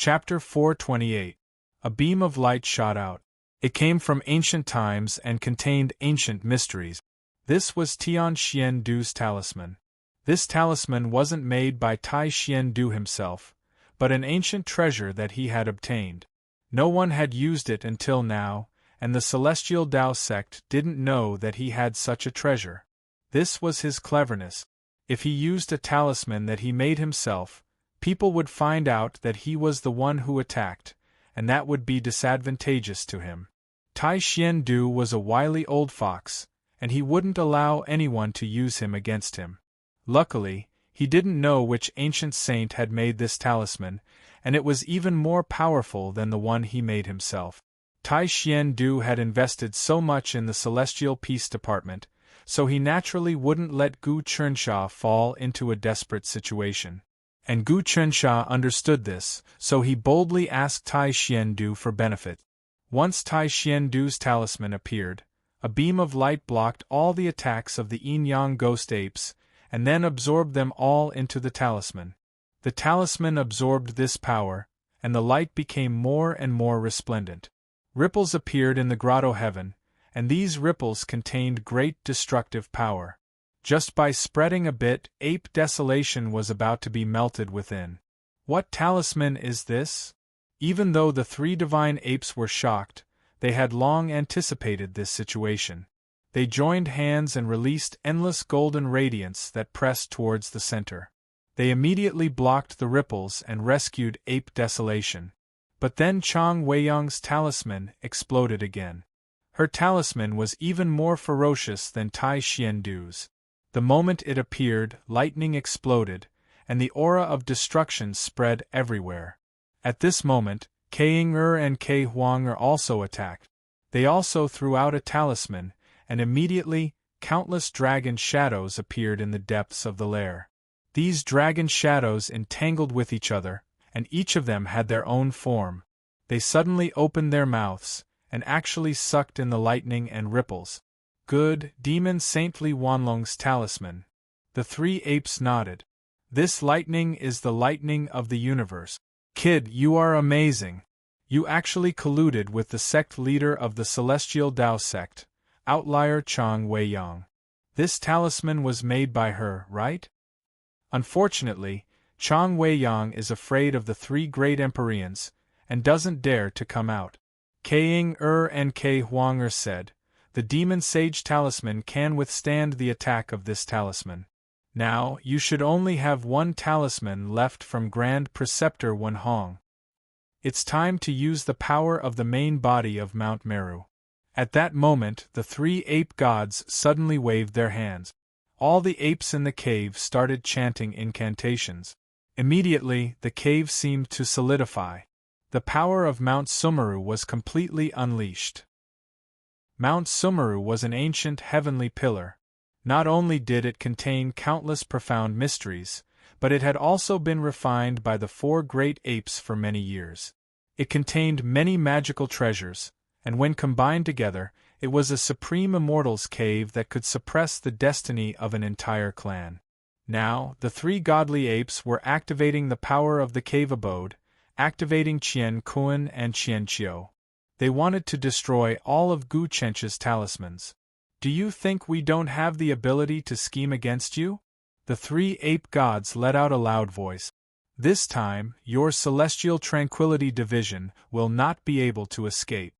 Chapter 428. A beam of light shot out. It came from ancient times and contained ancient mysteries. This was Tian Xian Du's talisman. This talisman wasn't made by Tai Xian Du himself, but an ancient treasure that he had obtained. No one had used it until now, and the Celestial Tao sect didn't know that he had such a treasure. This was his cleverness. If he used a talisman that he made himself, people would find out that he was the one who attacked, and that would be disadvantageous to him. Tai Xian Du was a wily old fox, and he wouldn't allow anyone to use him against him. Luckily, he didn't know which ancient saint had made this talisman, and it was even more powerful than the one he made himself. Tai Xian Du had invested so much in the Celestial Peace Department, so he naturally wouldn't let Gu Chensha fall into a desperate situation. And Gu Chensha understood this, so he boldly asked Tai Xian Du for benefit. Once Tai Xian Du's talisman appeared, a beam of light blocked all the attacks of the yin-yang ghost apes, and then absorbed them all into the talisman. The talisman absorbed this power, and the light became more and more resplendent. Ripples appeared in the grotto heaven, and these ripples contained great destructive power. Just by spreading a bit, ape desolation was about to be melted within. What talisman is this? Even though the three divine apes were shocked, they had long anticipated this situation. They joined hands and released endless golden radiance that pressed towards the center. They immediately blocked the ripples and rescued ape desolation. But then Chang Weiyang's talisman exploded again. Her talisman was even more ferocious than Tai Xian Du's. The moment it appeared, lightning exploded, and the aura of destruction spread everywhere. At this moment, Ke-ing-er and Ke-Huang-er also attacked. They also threw out a talisman, and immediately, countless dragon shadows appeared in the depths of the lair. These dragon shadows entangled with each other, and each of them had their own form. They suddenly opened their mouths, and actually sucked in the lightning and ripples. Good, Demon Saint Li Wanlong's talisman. The three apes nodded. This lightning is the lightning of the universe. Kid, you are amazing. You actually colluded with the sect leader of the Celestial Tao sect, outlier Chang Weiyang. This talisman was made by her, right? Unfortunately, Chang Weiyang is afraid of the three great Empyreans, and doesn't dare to come out. Ke-ing-er and Ke-Huang-er said, the Demon Sage talisman can withstand the attack of this talisman. Now, you should only have one talisman left from Grand Preceptor Wenhong. It's time to use the power of the main body of Mount Meru. At that moment, the three ape gods suddenly waved their hands. All the apes in the cave started chanting incantations. Immediately, the cave seemed to solidify. The power of Mount Sumeru was completely unleashed. Mount Sumeru was an ancient heavenly pillar. Not only did it contain countless profound mysteries, but it had also been refined by the four great apes for many years. It contained many magical treasures, and when combined together, it was a supreme immortal's cave that could suppress the destiny of an entire clan. Now, the three godly apes were activating the power of the cave abode, activating Qian Kuan and Qian Qiu. They wanted to destroy all of Gu Chencha's talismans. Do you think we don't have the ability to scheme against you? The three ape gods let out a loud voice. This time, your Celestial Tranquility Division will not be able to escape.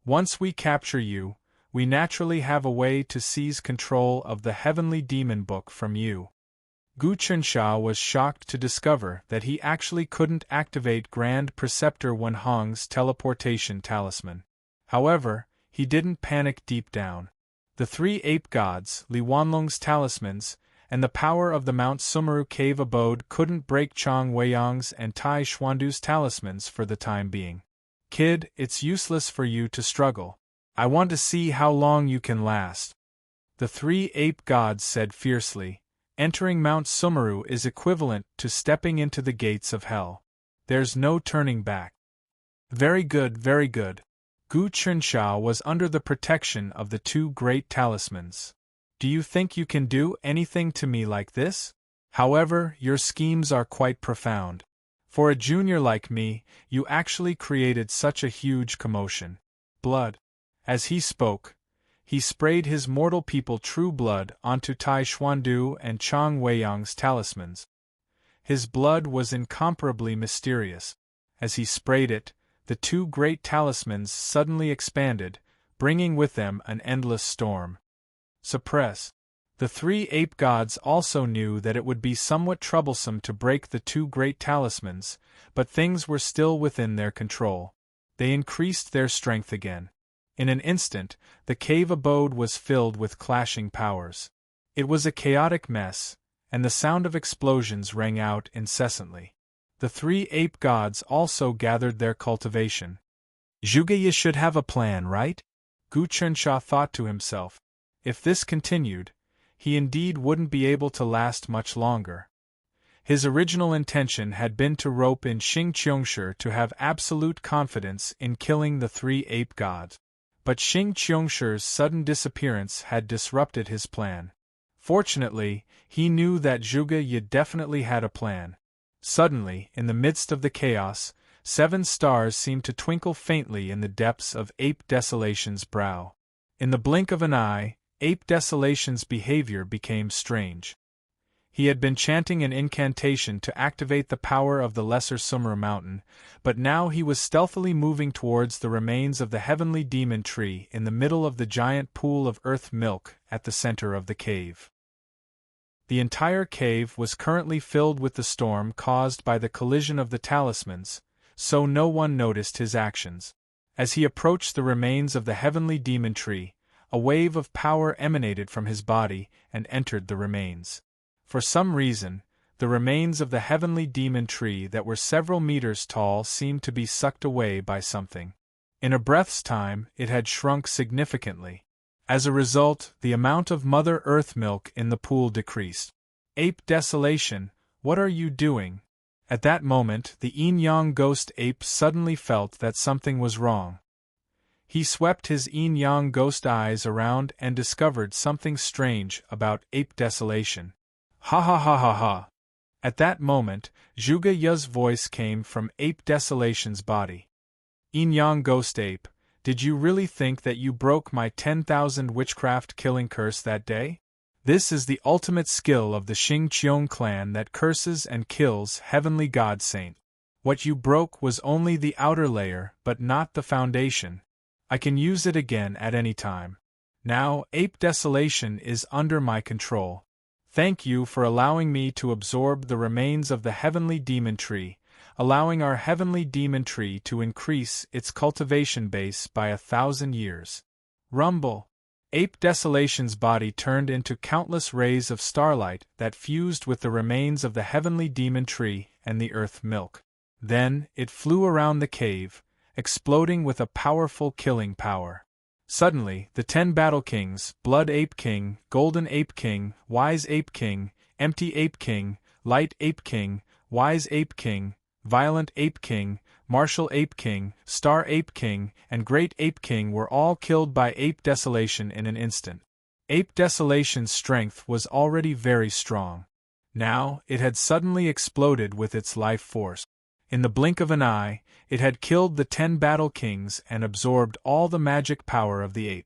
Once we capture you, we naturally have a way to seize control of the Heavenly Demon Book from you. Gu Chensha was shocked to discover that he actually couldn't activate Grand Preceptor Wenhong's teleportation talisman. However, he didn't panic deep down. The three ape gods, Li Wanlong's talismans, and the power of the Mount Sumeru cave abode couldn't break Chang Weiyang's and Tai Xuandu's talismans for the time being. Kid, it's useless for you to struggle. I want to see how long you can last. The three ape gods said fiercely. Entering Mount Sumeru is equivalent to stepping into the gates of hell. There's no turning back. Very good, very good. Gu Chensha was under the protection of the two great talismans. Do you think you can do anything to me like this? However, your schemes are quite profound. For a junior like me, you actually created such a huge commotion. Blood. As he spoke, he sprayed his mortal people true blood onto Tai Xuandu and Chang Weiyang's talismans. His blood was incomparably mysterious. As he sprayed it, the two great talismans suddenly expanded, bringing with them an endless storm. Suppress. The three ape gods also knew that it would be somewhat troublesome to break the two great talismans, but things were still within their control. They increased their strength again. In an instant, the cave abode was filled with clashing powers. It was a chaotic mess, and the sound of explosions rang out incessantly. The three ape gods also gathered their cultivation. Zhuge should have a plan, right? Gu Chensha thought to himself. If this continued, he indeed wouldn't be able to last much longer. His original intention had been to rope in Xing Qiongshi to have absolute confidence in killing the three ape gods. But Xing Qiongshi's sudden disappearance had disrupted his plan. Fortunately, he knew that Zhuge Ye definitely had a plan. Suddenly, in the midst of the chaos, 7 stars seemed to twinkle faintly in the depths of Ape Desolation's brow. In the blink of an eye, Ape Desolation's behavior became strange. He had been chanting an incantation to activate the power of the Lesser Sumra Mountain, but now he was stealthily moving towards the remains of the heavenly demon tree in the middle of the giant pool of earth milk at the center of the cave. The entire cave was currently filled with the storm caused by the collision of the talismans, so no one noticed his actions. As he approached the remains of the heavenly demon tree, a wave of power emanated from his body and entered the remains. For some reason, the remains of the heavenly demon tree that were several meters tall seemed to be sucked away by something. In a breath's time, it had shrunk significantly. As a result, the amount of Mother Earth milk in the pool decreased. Ape Desolation, what are you doing? At that moment, the yin-yang ghost ape suddenly felt that something was wrong. He swept his yin-yang ghost eyes around and discovered something strange about Ape Desolation. Ha ha ha ha ha. At that moment, Zhuge Ye's voice came from Ape Desolation's body. Yin-yang ghost ape, did you really think that you broke my 10,000 witchcraft killing curse that day? This is the ultimate skill of the Xing Qiong clan that curses and kills heavenly god saint. What you broke was only the outer layer but not the foundation. I can use it again at any time. Now, Ape Desolation is under my control. Thank you for allowing me to absorb the remains of the heavenly demon tree, allowing our heavenly demon tree to increase its cultivation base by 1,000 years. Rumble. Ape Desolation's body turned into countless rays of starlight that fused with the remains of the heavenly demon tree and the earth milk. Then, it flew around the cave, exploding with a powerful killing power. Suddenly, the 10 Battle Kings, Blood Ape King, Golden Ape King, Wise Ape King, Empty Ape King, Light Ape King, Wise Ape King, Violent Ape King, Martial Ape King, Star Ape King, and Great Ape King were all killed by Ape Desolation in an instant. Ape Desolation's strength was already very strong. Now, it had suddenly exploded with its life force. In the blink of an eye, it had killed the 10 Battle Kings and absorbed all the magic power of the ape.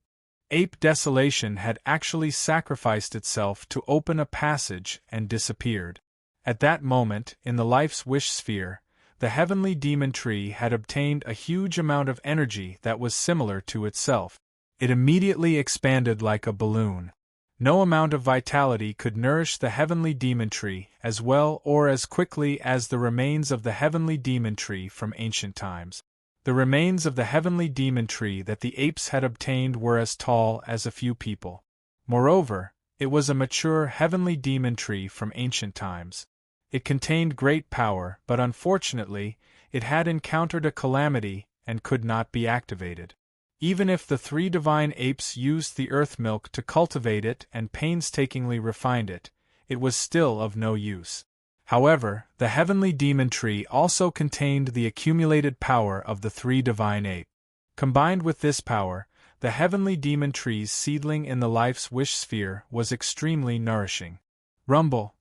Ape Desolation had actually sacrificed itself to open a passage and disappeared. At that moment, in the Life's Wish sphere, the heavenly demon tree had obtained a huge amount of energy that was similar to itself. It immediately expanded like a balloon. No amount of vitality could nourish the heavenly demon tree as well or as quickly as the remains of the heavenly demon tree from ancient times. The remains of the heavenly demon tree that the apes had obtained were as tall as a few people. Moreover, it was a mature heavenly demon tree from ancient times. It contained great power, but unfortunately, it had encountered a calamity and could not be activated. Even if the 3 divine apes used the earth milk to cultivate it and painstakingly refined it, it was still of no use. However, the heavenly demon tree also contained the accumulated power of the 3 divine apes. Combined with this power, the heavenly demon tree's seedling in the Life's Wish sphere was extremely nourishing. Rumble.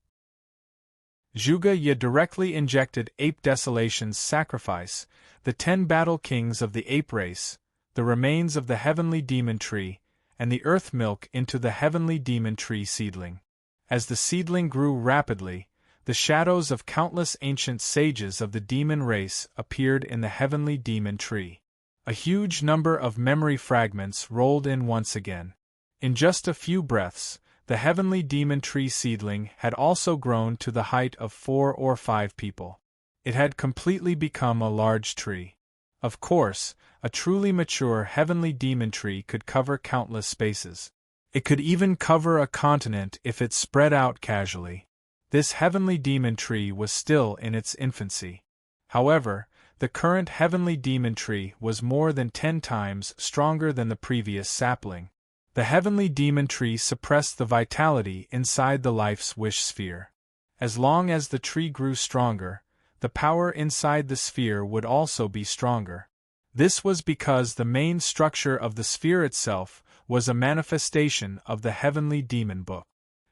Zhuge Ye directly injected Ape Desolation's sacrifice, the 10 battle kings of the ape race, the remains of the heavenly demon tree, and the earth milk into the heavenly demon tree seedling. As the seedling grew rapidly, the shadows of countless ancient sages of the demon race appeared in the heavenly demon tree. A huge number of memory fragments rolled in once again. In just a few breaths, the heavenly demon tree seedling had also grown to the height of 4 or 5 people. It had completely become a large tree. Of course, a truly mature heavenly demon tree could cover countless spaces. It could even cover a continent if it spread out casually. This heavenly demon tree was still in its infancy. However, the current heavenly demon tree was more than 10 times stronger than the previous sapling. The heavenly demon tree suppressed the vitality inside the life's wish sphere. As long as the tree grew stronger, the power inside the sphere would also be stronger. This was because the main structure of the sphere itself was a manifestation of the heavenly demon book.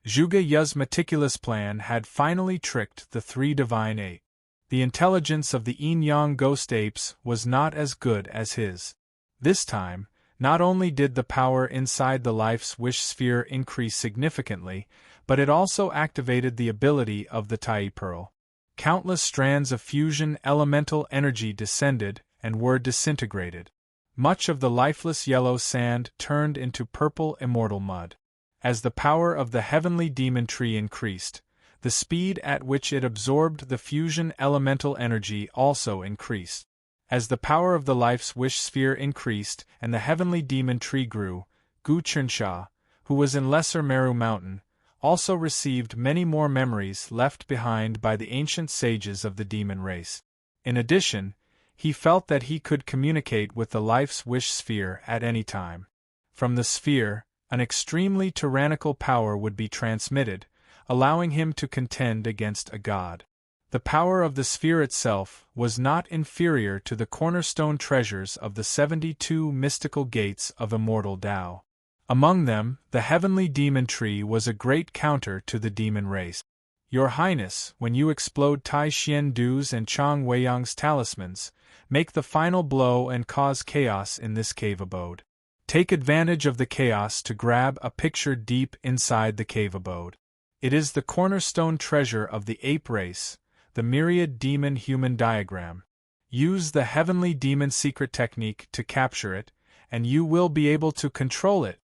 Zhuge Ye's meticulous plan had finally tricked the 3 divine apes. The intelligence of the yin-yang ghost apes was not as good as his. This time, not only did the power inside the life's wish sphere increase significantly, but it also activated the ability of the Tai Pearl. Countless strands of fusion elemental energy descended and were disintegrated. Much of the lifeless yellow sand turned into purple immortal mud. As the power of the heavenly demon tree increased, the speed at which it absorbed the fusion elemental energy also increased. As the power of the life's wish sphere increased and the heavenly demon tree grew, Gu Chunsha, who was in Lesser Meru Mountain, also received many more memories left behind by the ancient sages of the demon race. In addition, he felt that he could communicate with the life's wish sphere at any time. From the sphere, an extremely tyrannical power would be transmitted, allowing him to contend against a god. The power of the sphere itself was not inferior to the cornerstone treasures of the 72 mystical gates of immortal Tao. Among them, the heavenly demon tree was a great counter to the demon race. Your Highness, when you explode Tai Xian Du's and Chang Weiyang's talismans, make the final blow and cause chaos in this cave abode. Take advantage of the chaos to grab a picture deep inside the cave abode. It is the cornerstone treasure of the ape race, the myriad demon-human diagram. Use the heavenly demon secret technique to capture it, and you will be able to control it.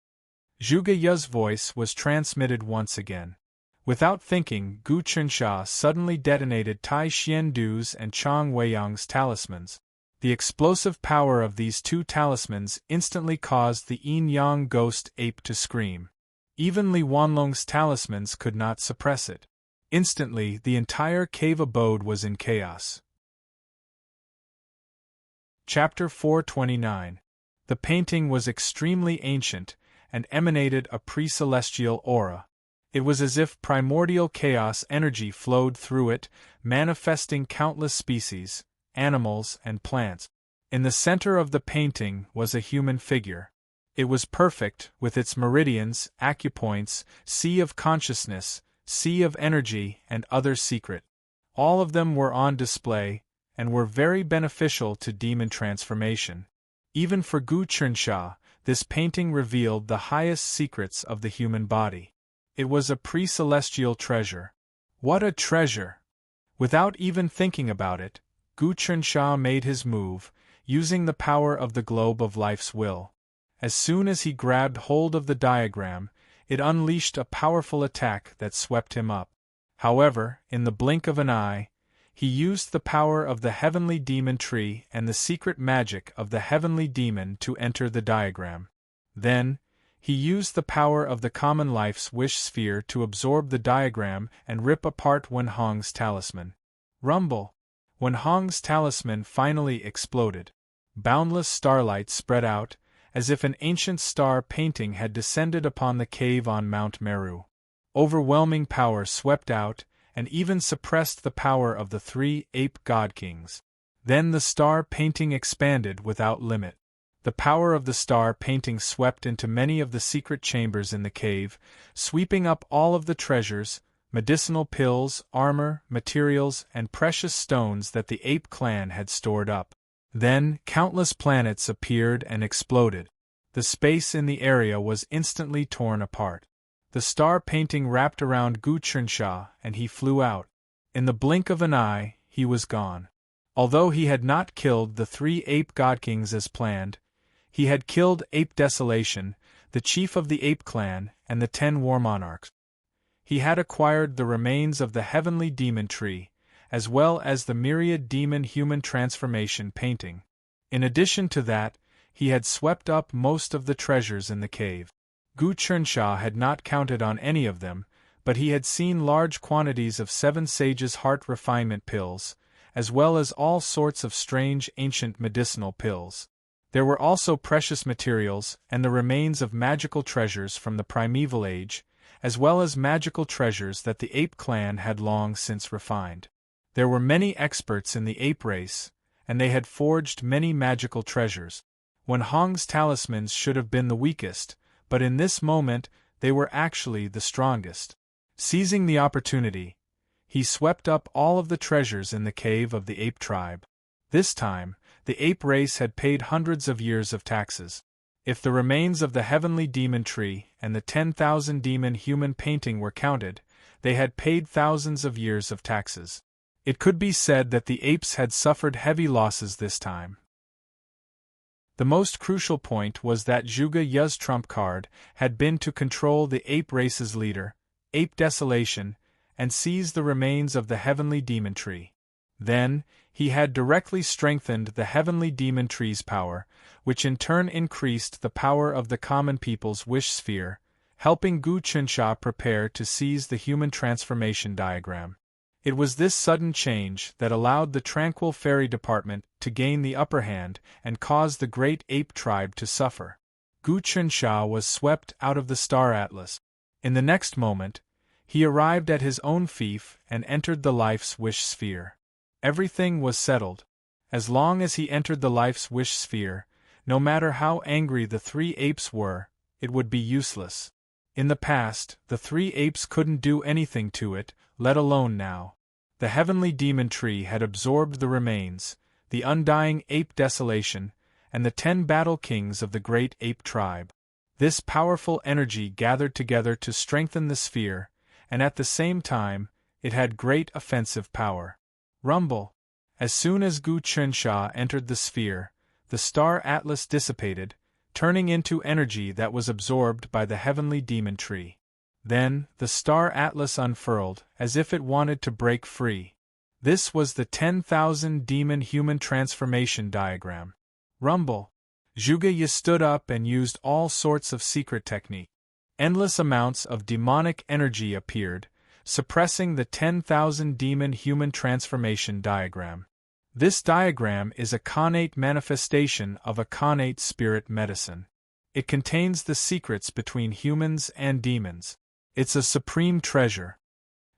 Zhuge Ye's voice was transmitted once again. Without thinking, Gu Chunsha suddenly detonated Tai Xian Du's and Chang Weiyang's talismans. The explosive power of these 2 talismans instantly caused the yin-yang ghost ape to scream. Even Li Wanlong's talismans could not suppress it. Instantly, the entire cave abode was in chaos. Chapter 429. The painting was extremely ancient and emanated a pre-celestial aura. It was as if primordial chaos energy flowed through it, manifesting countless species, animals, and plants. In the center of the painting was a human figure. It was perfect, with its meridians, acupoints, sea of consciousness, sea of energy, and other secret. All of them were on display, and were very beneficial to demon transformation. Even for Gu Chunsha, this painting revealed the highest secrets of the human body. It was a pre-celestial treasure. What a treasure! Without even thinking about it, Gu Chunsha made his move, using the power of the globe of life's will. As soon as he grabbed hold of the diagram, it unleashed a powerful attack that swept him up. However, in the blink of an eye, he used the power of the heavenly demon tree and the secret magic of the heavenly demon to enter the diagram. Then, he used the power of the common life's wish sphere to absorb the diagram and rip apart Wenhong's talisman. Rumble! Wenhong's talisman finally exploded. Boundless starlight spread out, as if an ancient star painting had descended upon the cave on Mount Meru. Overwhelming power swept out, and even suppressed the power of the 3 ape god kings. Then the star painting expanded without limit. The power of the star painting swept into many of the secret chambers in the cave, sweeping up all of the treasures, medicinal pills, armor, materials, and precious stones that the ape clan had stored up. Then, countless planets appeared and exploded. The space in the area was instantly torn apart. The star painting wrapped around Gu Qinsha, and he flew out. In the blink of an eye, he was gone. Although he had not killed the 3 ape godkings as planned, he had killed Ape Desolation, the chief of the ape clan, and the 10 war monarchs. He had acquired the remains of the heavenly demon tree, as well as the myriad demon-human transformation painting. In addition to that, he had swept up most of the treasures in the cave. Gu Qinsha had not counted on any of them, but he had seen large quantities of 7 sages' heart refinement pills, as well as all sorts of strange ancient medicinal pills. There were also precious materials and the remains of magical treasures from the primeval age, as well as magical treasures that the ape clan had long since refined. There were many experts in the ape race, and they had forged many magical treasures. Wen Hong's talismans should have been the weakest, but in this moment they were actually the strongest. Seizing the opportunity, he swept up all of the treasures in the cave of the ape tribe. This time, the ape race had paid hundreds of years of taxes. If the remains of the heavenly demon tree and the 10,000 demon-human painting were counted, they had paid thousands of years of taxes. It could be said that the apes had suffered heavy losses this time. The most crucial point was that Zhuge Ye's trump card had been to control the ape race's leader, Ape Desolation, and seize the remains of the heavenly demon tree. Then, he had directly strengthened the heavenly demon tree's power, which in turn increased the power of the common people's wish sphere, helping Gu Qinsha prepare to seize the human transformation diagram. It was this sudden change that allowed the tranquil fairy department to gain the upper hand and cause the great ape tribe to suffer. Gu Qinsha was swept out of the Star Atlas. In the next moment, he arrived at his own fief and entered the life's wish sphere. Everything was settled. As long as he entered the life's wish sphere, no matter how angry the 3 apes were, it would be useless. In the past, the 3 apes couldn't do anything to it, let alone now. The heavenly demon tree had absorbed the remains, the undying ape desolation, and the 10 battle kings of the great ape tribe. This powerful energy gathered together to strengthen the sphere, and at the same time, it had great offensive power. Rumble. As soon as Gu Qinsha entered the sphere, the Star Atlas dissipated, turning into energy that was absorbed by the heavenly demon tree. Then, the Star Atlas unfurled, as if it wanted to break free. This was the 10,000 demon-human transformation diagram. Rumble. Zhuge Ye stood up and used all sorts of secret technique. Endless amounts of demonic energy appeared, suppressing the 10,000 demon-human transformation diagram. This diagram is a connate manifestation of a connate spirit medicine. It contains the secrets between humans and demons. It's a supreme treasure.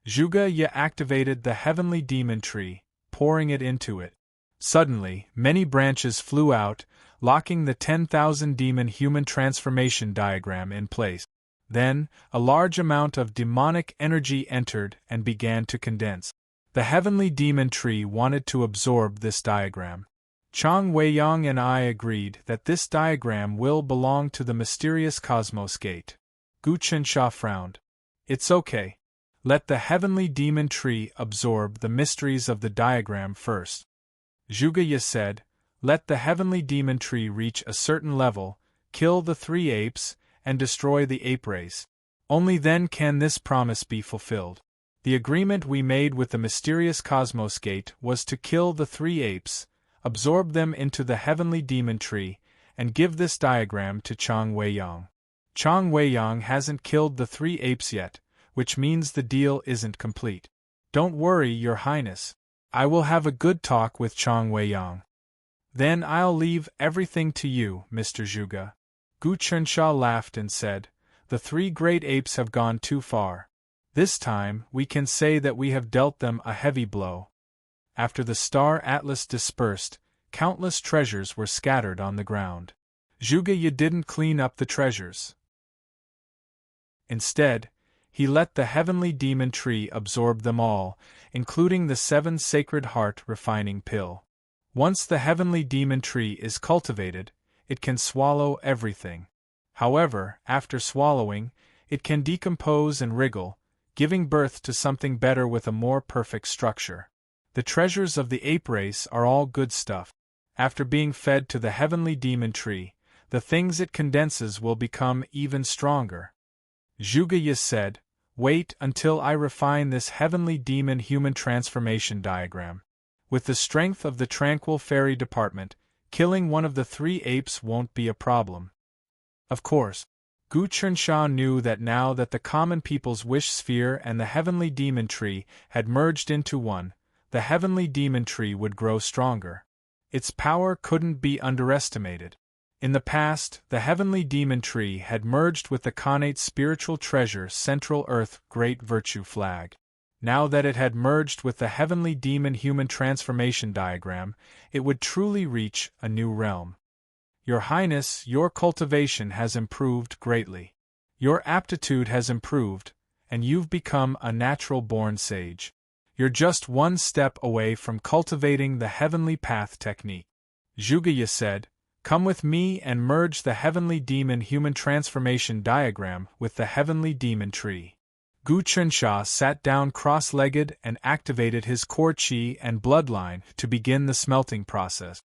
Zhuge Ye activated the heavenly demon tree, pouring it into it. Suddenly, many branches flew out, locking the 10,000 demon-human transformation diagram in place. Then, a large amount of demonic energy entered and began to condense. The heavenly demon tree wanted to absorb this diagram. Chang Weiyang and I agreed that this diagram will belong to the mysterious Cosmos Gate. Gu Qinsha frowned. It's okay. Let the heavenly demon tree absorb the mysteries of the diagram first. Zhuge Ye said, let the heavenly demon tree reach a certain level, kill the 3 apes, and destroy the ape race. Only then can this promise be fulfilled. The agreement we made with the mysterious Cosmos Gate was to kill the 3 apes, absorb them into the heavenly demon tree, and give this diagram to Chang Weiyang. Chang Weiyang hasn't killed the 3 apes yet, which means the deal isn't complete. Don't worry, Your Highness. I will have a good talk with Chang Weiyang. Then I'll leave everything to you, Mr. Zhuge. Gu Qinsha laughed and said, the 3 great apes have gone too far. This time, we can say that we have dealt them a heavy blow. After the Star Atlas dispersed, countless treasures were scattered on the ground. Zhuge Ye didn't clean up the treasures. Instead, He let the heavenly demon tree absorb them all, including the 7 sacred heart refining pill. Once the heavenly demon tree is cultivated, it can swallow everything. However, after swallowing, it can decompose and wriggle, giving birth to something better with a more perfect structure. The treasures of the ape race are all good stuff. After being fed to the heavenly demon tree, the things it condenses will become even stronger. Zhuge said, "Wait until I refine this heavenly demon human transformation diagram. With the strength of the tranquil fairy department, killing one of the 3 apes won't be a problem." Of course, Gu Chensha knew that now that the common people's wish sphere and the heavenly demon tree had merged into one, the heavenly demon tree would grow stronger. Its power couldn't be underestimated. In the past, the heavenly demon tree had merged with the Khanate spiritual treasure Central Earth Great Virtue Flag. Now that it had merged with the heavenly demon human transformation diagram, it would truly reach a new realm. Your Highness, your cultivation has improved greatly. Your aptitude has improved, and you've become a natural-born sage. You're just one step away from cultivating the heavenly path technique. Zhuge said, "Come with me and merge the heavenly demon human transformation diagram with the heavenly demon tree." Gu Chensha sat down cross-legged and activated his core qi and bloodline to begin the smelting process.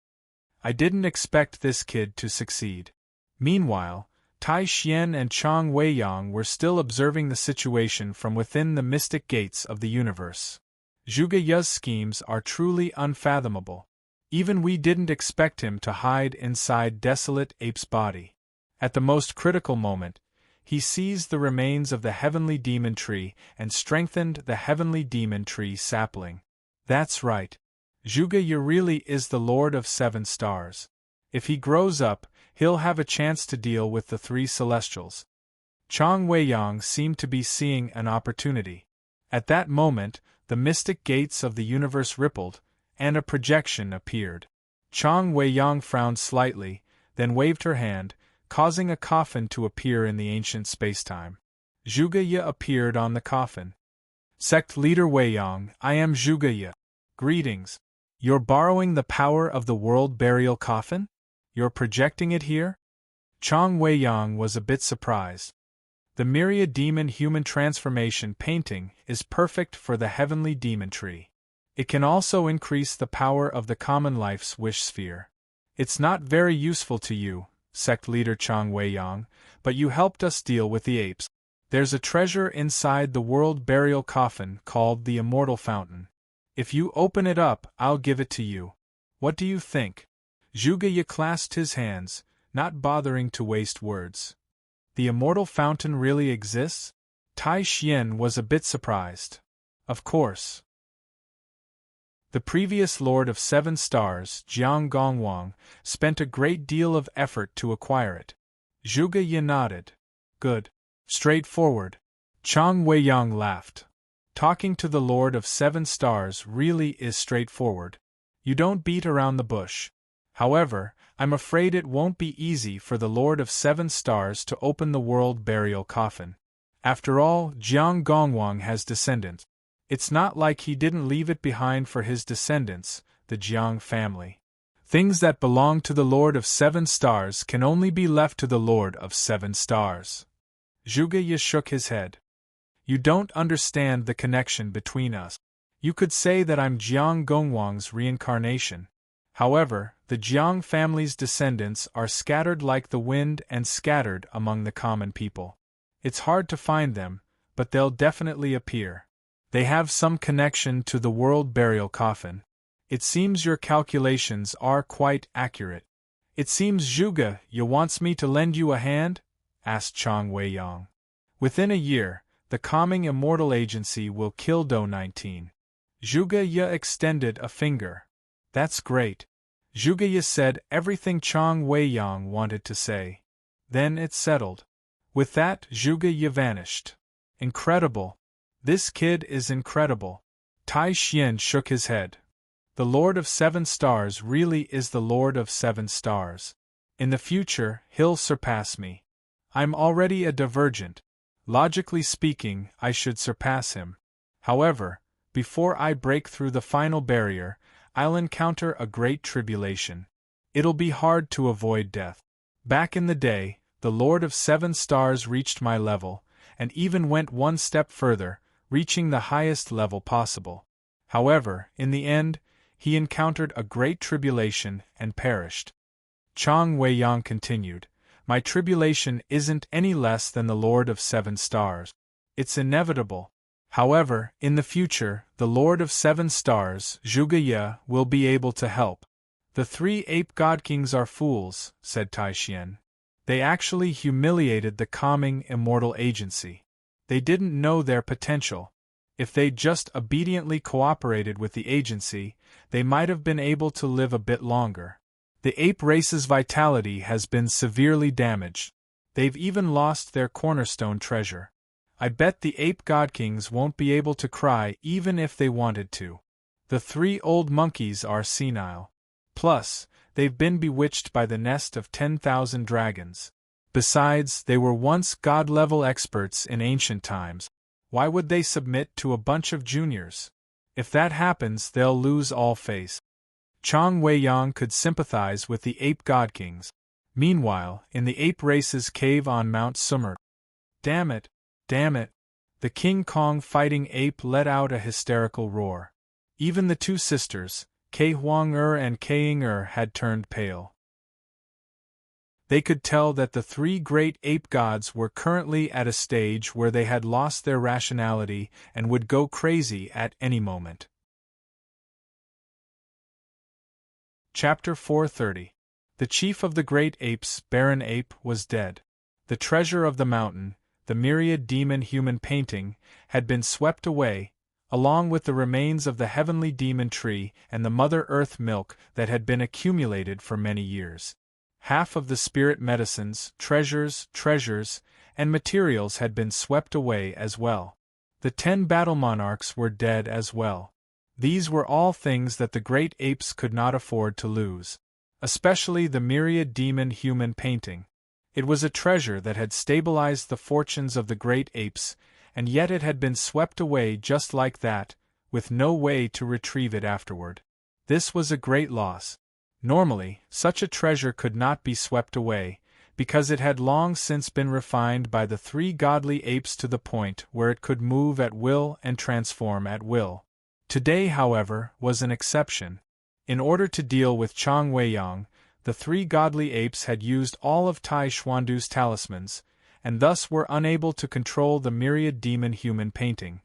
I didn't expect this kid to succeed. Meanwhile, Tai Xian and Chang Weiyang were still observing the situation from within the mystic gates of the universe. Zhuge Ye's schemes are truly unfathomable. Even we didn't expect him to hide inside Desolate Ape's body. At the most critical moment, he seized the remains of the heavenly demon tree and strengthened the heavenly demon tree sapling. That's right. Zhuge Ye really is the Lord of 7 stars. If he grows up, he'll have a chance to deal with the 3 celestials. Chang Weiyang seemed to be seeing an opportunity. At that moment, the mystic gates of the universe rippled, and a projection appeared. Chang Weiyang frowned slightly, then waved her hand, causing a coffin to appear in the ancient spacetime. Zhuge Ye appeared on the coffin. "Sect Leader Weiyang, I am Zhuge Ye. Greetings. You're borrowing the power of the world burial coffin? You're projecting it here?" Chang Weiyang was a bit surprised. The myriad demon human transformation painting is perfect for the heavenly demon tree. It can also increase the power of the common life's wish sphere. It's not very useful to you, Sect Leader Chang Weiyang, but you helped us deal with the apes. There's a treasure inside the world burial coffin called the Immortal Fountain. If you open it up, I'll give it to you. What do you think? Zhuge Ye clasped his hands, not bothering to waste words. The Immortal Fountain really exists? Tai Xian was a bit surprised. Of course. The previous Lord of 7 Stars, Jiang Gongwang, spent a great deal of effort to acquire it. Zhuge Ye nodded. Good. Straightforward. Chang Weiyang laughed. Talking to the Lord of 7 Stars really is straightforward. You don't beat around the bush. However, I'm afraid it won't be easy for the Lord of 7 Stars to open the world burial coffin. After all, Jiang Gongwang has descendants. It's not like he didn't leave it behind for his descendants, the Jiang family. Things that belong to the Lord of 7 Stars can only be left to the Lord of 7 Stars. Zhuge Ye shook his head. You don't understand the connection between us. You could say that I'm Jiang Gongwang's reincarnation. However, the Jiang family's descendants are scattered like the wind and scattered among the common people. It's hard to find them, but they'll definitely appear. They have some connection to the world burial coffin. It seems your calculations are quite accurate. It seems Zhuge Ye wants me to lend you a hand? Asked Chang Weiyang. Within a year, the calming immortal agency will kill Do 19. Zhuge Ye extended a finger. That's great. Zhuge Ye said everything Chang Weiyang wanted to say. Then it settled. With that, Zhuge Ye vanished. Incredible. This kid is incredible. Tai Xian shook his head. The Lord of 7 Stars really is the Lord of 7 Stars. In the future, he'll surpass me. I'm already a divergent. Logically speaking, I should surpass him. However, before I break through the final barrier, I'll encounter a great tribulation. It'll be hard to avoid death. Back in the day, the Lord of 7 Stars reached my level, and even went one step further, reaching the highest level possible. However, in the end, he encountered a great tribulation and perished. Chang Wei-yang continued, "My tribulation isn't any less than the Lord of 7 Stars. It's inevitable. However, in the future, the Lord of 7 Stars, Zhuge Ye, will be able to help." "The 3 ape god-kings are fools," said Tai Xian. "They actually humiliated the calming, immortal agency. They didn't know their potential. If they'd just obediently cooperated with the agency, they might have been able to live a bit longer. The ape race's vitality has been severely damaged. They've even lost their cornerstone treasure. I bet the ape god-kings won't be able to cry even if they wanted to. The 3 old monkeys are senile. Plus, they've been bewitched by the nest of 10,000 dragons. Besides, they were once god-level experts in ancient times. Why would they submit to a bunch of juniors? If that happens, they'll lose all face." Chang Wei-yang could sympathize with the ape god-kings. Meanwhile, in the ape race's cave on Mount Sumer, Damn it! Damn it! The King Kong fighting ape let out a hysterical roar. Even the 2 sisters, Kei Huang-er and Kei Ying-er, had turned pale. They could tell that the 3 great ape gods were currently at a stage where they had lost their rationality and would go crazy at any moment. Chapter 430. The chief of the great apes, Baron Ape, was dead. The treasure of the mountain, the myriad demon-human painting, had been swept away, along with the remains of the heavenly demon tree and the Mother Earth milk that had been accumulated for many years. Half of the spirit medicines, treasures, and materials had been swept away as well. The 10 battle monarchs were dead as well. These were all things that the great apes could not afford to lose. Especially the myriad demon-human painting. It was a treasure that had stabilized the fortunes of the great apes, and yet it had been swept away just like that, with no way to retrieve it afterward. This was a great loss. Normally, such a treasure could not be swept away, because it had long since been refined by the 3 godly apes to the point where it could move at will and transform at will. Today, however, was an exception. In order to deal with Chang Wei-yang, the 3 godly apes had used all of Tai Xuandu's talismans, and thus were unable to control the myriad demon-human painting.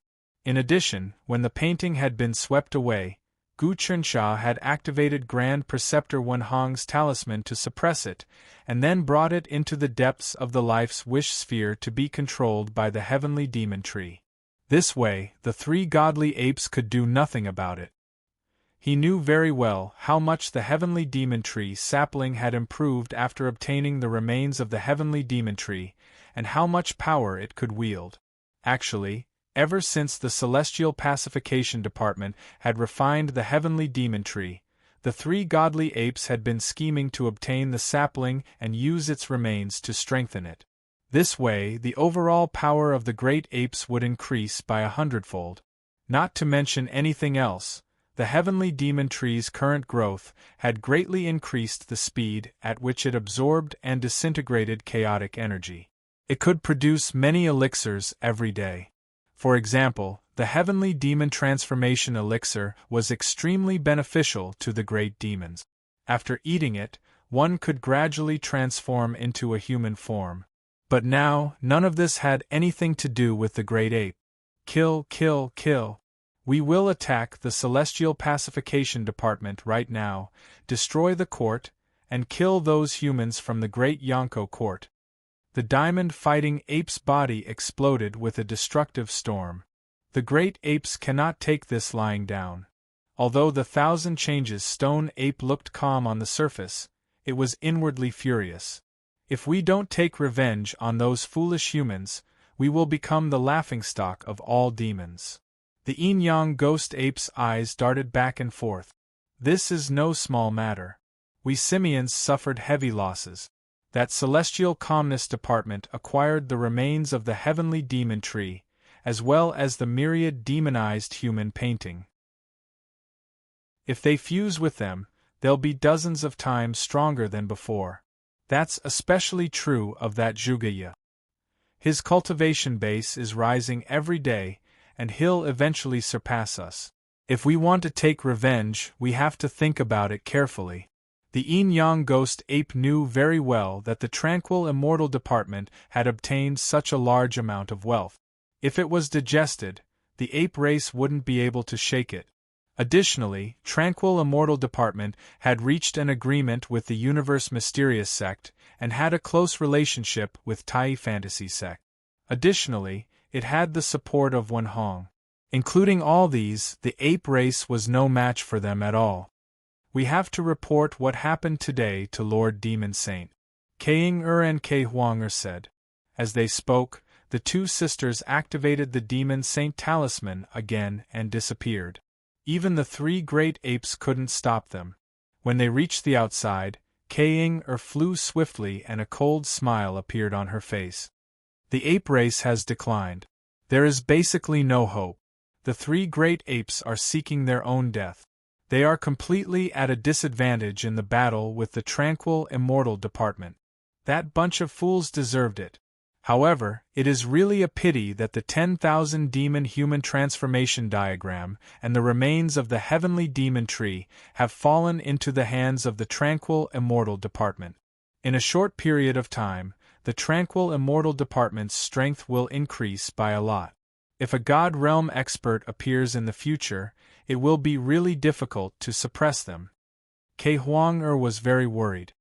In addition, when the painting had been swept away, Gu Chunxia had activated Grand Preceptor Wenhong's talisman to suppress it, and then brought it into the depths of the life's wish sphere to be controlled by the heavenly demon tree. This way, the 3 godly apes could do nothing about it. He knew very well how much the heavenly demon tree sapling had improved after obtaining the remains of the heavenly demon tree, and how much power it could wield. Actually, ever since the Celestial Pacification Department had refined the heavenly demon tree, the 3 godly apes had been scheming to obtain the sapling and use its remains to strengthen it. This way, the overall power of the great apes would increase by 100-fold. Not to mention anything else, the heavenly demon tree's current growth had greatly increased the speed at which it absorbed and disintegrated chaotic energy. It could produce many elixirs every day. For example, the heavenly demon transformation elixir was extremely beneficial to the great demons. After eating it, one could gradually transform into a human form. But now, none of this had anything to do with the great ape. Kill, kill, kill. We will attack the Celestial Pacification Department right now, destroy the court, and kill those humans from the Great Yonko Court. The diamond-fighting ape's body exploded with a destructive storm. The great apes cannot take this lying down. Although the 1,000 changes stone ape looked calm on the surface, it was inwardly furious. If we don't take revenge on those foolish humans, we will become the laughingstock of all demons. The yin-yang ghost ape's eyes darted back and forth. This is no small matter. We simians suffered heavy losses. That celestial calmness department acquired the remains of the heavenly demon tree, as well as the myriad demonized human painting. If they fuse with them, they'll be dozens of times stronger than before. That's especially true of that Zhugaya. His cultivation base is rising every day, and he'll eventually surpass us. If we want to take revenge, we have to think about it carefully. The yin-yang ghost ape knew very well that the tranquil immortal department had obtained such a large amount of wealth. If it was digested, the ape race wouldn't be able to shake it. Additionally, Tranquil Immortal Department had reached an agreement with the Universe Mysterious Sect and had a close relationship with Tai Fantasy Sect. Additionally, it had the support of Wen Hong. Including all these, the ape race was no match for them at all. We have to report what happened today to Lord Demon Saint. K'ing-er and K-Huang-er said. As they spoke, the two sisters activated the Demon Saint talisman again and disappeared. Even the three great apes couldn't stop them. When they reached the outside, K'ing-er flew swiftly and a cold smile appeared on her face. The ape race has declined. There is basically no hope. The three great apes are seeking their own death. They are completely at a disadvantage in the battle with the Tranquil Immortal Department. That bunch of fools deserved it. However, it is really a pity that the 10,000 demon-human transformation diagram and the remains of the heavenly demon tree have fallen into the hands of the Tranquil Immortal Department. In a short period of time, the Tranquil Immortal Department's strength will increase by a lot. If a God Realm expert appears in the future, it will be really difficult to suppress them. K-Huang-er was very worried.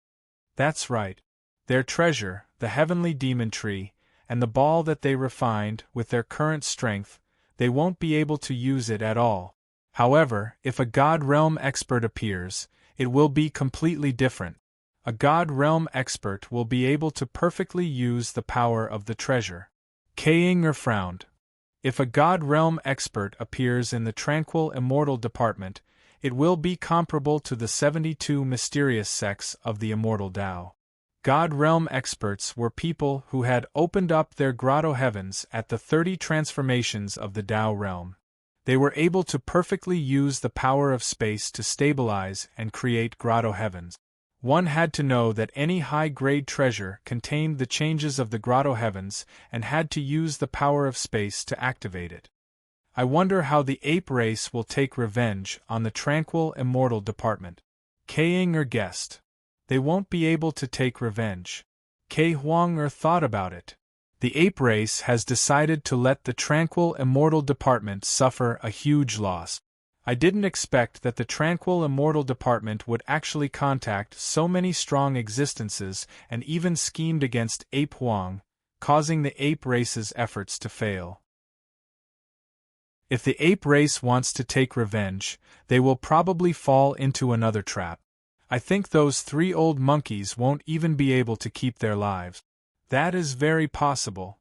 That's right. Their treasure, the heavenly demon tree, and the ball that they refined with their current strength, they won't be able to use it at all. However, if a God Realm expert appears, it will be completely different. A God Realm expert will be able to perfectly use the power of the treasure. K'ing-er frowned. If a God Realm expert appears in the Tranquil Immortal Department, it will be comparable to the 72 mysterious sects of the Immortal Tao. God Realm experts were people who had opened up their grotto heavens at the 30 transformations of the Tao realm. They were able to perfectly use the power of space to stabilize and create grotto heavens. One had to know that any high-grade treasure contained the changes of the grotto heavens and had to use the power of space to activate it. I wonder how the ape race will take revenge on the Tranquil Immortal Department. K'ing-er guessed. They won't be able to take revenge. K-Huang-er thought about it. The ape race has decided to let the Tranquil Immortal Department suffer a huge loss. I didn't expect that the Tranquil Immortal Department would actually contact so many strong existences and even schemed against Ape Huang, causing the ape race's efforts to fail. If the ape race wants to take revenge, they will probably fall into another trap. I think those three old monkeys won't even be able to keep their lives. That is very possible.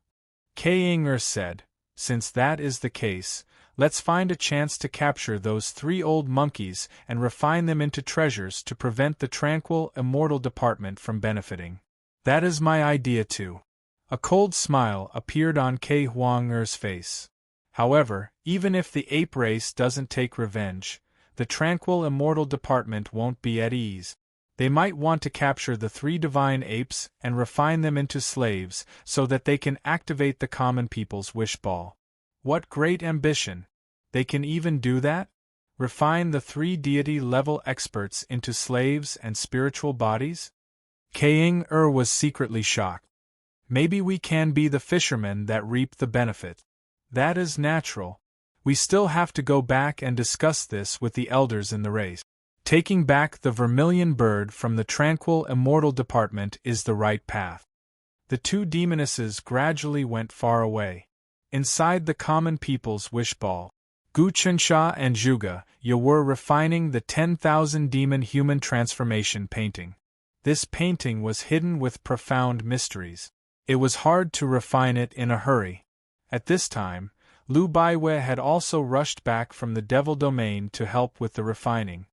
K'ing-er said, since that is the case, let's find a chance to capture those three old monkeys and refine them into treasures to prevent the Tranquil Immortal Department from benefiting. That is my idea too. A cold smile appeared on K-Huang-er's face. However, even if the ape race doesn't take revenge, the Tranquil Immortal Department won't be at ease. They might want to capture the three divine apes and refine them into slaves so that they can activate the common people's wish ball. What great ambition! They can even do that? Refine the three deity-level experts into slaves and spiritual bodies? K'ing-er was secretly shocked. Maybe we can be the fishermen that reap the benefit. That is natural. We still have to go back and discuss this with the elders in the race. Taking back the vermilion bird from the Tranquil Immortal Department is the right path. The two demonesses gradually went far away. Inside the common people's wish ball, Gu Chensha and Zhuge Ye were refining the 10,000 demon-human transformation painting. This painting was hidden with profound mysteries. It was hard to refine it in a hurry. At this time, Lu Baiwei had also rushed back from the Devil Domain to help with the refining.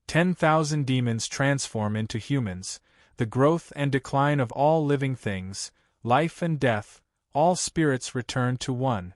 10,000 demons transform into humans. the growth and decline of all living things, life and death, all spirits return to one.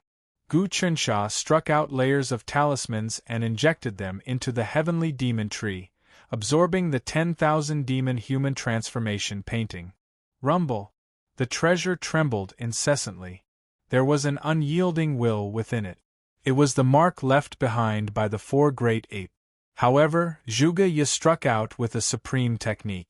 Gu Chunsha struck out layers of talismans and injected them into the heavenly demon tree, absorbing the 10,000 demon human transformation painting. Rumble. The treasure trembled incessantly. There was an unyielding will within it. It was the mark left behind by the four great apes. However, Zhuge Ye struck out with a supreme technique.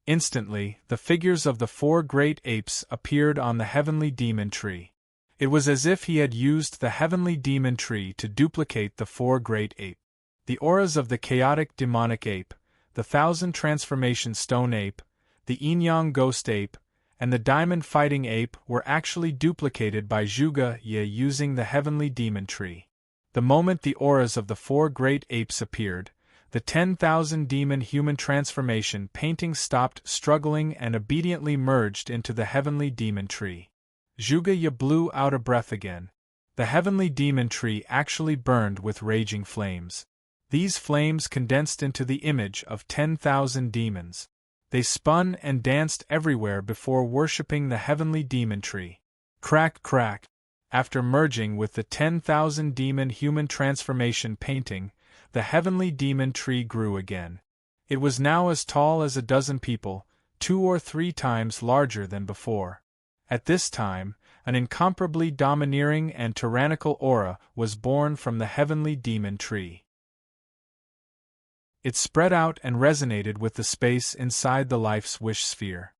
Instantly, the figures of the four great apes appeared on the heavenly demon tree. It was as if he had used the heavenly demon tree to duplicate the four great apes. The auras of the chaotic demonic ape, the 1,000 transformation stone ape, the yin-yang ghost ape, and the diamond fighting ape were actually duplicated by Zhuge Ye using the heavenly demon tree. The moment the auras of the four great apes appeared, the 10,000 demon human transformation painting stopped struggling and obediently merged into the heavenly demon tree. Zhuge Ye blew out a breath again. The heavenly demon tree actually burned with raging flames. These flames condensed into the image of 10,000 demons. They spun and danced everywhere before worshipping the heavenly demon tree. Crack, crack. After merging with the 10,000 demon human transformation painting, the heavenly demon tree grew again. It was now as tall as a dozen people, 2 or 3 times larger than before. At this time, an incomparably domineering and tyrannical aura was born from the heavenly demon tree. It spread out and resonated with the space inside the life's wish sphere.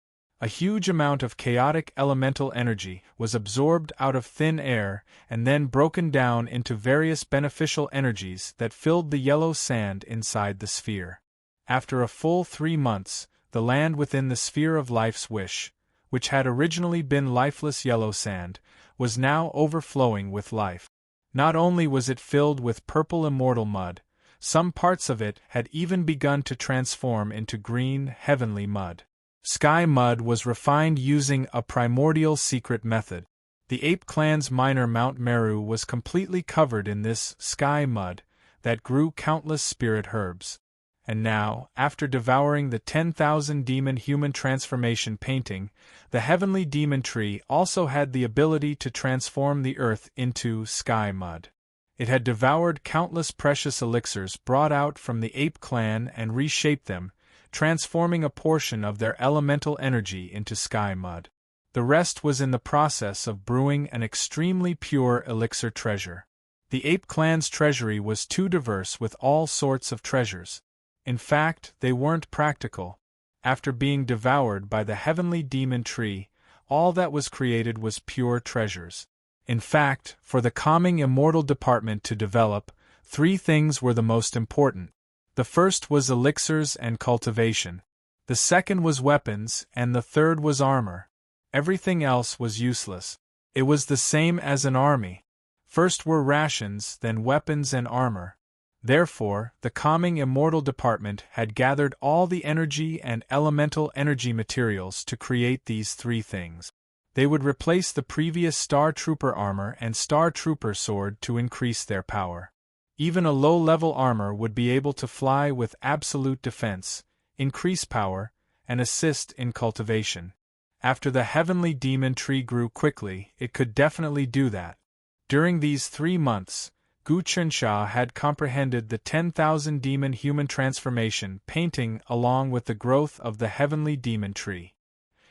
A huge amount of chaotic elemental energy was absorbed out of thin air and then broken down into various beneficial energies that filled the yellow sand inside the sphere. After a full 3 months, the land within the sphere of life's wish, which had originally been lifeless yellow sand, was now overflowing with life. Not only was it filled with purple immortal mud, some parts of it had even begun to transform into green, heavenly mud. Sky mud was refined using a primordial secret method. The ape clan's minor Mount Meru was completely covered in this sky mud that grew countless spirit herbs. And now, after devouring the 10,000 demon human transformation painting, the heavenly demon tree also had the ability to transform the earth into sky mud. It had devoured countless precious elixirs brought out from the ape clan and reshaped them, transforming a portion of their elemental energy into sky mud. The rest was in the process of brewing an extremely pure elixir treasure. The ape clan's treasury was too diverse with all sorts of treasures. In fact, they weren't practical. After being devoured by the heavenly demon tree, all that was created was pure treasures. In fact, for the calming immortal department to develop, 3 things were the most important. The first was elixirs and cultivation. The second was weapons, and the third was armor. Everything else was useless. It was the same as an army. First were rations, then weapons and armor. Therefore, the calming immortal department had gathered all the energy and elemental energy materials to create these 3 things. They would replace the previous Star Trooper armor and Star Trooper sword to increase their power. Even a low-level armor would be able to fly with absolute defense, increase power, and assist in cultivation. After the heavenly demon tree grew quickly, it could definitely do that. During these 3 months, Gu Chunsha had comprehended the 10,000 demon human transformation painting along with the growth of the heavenly demon tree.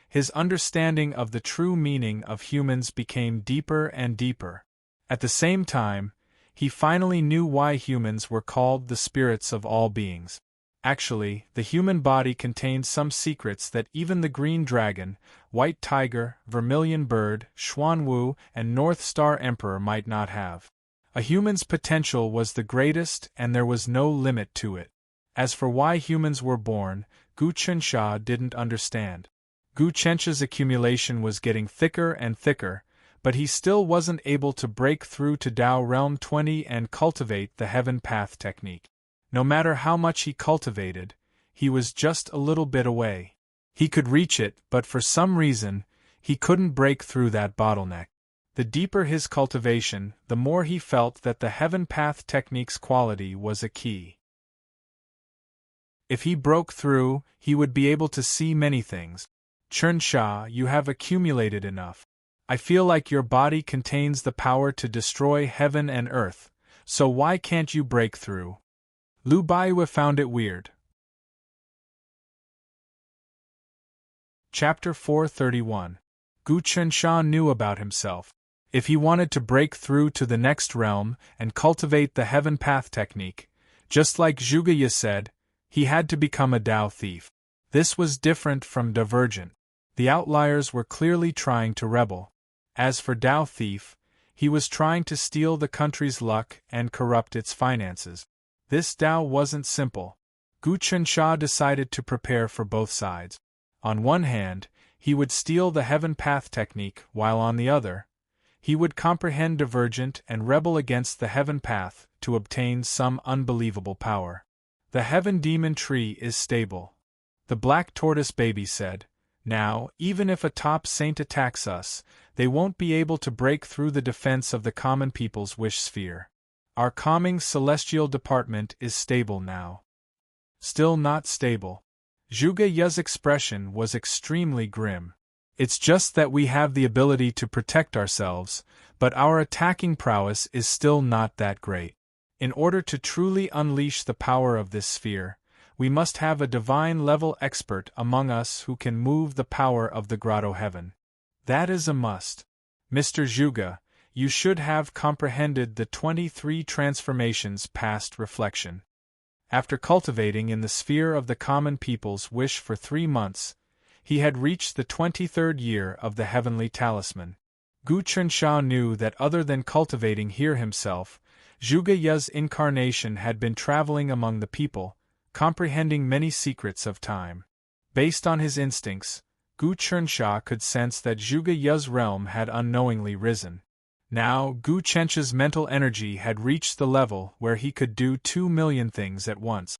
His understanding of the true meaning of humans became deeper and deeper. At the same time, he finally knew why humans were called the spirits of all beings. Actually, the human body contained some secrets that even the green dragon, white tiger, vermilion bird, Xuanwu, and North Star Emperor might not have. A human's potential was the greatest and there was no limit to it. As for why humans were born, Gu Chunsha didn't understand. Gu Chensha's accumulation was getting thicker and thicker, but he still wasn't able to break through to Tao Realm 20 and cultivate the Heaven Path technique. No matter how much he cultivated, he was just a little bit away. He could reach it, but for some reason, he couldn't break through that bottleneck. The deeper his cultivation, the more he felt that the Heaven Path technique's quality was a key. If he broke through, he would be able to see many things. Chernsha, you have accumulated enough. I feel like your body contains the power to destroy heaven and earth, so why can't you break through? Lu Baiwe found it weird. Chapter 431. Gu Chensha knew about himself. If he wanted to break through to the next realm and cultivate the heaven path technique, just like Zhuge Ye said, he had to become a Tao thief. This was different from Divergent. The outliers were clearly trying to rebel. As for Tao thief, he was trying to steal the country's luck and corrupt its finances. This Tao wasn't simple. Gu Chensha decided to prepare for both sides. On one hand, he would steal the heaven path technique, while on the other, he would comprehend Divergent and rebel against the heaven path to obtain some unbelievable power. The heaven demon tree is stable. The black tortoise baby said, now, even if a top saint attacks us, they won't be able to break through the defense of the common people's wish sphere. Our calming celestial department is stable now. Still not stable. Zhuge Ye's expression was extremely grim. It's just that we have the ability to protect ourselves, but our attacking prowess is still not that great. In order to truly unleash the power of this sphere, we must have a divine-level expert among us who can move the power of the grotto heaven. That is a must. Mr. Zhuge, you should have comprehended the 23 transformations past reflection. After cultivating in the sphere of the common people's wish for 3 months, he had reached the 23rd year of the heavenly talisman. Gu Chensha knew that other than cultivating here himself, Zhuge Ye's incarnation had been traveling among the people, comprehending many secrets of time. Based on his instincts, Gu Chensha could sense that Zhuge Ye's realm had unknowingly risen. Now, Gu Chensha's mental energy had reached the level where he could do 2 million things at once.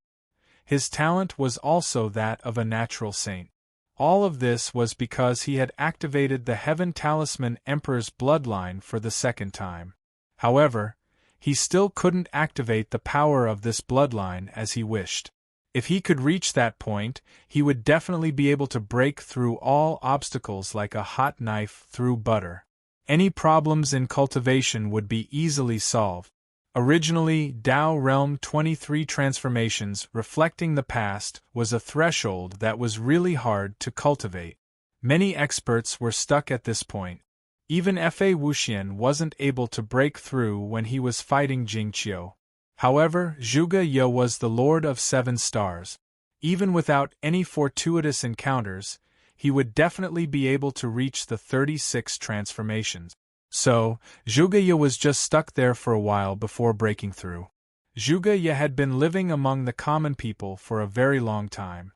His talent was also that of a natural saint. All of this was because he had activated the Heaven Talisman Emperor's bloodline for the second time. However, he still couldn't activate the power of this bloodline as he wished. If he could reach that point, he would definitely be able to break through all obstacles like a hot knife through butter. Any problems in cultivation would be easily solved. Originally, Tao Realm 23 transformations reflecting the past was a threshold that was really hard to cultivate. Many experts were stuck at this point. Even Fa Wuxian wasn't able to break through when he was fighting Jingqiu. However, Zhuge Ye was the Lord of 7 Stars. Even without any fortuitous encounters, he would definitely be able to reach the 36 transformations. So, Zhuge Ye was just stuck there for a while before breaking through. Zhuge Ye had been living among the common people for a very long time.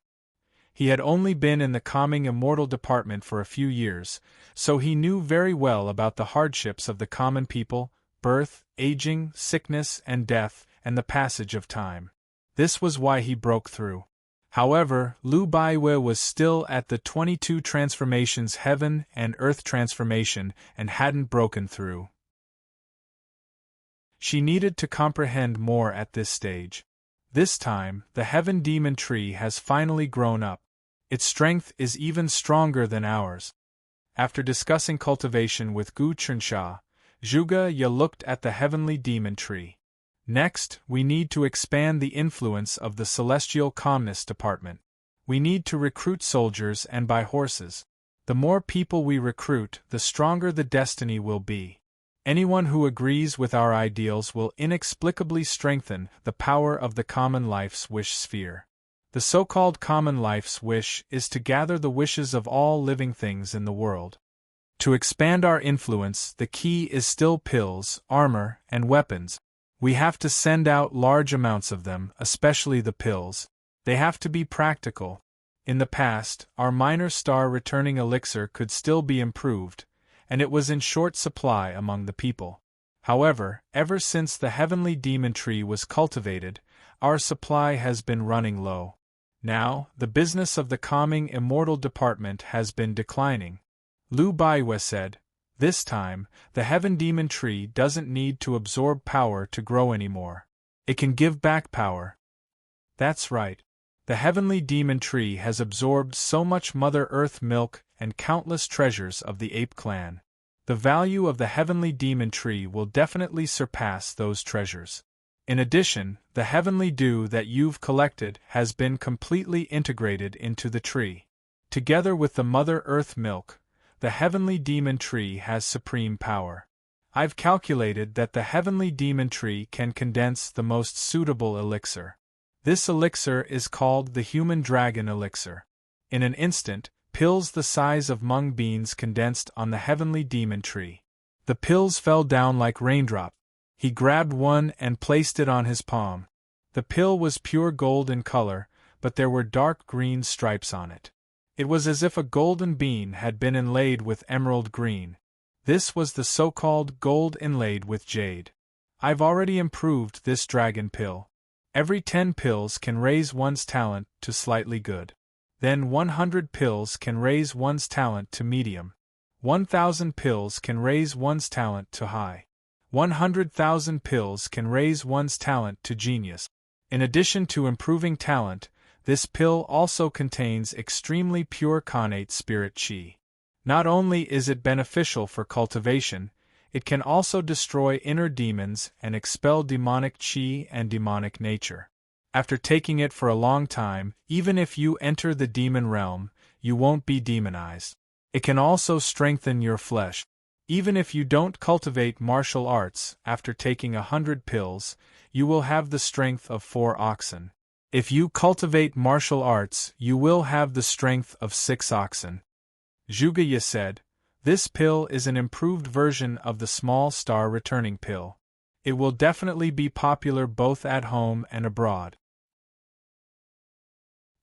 He had only been in the calming immortal department for a few years, so he knew very well about the hardships of the common people, birth, aging, sickness, and death, and the passage of time. This was why he broke through. However, Lu Baiwe was still at the 22 transformations heaven and earth transformation and hadn't broken through. She needed to comprehend more at this stage. This time, the heaven demon tree has finally grown up. Its strength is even stronger than ours. After discussing cultivation with Gu Chensha, Zhuge Ye looked at the heavenly demon tree. Next, we need to expand the influence of the Celestial Calmness Department. We need to recruit soldiers and buy horses. The more people we recruit, the stronger the destiny will be. Anyone who agrees with our ideals will inexplicably strengthen the power of the common life's wish sphere. The so-called common life's wish is to gather the wishes of all living things in the world. To expand our influence, the key is still pills, armor, and weapons. We have to send out large amounts of them, especially the pills. They have to be practical. In the past, our minor star returning elixir could still be improved, and it was in short supply among the people. However, ever since the heavenly demon tree was cultivated, our supply has been running low. Now, the business of the calming immortal department has been declining. Lu Baiwe said, this time, the heaven demon tree doesn't need to absorb power to grow anymore. It can give back power. That's right. The heavenly demon tree has absorbed so much Mother Earth milk and countless treasures of the ape clan. The value of the heavenly demon tree will definitely surpass those treasures. In addition, the heavenly dew that you've collected has been completely integrated into the tree. Together with the Mother Earth milk, the heavenly demon tree has supreme power. I've calculated that the heavenly demon tree can condense the most suitable elixir. This elixir is called the human dragon elixir. In an instant, pills the size of mung beans condensed on the heavenly demon tree. The pills fell down like raindrops. He grabbed one and placed it on his palm. The pill was pure gold in color, but there were dark green stripes on it. It was as if a golden bean had been inlaid with emerald green. This was the so-called gold inlaid with jade. I've already improved this dragon pill. Every 10 pills can raise one's talent to slightly good. Then 100 pills can raise one's talent to medium. 1,000 pills can raise one's talent to high. 100,000 pills can raise one's talent to genius. In addition to improving talent, this pill also contains extremely pure connate spirit qi. Not only is it beneficial for cultivation, it can also destroy inner demons and expel demonic qi and demonic nature. After taking it for a long time, even if you enter the demon realm, you won't be demonized. It can also strengthen your flesh. Even if you don't cultivate martial arts, after taking 100 pills, you will have the strength of 4 oxen. If you cultivate martial arts, you will have the strength of 6 oxen. Zhuge said, "This pill is an improved version of the small star returning pill. It will definitely be popular both at home and abroad.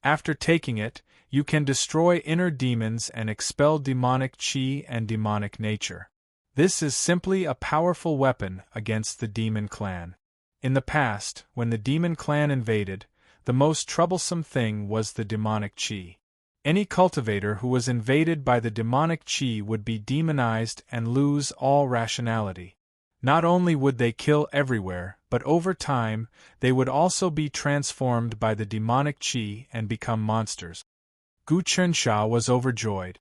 After taking it, you can destroy inner demons and expel demonic qi and demonic nature. This is simply a powerful weapon against the demon clan. In the past, when the demon clan invaded, the most troublesome thing was the demonic qi. Any cultivator who was invaded by the demonic qi would be demonized and lose all rationality. Not only would they kill everywhere, but over time, they would also be transformed by the demonic qi and become monsters." Gu Chensha was overjoyed.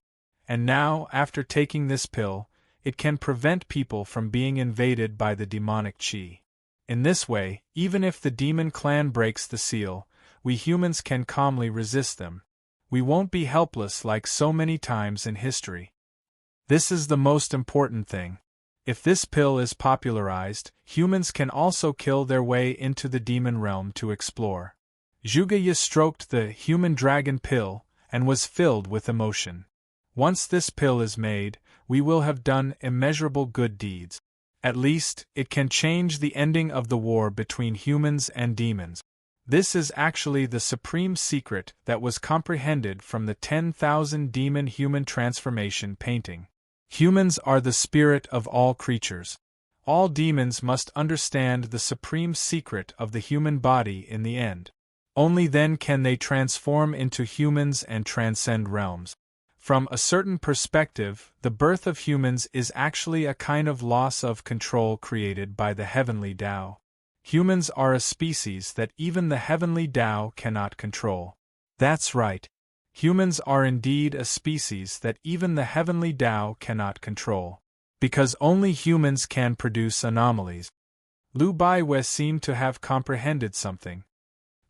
And now, after taking this pill, it can prevent people from being invaded by the demonic qi. In this way, even if the demon clan breaks the seal, we humans can calmly resist them. We won't be helpless like so many times in history. This is the most important thing. If this pill is popularized, humans can also kill their way into the demon realm to explore. Zhuge stroked the human dragon pill and was filled with emotion. Once this pill is made, we will have done immeasurable good deeds. At least, it can change the ending of the war between humans and demons. This is actually the supreme secret that was comprehended from the 10,000 demon-human transformation painting. Humans are the spirit of all creatures. All demons must understand the supreme secret of the human body in the end. Only then can they transform into humans and transcend realms. From a certain perspective, the birth of humans is actually a kind of loss of control created by the heavenly Tao. Humans are a species that even the heavenly Tao cannot control. That's right. Humans are indeed a species that even the heavenly Tao cannot control. Because only humans can produce anomalies. Lu Baiwei seemed to have comprehended something.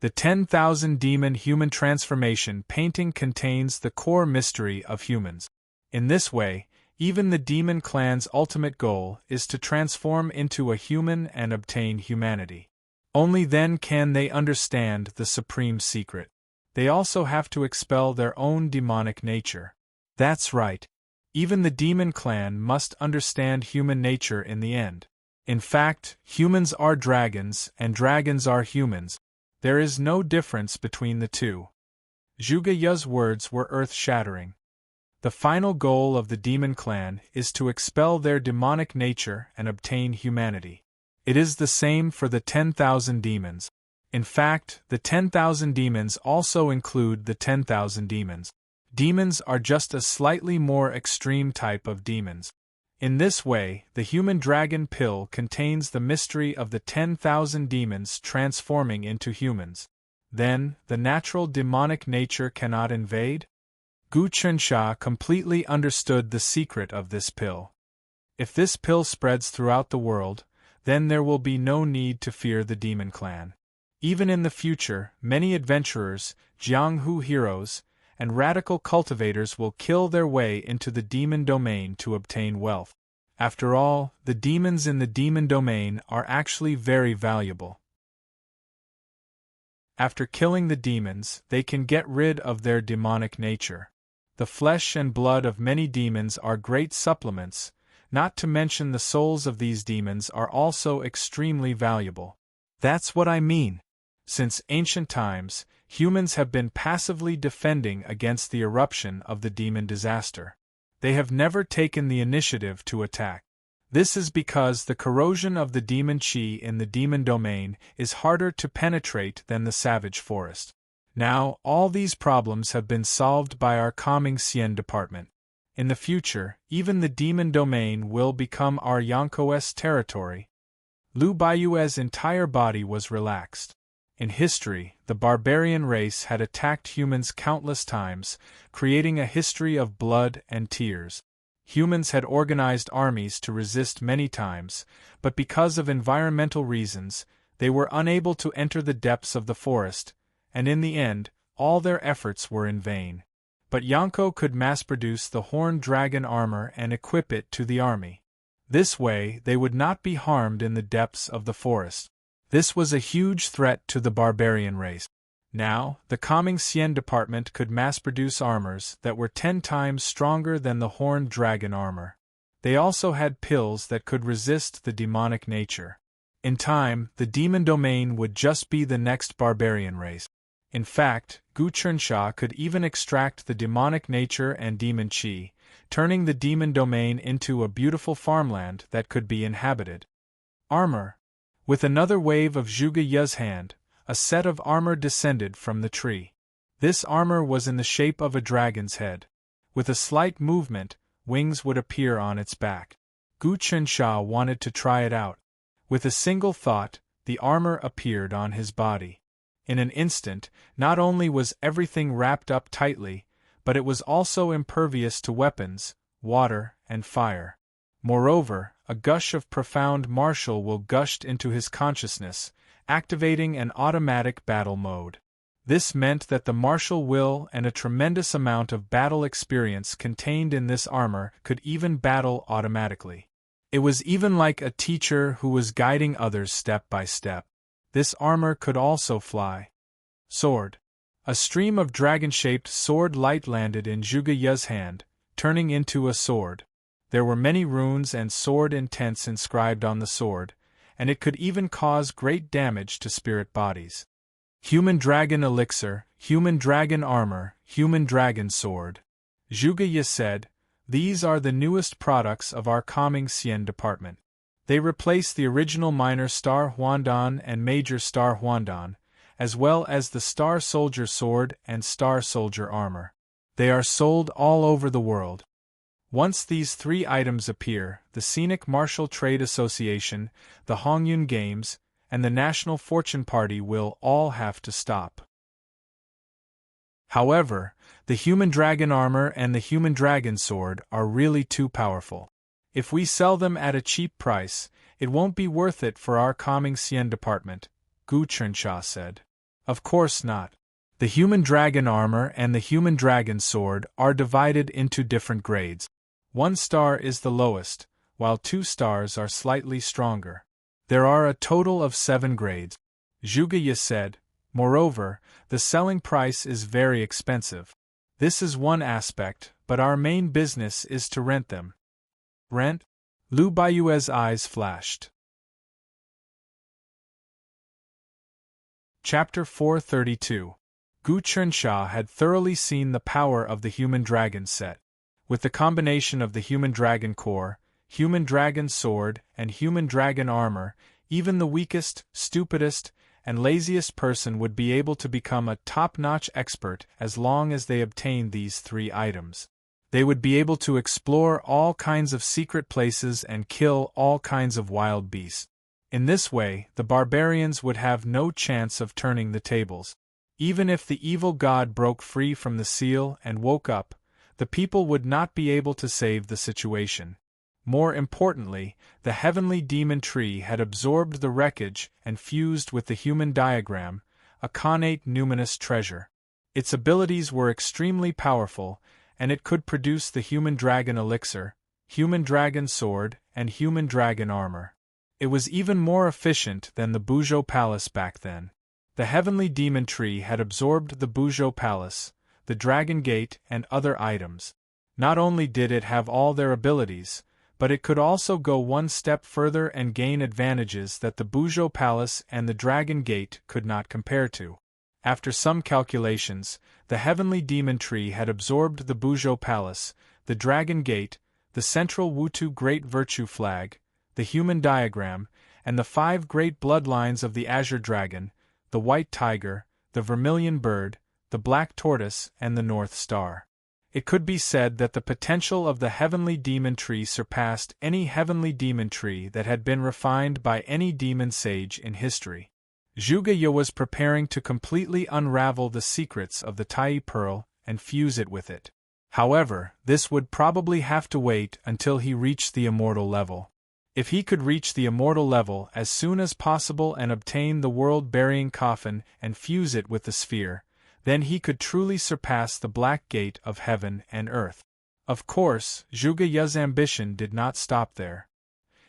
The 10,000 demon-human transformation painting contains the core mystery of humans. In this way, even the demon clan's ultimate goal is to transform into a human and obtain humanity. Only then can they understand the supreme secret. They also have to expel their own demonic nature. That's right. Even the demon clan must understand human nature in the end. In fact, humans are dragons and dragons are humans. There is no difference between the two. Zhuge Ye's words were earth-shattering. The final goal of the demon clan is to expel their demonic nature and obtain humanity. It is the same for the 10,000 demons. In fact, the 10,000 demons also include the 10,000 demons. Demons are just a slightly more extreme type of demons. In this way, the human dragon pill contains the mystery of the 10,000 demons transforming into humans. then the natural demonic nature cannot invade? Gu Chensha completely understood the secret of this pill. If this pill spreads throughout the world, then there will be no need to fear the demon clan. Even in the future, many adventurers, Jianghu heroes, and radical cultivators will kill their way into the demon domain to obtain wealth. After all, the demons in the demon domain are actually very valuable. After killing the demons, they can get rid of their demonic nature. The flesh and blood of many demons are great supplements, not to mention the souls of these demons are also extremely valuable. That's what I mean. Since ancient times, humans have been passively defending against the eruption of the demon disaster. They have never taken the initiative to attack. This is because the corrosion of the demon chi in the demon domain is harder to penetrate than the savage forest. Now, all these problems have been solved by our calming Xian department. In the future, even the demon domain will become our Yanko's territory. Lu Baiyue's entire body was relaxed. In history, the barbarian race had attacked humans countless times, creating a history of blood and tears. Humans had organized armies to resist many times, but because of environmental reasons, they were unable to enter the depths of the forest, and in the end, all their efforts were in vain. But Yanko could mass-produce the horned dragon armor and equip it to the army. This way, they would not be harmed in the depths of the forest. This was a huge threat to the barbarian race. Now, the calming Xian department could mass-produce armors that were 10 times stronger than the horned dragon armor. They also had pills that could resist the demonic nature. In time, the demon domain would just be the next barbarian race. In fact, Gu Chensha could even extract the demonic nature and demon chi, turning the demon domain into a beautiful farmland that could be inhabited. Armor. With another wave of Zhuge Ye's hand, a set of armor descended from the tree. This armor was in the shape of a dragon's head. With a slight movement, wings would appear on its back. Gu Chensha wanted to try it out. With a single thought, the armor appeared on his body. In an instant, not only was everything wrapped up tightly, but it was also impervious to weapons, water, and fire. Moreover, a gush of profound martial will gushed into his consciousness, activating an automatic battle mode. This meant that the martial will and a tremendous amount of battle experience contained in this armor could even battle automatically. It was even like a teacher who was guiding others step by step. This armor could also fly. Sword. A stream of dragon-shaped sword light landed in Zhuge Ye's hand, turning into a sword. There were many runes and sword intents inscribed on the sword, and it could even cause great damage to spirit bodies. Human dragon elixir, human dragon armor, human dragon sword. Zhuge Ye said, these are the newest products of our calming Xian department. They replace the original minor Star Huandan and Major Star Huandan, as well as the Star Soldier sword and Star Soldier armor. They are sold all over the world. Once these 3 items appear, the Scenic Martial Trade Association, the Hongyun Games, and the National Fortune Party will all have to stop. However, the human dragon armor and the human dragon sword are really too powerful. If we sell them at a cheap price, it won't be worth it for our calming Xian department, Gu Chensha said. Of course not. The human dragon armor and the human dragon sword are divided into different grades. 1 star is the lowest, while 2 stars are slightly stronger. There are a total of 7 grades. Zhuge Ye said, moreover, the selling price is very expensive. This is one aspect, but our main business is to rent them. Rent? Lu Baiyue's eyes flashed. Chapter 432. Gu Chensha had thoroughly seen the power of the human dragon set. With the combination of the human dragon core, human dragon sword, and human dragon armor, even the weakest, stupidest, and laziest person would be able to become a top-notch expert as long as they obtained these 3 items. They would be able to explore all kinds of secret places and kill all kinds of wild beasts. In this way, the barbarians would have no chance of turning the tables. Even if the evil god broke free from the seal and woke up, the people would not be able to save the situation. More importantly, the heavenly demon tree had absorbed the wreckage and fused with the human diagram, a connate numinous treasure. Its abilities were extremely powerful, and it could produce the human dragon elixir, human dragon sword, and human dragon armor. It was even more efficient than the Bujo Palace back then. The heavenly demon tree had absorbed the Bujo Palace, the Dragon Gate, and other items. Not only did it have all their abilities, but it could also go one step further and gain advantages that the Bujo Palace and the Dragon Gate could not compare to. After some calculations, the heavenly demon tree had absorbed the Bujo Palace, the Dragon Gate, the central Wutu Great Virtue Flag, the human diagram, and the 5 great bloodlines of the Azure Dragon, the White Tiger, the Vermilion Bird, the Black Tortoise, and the North Star. It could be said that the potential of the heavenly demon tree surpassed any heavenly demon tree that had been refined by any demon sage in history. Zhuge was preparing to completely unravel the secrets of the Tai Pearl and fuse it with it. However, this would probably have to wait until he reached the immortal level. If he could reach the immortal level as soon as possible and obtain the world-burying coffin and fuse it with the sphere, then he could truly surpass the Black Gate of heaven and earth. Of course, Zhuge's ambition did not stop there.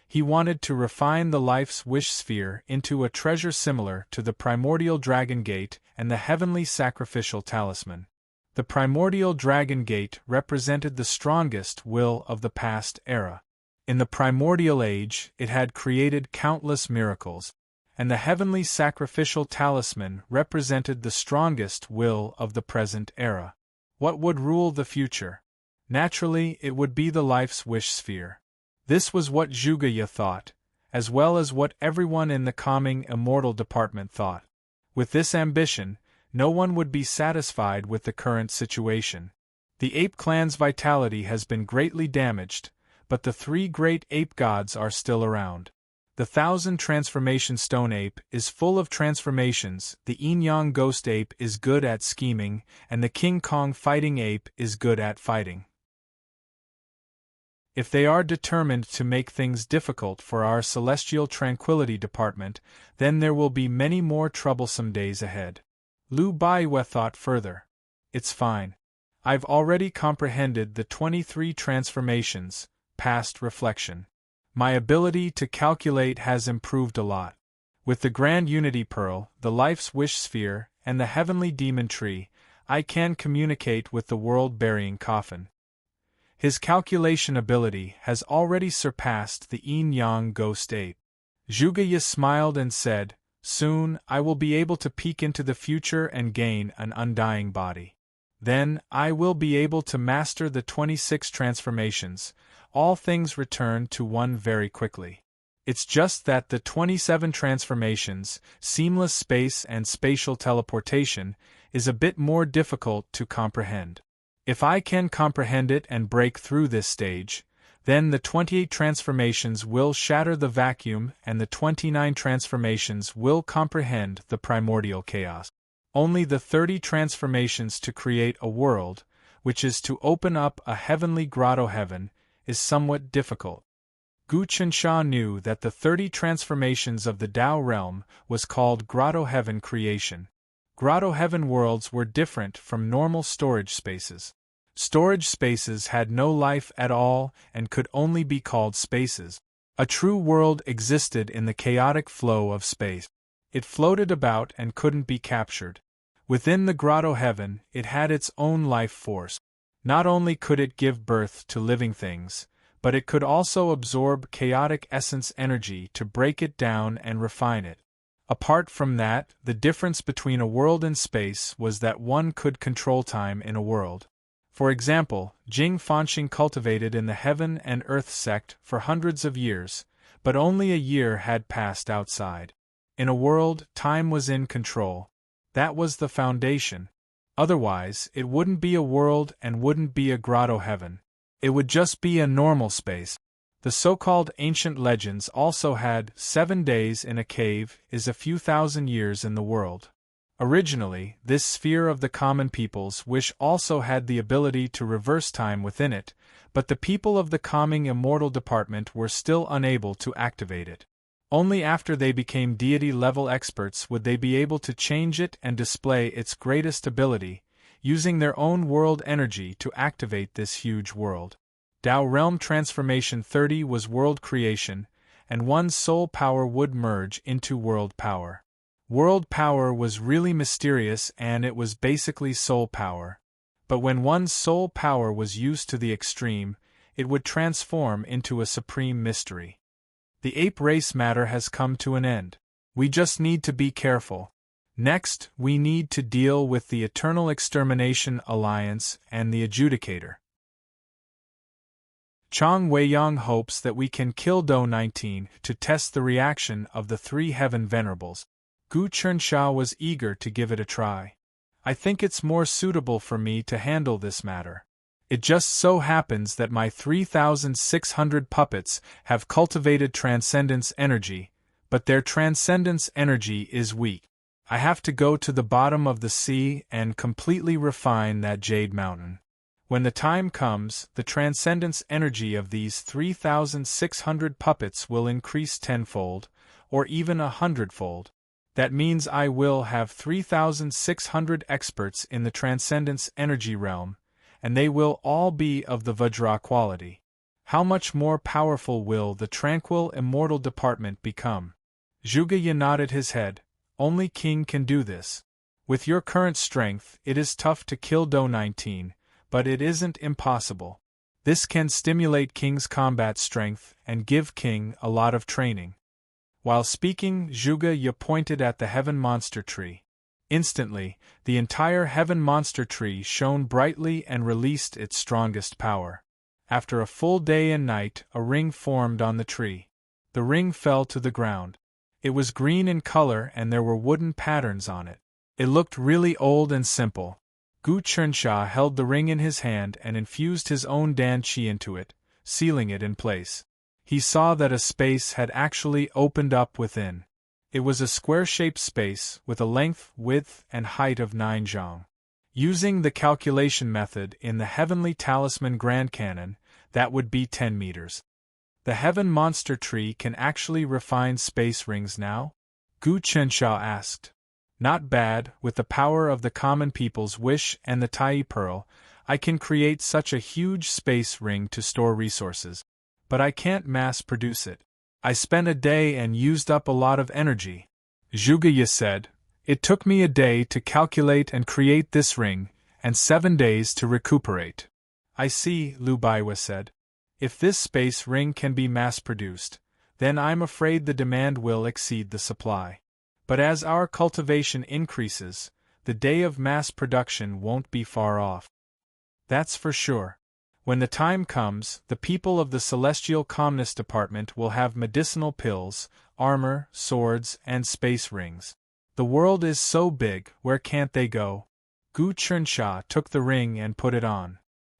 He wanted to refine the Life's Wish Sphere into a treasure similar to the primordial Dragon Gate and the heavenly sacrificial talisman. The primordial Dragon Gate represented the strongest will of the past era. In the primordial age, it had created countless miracles, and the heavenly sacrificial talisman represented the strongest will of the present era. What would rule the future? Naturally, it would be the Life's Wish Sphere. This was what Zhuge thought, as well as what everyone in the calming immortal department thought. With this ambition, no one would be satisfied with the current situation. The ape clan's vitality has been greatly damaged, but the 3 great ape gods are still around. The 1000 transformation stone ape is full of transformations, the Yin-Yang ghost ape is good at scheming, and the King Kong fighting ape is good at fighting. If they are determined to make things difficult for our celestial tranquility department, then there will be many more troublesome days ahead. Lu Baiwe thought further. It's fine. I've already comprehended the 23 transformations, past reflection. My ability to calculate has improved a lot. With the Grand Unity Pearl, the Life's Wish Sphere, and the Heavenly Demon Tree, I can communicate with the world-burying coffin. His calculation ability has already surpassed the Yin-Yang ghost ape. Zhuge smiled and said, "Soon, I will be able to peek into the future and gain an undying body. Then, I will be able to master the 26 transformations. All things return to one very quickly. It's just that the 27 transformations, seamless space and spatial teleportation, is a bit more difficult to comprehend. If I can comprehend it and break through this stage, then the 28 transformations will shatter the vacuum and the 29 transformations will comprehend the primordial chaos. Only the 30 transformations to create a world, which is to open up a heavenly grotto heaven, is somewhat difficult." Gu Qinsha knew that the 30 transformations of the Tao realm was called grotto heaven creation. Grotto heaven worlds were different from normal storage spaces. Storage spaces had no life at all and could only be called spaces. A true world existed in the chaotic flow of space. It floated about and couldn't be captured. Within the grotto heaven, it had its own life force. Not only could it give birth to living things, but it could also absorb chaotic essence energy to break it down and refine it. Apart from that, the difference between a world and space was that one could control time in a world. For example, Jing Fanxing cultivated in the Heaven and Earth sect for hundreds of years, but only a year had passed outside. In a world, time was in control. That was the foundation. Otherwise, it wouldn't be a world and wouldn't be a grotto heaven. It would just be a normal space. The so-called ancient legends also had 7 days in a cave is a few thousand years in the world. Originally, this sphere of the common people's wish also had the ability to reverse time within it, but the people of the calming immortal department were still unable to activate it. Only after they became deity-level experts would they be able to change it and display its greatest ability, using their own world energy to activate this huge world. Tao Realm Transformation 30 was world creation, and one's soul power would merge into world power. World power was really mysterious and it was basically soul power. But when one's soul power was used to the extreme, it would transform into a supreme mystery. The ape race matter has come to an end. We just need to be careful. Next, we need to deal with the Eternal Extermination Alliance and the Adjudicator. Chang Weiyang hopes that we can kill Do-19 to test the reaction of the three heaven venerables. Gu Chensha was eager to give it a try. I think it's more suitable for me to handle this matter. It just so happens that my 3,600 puppets have cultivated transcendence energy, but their transcendence energy is weak. I have to go to the bottom of the sea and completely refine that jade mountain. When the time comes, the transcendence energy of these 3,600 puppets will increase tenfold, or even 100-fold. That means I will have 3,600 experts in the transcendence energy realm, and they will all be of the Vajra quality. How much more powerful will the tranquil immortal department become? Zhuge nodded his head. Only King can do this. With your current strength, it is tough to kill Do-19, but it isn't impossible. This can stimulate King's combat strength and give King a lot of training. While speaking, Zhuge pointed at the heaven monster tree. Instantly, the entire heaven monster tree shone brightly and released its strongest power. After a full day and night, a ring formed on the tree. The ring fell to the ground. It was green in color and there were wooden patterns on it. It looked really old and simple. Gu Chensha held the ring in his hand and infused his own Dan Qi into it, sealing it in place. He saw that a space had actually opened up within. It was a square-shaped space with a length, width, and height of 9 zhang. Using the calculation method in the Heavenly Talisman Grand Canon, that would be 10 meters. The Heaven Monster Tree can actually refine space rings now? Gu Chensha asked. Not bad, with the power of the common people's wish and the Tai Pearl, I can create such a huge space ring to store resources. But I can't mass-produce it. I spent a day and used up a lot of energy. Zhuge said, It took me a day to calculate and create this ring, and 7 days to recuperate. I see, Lu Baiwa said. If this space ring can be mass-produced, then I'm afraid the demand will exceed the supply. But as our cultivation increases, the day of mass production won't be far off. That's for sure. When the time comes, the people of the Celestial Calmness Department will have medicinal pills, armor, swords, and space rings. The world is so big, where can't they go? Gu Chensha took the ring and put it on.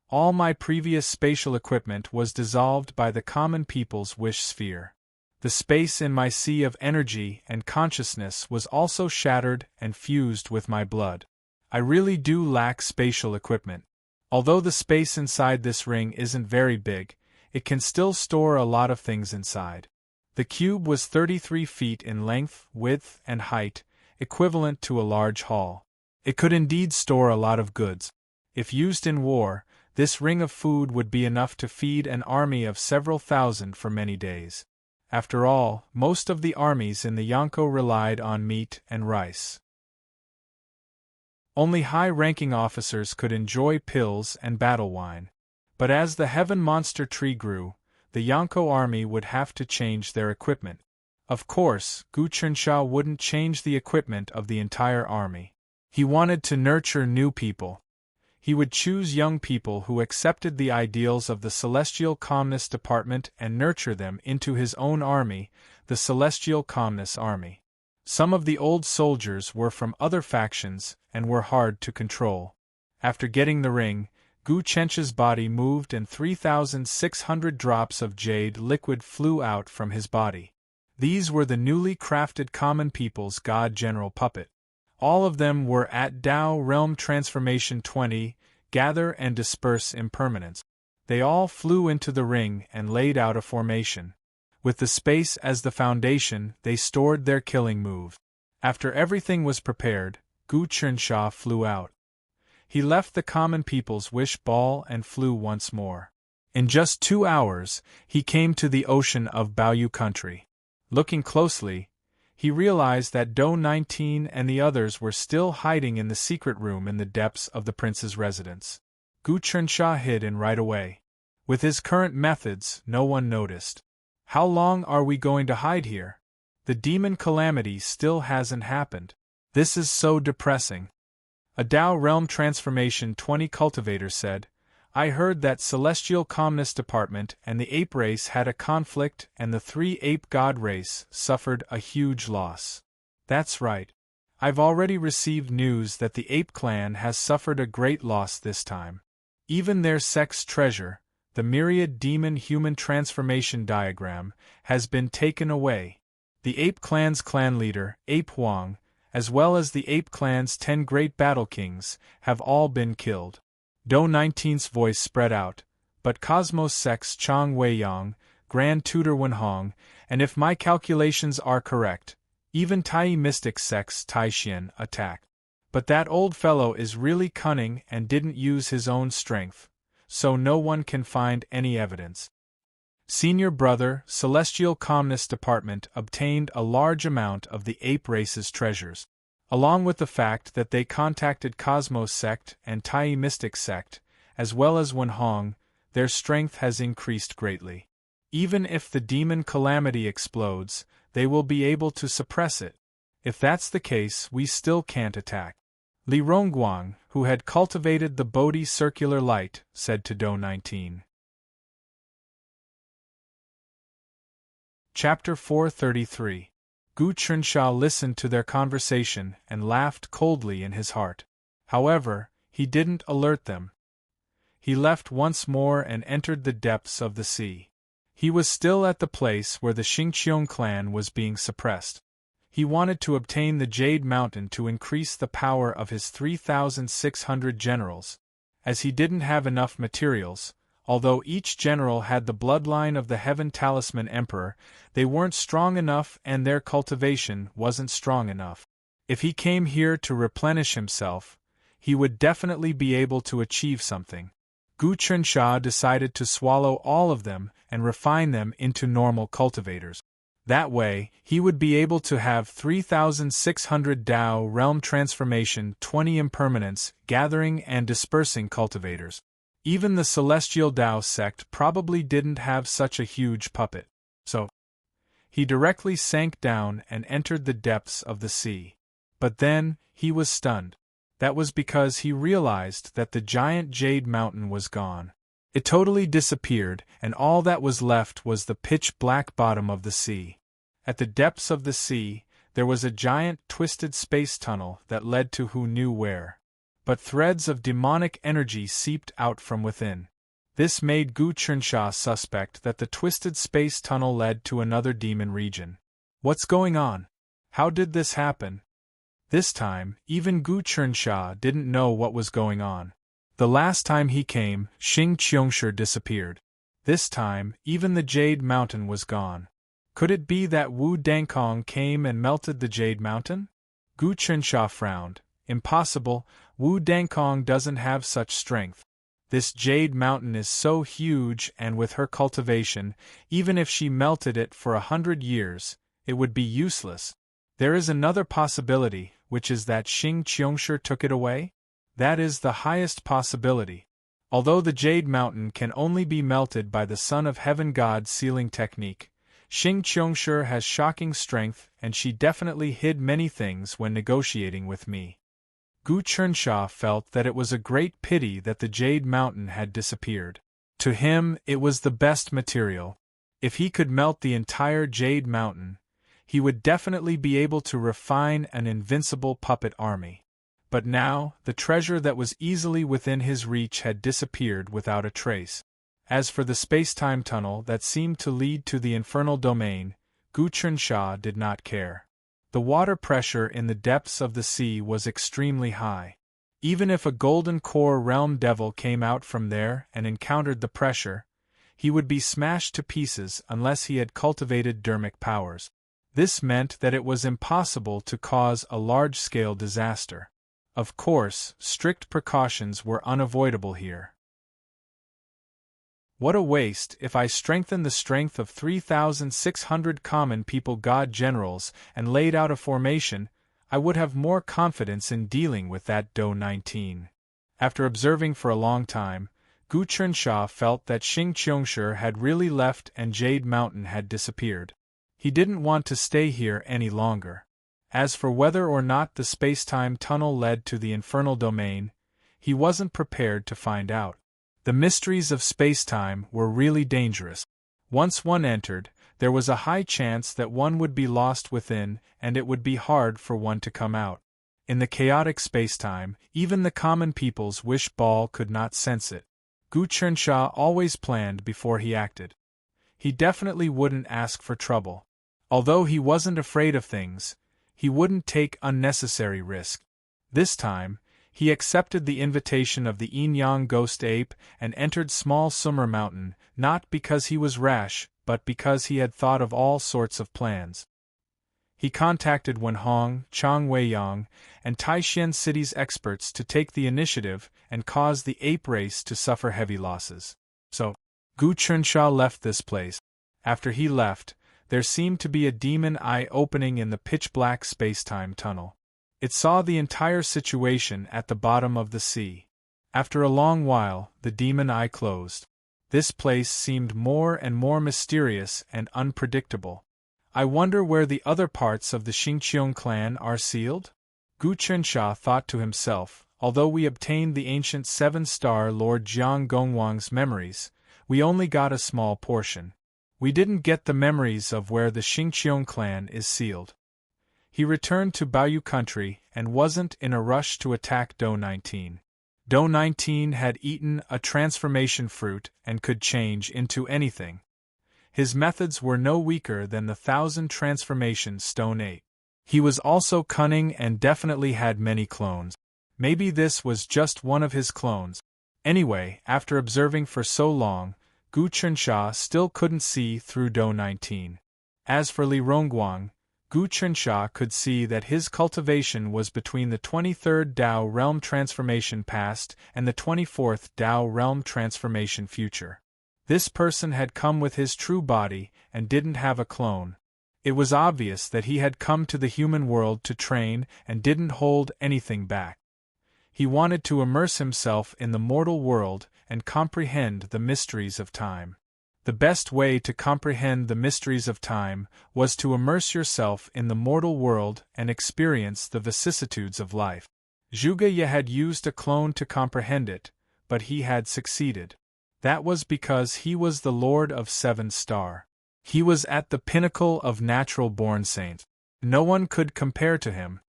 All my previous spatial equipment was dissolved by the common people's wish sphere. The space in my sea of energy and consciousness was also shattered and fused with my blood. I really do lack spatial equipment. Although the space inside this ring isn't very big, it can still store a lot of things inside. The cube was 33 feet in length, width, and height, equivalent to a large hall. It could indeed store a lot of goods. If used in war, this ring of food would be enough to feed an army of several thousand for many days. After all, most of the armies in the Yonko relied on meat and rice. Only high-ranking officers could enjoy pills and battle wine. But as the Heaven Monster Tree grew, the Yonko army would have to change their equipment. Of course, Gu Chensha wouldn't change the equipment of the entire army. He wanted to nurture new people. He would choose young people who accepted the ideals of the Celestial Calmness Department and nurture them into his own army, the Celestial Calmness Army. Some of the old soldiers were from other factions and were hard to control. After getting the ring, Gu Chensha's body moved and 3,600 drops of jade liquid flew out from his body. These were the newly crafted common people's God General puppet. All of them were at Tao Realm Transformation 20, gather and disperse impermanence. They all flew into the ring and laid out a formation. With the space as the foundation, they stored their killing move. After everything was prepared, Gu Qinsha flew out. He left the common people's wish ball and flew once more. In just 2 hours, he came to the ocean of Baoyu country. Looking closely, he realized that Do 19 and the others were still hiding in the secret room in the depths of the prince's residence. Gu Qinsha hid in right away. With his current methods, no one noticed. How long are we going to hide here? The demon calamity still hasn't happened. This is so depressing. A Tao Realm Transformation 20 cultivator said, I heard that Celestial Calmness Department and the ape race had a conflict and the 3 ape god race suffered a huge loss. That's right. I've already received news that the ape clan has suffered a great loss this time. Even their sex treasure, the myriad demon-human transformation diagram, has been taken away. The ape clan's clan leader, Ape Huang, as well as the ape clan's 10 great battle kings, have all been killed. Do 19's voice spread out, but Cosmos Sex Chang Weiyang, Grand Tutor Wenhong, and if my calculations are correct, even Tai Mystic Sex Tai Xian attacked. But that old fellow is really cunning and didn't use his own strength, so no one can find any evidence. Senior Brother, Celestial Calmness Department obtained a large amount of the ape race's treasures. Along with the fact that they contacted Cosmos Sect and Tai Mystic Sect, as well as Wenhong, their strength has increased greatly. Even if the demon calamity explodes, they will be able to suppress it. If that's the case, we still can't attack. Li Rongguang, who had cultivated the Bodhi circular light, said to Do 19. Chapter 433. Gu Qinsha listened to their conversation and laughed coldly in his heart. However, he didn't alert them. He left once more and entered the depths of the sea. He was still at the place where the Xingqiong clan was being suppressed. He wanted to obtain the Jade Mountain to increase the power of his 3,600 generals. As he didn't have enough materials, although each general had the bloodline of the Heaven Talisman Emperor, they weren't strong enough and their cultivation wasn't strong enough. If he came here to replenish himself, he would definitely be able to achieve something. Gu Qinsha decided to swallow all of them and refine them into normal cultivators. That way, he would be able to have 3,600 Tao Realm Transformation 20 impermanence, gathering and dispersing cultivators. Even the Celestial Tao sect probably didn't have such a huge puppet. So, he directly sank down and entered the depths of the sea. But then, he was stunned. That was because he realized that the giant Jade Mountain was gone. It totally disappeared, and all that was left was the pitch-black bottom of the sea. At the depths of the sea, there was a giant twisted space tunnel that led to who knew where. But threads of demonic energy seeped out from within. This made Gu Qinsha suspect that the twisted space tunnel led to another demon region. What's going on? How did this happen? This time, even Gu Qinsha didn't know what was going on. The last time he came, Xingqiongshi disappeared. This time, even the Jade Mountain was gone. Could it be that Wu Dankong came and melted the Jade Mountain? Gu Qinsha frowned. Impossible, Wu Dankong doesn't have such strength. This Jade Mountain is so huge, and with her cultivation, even if she melted it for 100 years, it would be useless. There is another possibility, which is that Xingqiongshi took it away? That is the highest possibility. Although the Jade Mountain can only be melted by the Son of Heaven God sealing technique, Xingqiongshi has shocking strength and she definitely hid many things when negotiating with me. Gu Qinsha felt that it was a great pity that the Jade Mountain had disappeared. To him, it was the best material. If he could melt the entire Jade Mountain, he would definitely be able to refine an invincible puppet army. But now, the treasure that was easily within his reach had disappeared without a trace. As for the space-time tunnel that seemed to lead to the infernal domain, Gu Qinsha did not care. The water pressure in the depths of the sea was extremely high. Even if a golden core realm devil came out from there and encountered the pressure, he would be smashed to pieces unless he had cultivated dermic powers. This meant that it was impossible to cause a large-scale disaster. Of course, strict precautions were unavoidable here. What a waste! If I strengthened the strength of 3,600 common people god generals and laid out a formation, I would have more confidence in dealing with that Do 19. After observing for a long time, Gu Chensha felt that Xing Qiongshi had really left and Jade Mountain had disappeared. He didn't want to stay here any longer. As for whether or not the space-time tunnel led to the infernal domain, he wasn't prepared to find out. The mysteries of space-time were really dangerous. Once one entered, there was a high chance that one would be lost within, and it would be hard for one to come out. In the chaotic space-time, even the common people's wish ball could not sense it. Gu Chensha always planned before he acted. He definitely wouldn't ask for trouble. Although he wasn't afraid of things, he wouldn't take unnecessary risk. This time, he accepted the invitation of the Yin-Yang ghost ape and entered Small Summer Mountain, not because he was rash, but because he had thought of all sorts of plans. He contacted Wenhong, Chang Weiyang, and Taishan City's experts to take the initiative and cause the ape race to suffer heavy losses. So, Gu Chensha left this place. After he left, there seemed to be a demon eye opening in the pitch-black space-time tunnel. It saw the entire situation at the bottom of the sea. After a long while, the demon eye closed. This place seemed more and more mysterious and unpredictable. I wonder where the other parts of the Xingqiong clan are sealed? Gu Chensha thought to himself, although we obtained the ancient 7-star Lord Jiang Gongwang's memories, we only got a small portion. We didn't get the memories of where the Xingqiong clan is sealed. He returned to Baoyu country and wasn't in a rush to attack Do 19. Do 19 had eaten a transformation fruit and could change into anything. His methods were no weaker than the 1,000 transformation Stone 8. He was also cunning and definitely had many clones. Maybe this was just one of his clones. Anyway, after observing for so long, Gu Chensha still couldn't see through Do 19. As for Li Rongguang, Gu Chensha could see that his cultivation was between the 23rd Dao Realm Transformation Past and the 24th Dao Realm Transformation Future. This person had come with his true body and didn't have a clone. It was obvious that he had come to the human world to train and didn't hold anything back. He wanted to immerse himself in the mortal world and comprehend the mysteries of time. The best way to comprehend the mysteries of time was to immerse yourself in the mortal world and experience the vicissitudes of life. Zhuge Ye had used a clone to comprehend it, but he had succeeded. That was because he was the Lord of 7-star. He was at the pinnacle of natural-born saints. No one could compare to him.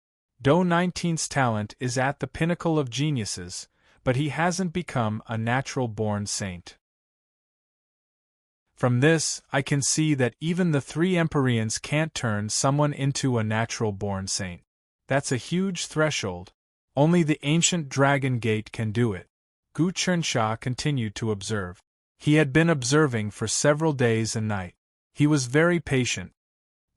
Do 19's talent is at the pinnacle of geniuses, but he hasn't become a natural-born saint. From this, I can see that even the 3 Empyreans can't turn someone into a natural-born saint. That's a huge threshold. Only the ancient Dragon Gate can do it. Gu Chensha continued to observe. He had been observing for several days and nights. He was very patient.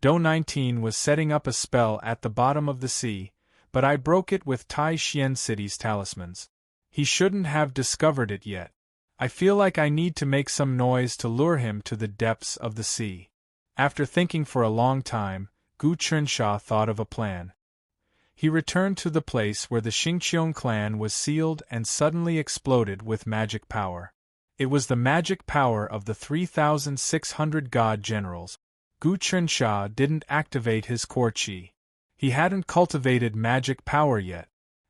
Do 19 was setting up a spell at the bottom of the sea, but I broke it with Taishan City's talismans. He shouldn't have discovered it yet. I feel like I need to make some noise to lure him to the depths of the sea. After thinking for a long time, Gu Chensha thought of a plan. He returned to the place where the Xingqiong clan was sealed and suddenly exploded with magic power. It was the magic power of the 3,600 god generals. Gu Chensha didn't activate his core qi. He hadn't cultivated magic power yet.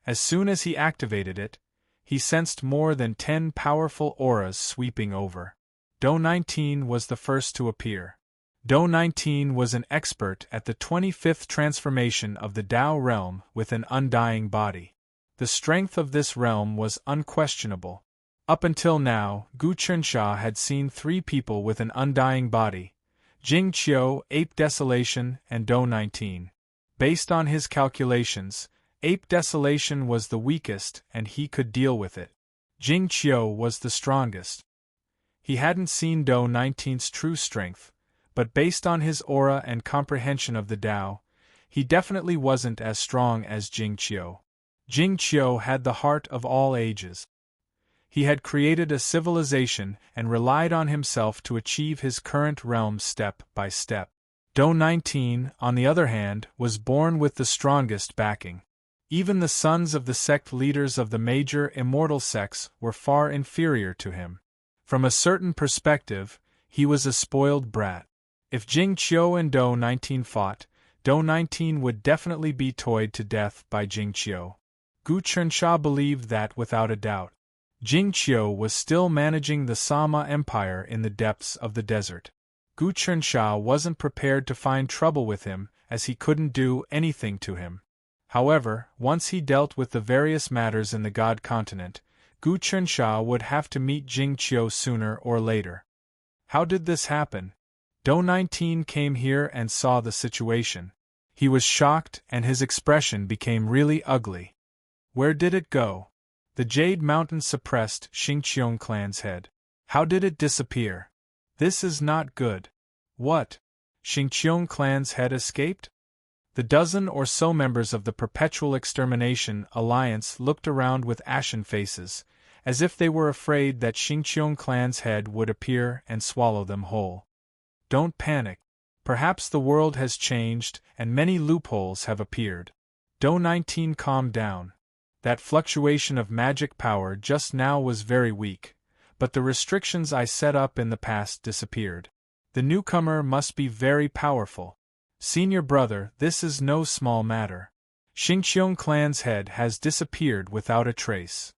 As soon as he activated it, he sensed more than 10 powerful auras sweeping over. Do 19 was the first to appear. Do 19 was an expert at the 25th transformation of the Dao realm with an undying body. The strength of this realm was unquestionable. Up until now, Gu Chensha had seen 3 people with an undying body: Jing Qiu, Ape Desolation, and Do 19. Based on his calculations, Ape Desolation was the weakest and he could deal with it. Jing Qiu was the strongest. He hadn't seen Do 19's true strength, but based on his aura and comprehension of the Tao, he definitely wasn't as strong as Jing Qiu. Jing Qiu had the heart of all ages. He had created a civilization and relied on himself to achieve his current realm step by step. Do 19, on the other hand, was born with the strongest backing. Even the sons of the sect leaders of the major immortal sects were far inferior to him. From a certain perspective, he was a spoiled brat. If Jing Qiu and Do 19 fought, Do 19 would definitely be toyed to death by Jing Qiu. Gu Chensha believed that without a doubt. Jing Qiu was still managing the Sama Empire in the depths of the desert. Gu Chensha wasn't prepared to find trouble with him, as he couldn't do anything to him. However, once he dealt with the various matters in the God continent, Gu Chensha would have to meet Jing Qiu sooner or later. How did this happen? Do 19 came here and saw the situation. He was shocked and his expression became really ugly. Where did it go? The Jade Mountain suppressed Xingqiong clan's head. How did it disappear? This is not good. What? Xingqiong clan's head escaped? The dozen or so members of the Perpetual Extermination Alliance looked around with ashen faces, as if they were afraid that Xingqiong clan's head would appear and swallow them whole. Don't panic. Perhaps the world has changed and many loopholes have appeared. Do 19 calmed down. That fluctuation of magic power just now was very weak, but the restrictions I set up in the past disappeared. The newcomer must be very powerful. Senior brother, this is no small matter. Xingqiong clan's head has disappeared without a trace.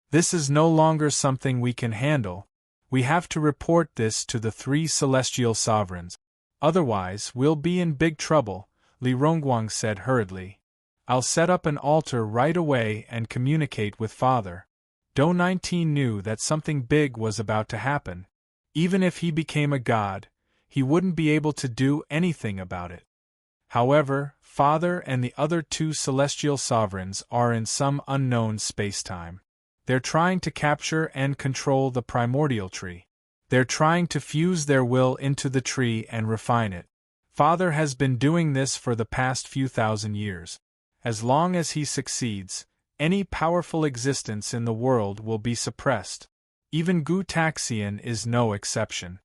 This is no longer something we can handle. We have to report this to the 3 celestial sovereigns. Otherwise, we'll be in big trouble, Li Rongguang said hurriedly. I'll set up an altar right away and communicate with Father. Do 19 knew that something big was about to happen. Even if he became a god, he wouldn't be able to do anything about it. However, Father and the other 2 celestial sovereigns are in some unknown space-time. They're trying to capture and control the primordial tree. They're trying to fuse their will into the tree and refine it. Father has been doing this for the past few thousand years. As long as he succeeds, any powerful existence in the world will be suppressed. Even Gu Taxian is no exception.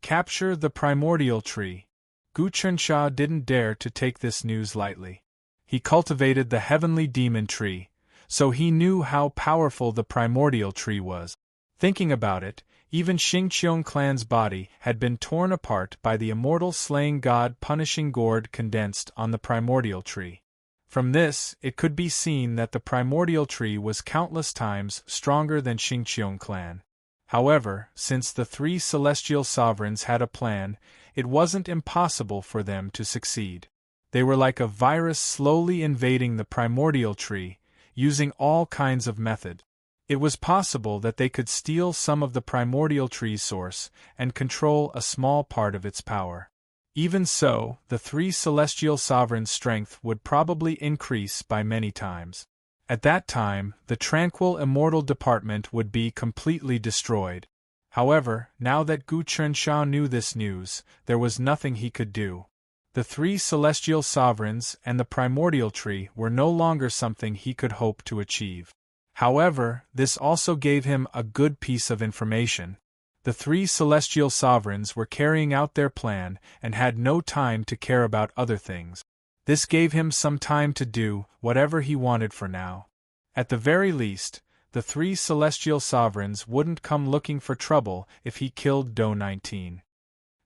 Capture the primordial tree. Gu Chensha didn't dare to take this news lightly. He cultivated the heavenly demon tree, so he knew how powerful the primordial tree was. Thinking about it, even Xingqiong clan's body had been torn apart by the immortal slaying god punishing gourd condensed on the primordial tree. From this, it could be seen that the primordial tree was countless times stronger than Xingqiong clan. However, since the 3 celestial sovereigns had a plan, it wasn't impossible for them to succeed. They were like a virus slowly invading the primordial tree, using all kinds of method. It was possible that they could steal some of the primordial tree's source and control a small part of its power. Even so, the 3 celestial sovereigns' strength would probably increase by many times. At that time, the tranquil immortal department would be completely destroyed. However, now that Gu Chensha knew this news, there was nothing he could do. The 3 celestial sovereigns and the primordial tree were no longer something he could hope to achieve. However, this also gave him a good piece of information. The 3 celestial sovereigns were carrying out their plan and had no time to care about other things. This gave him some time to do whatever he wanted for now. At the very least, the 3 celestial sovereigns wouldn't come looking for trouble if he killed Do 19.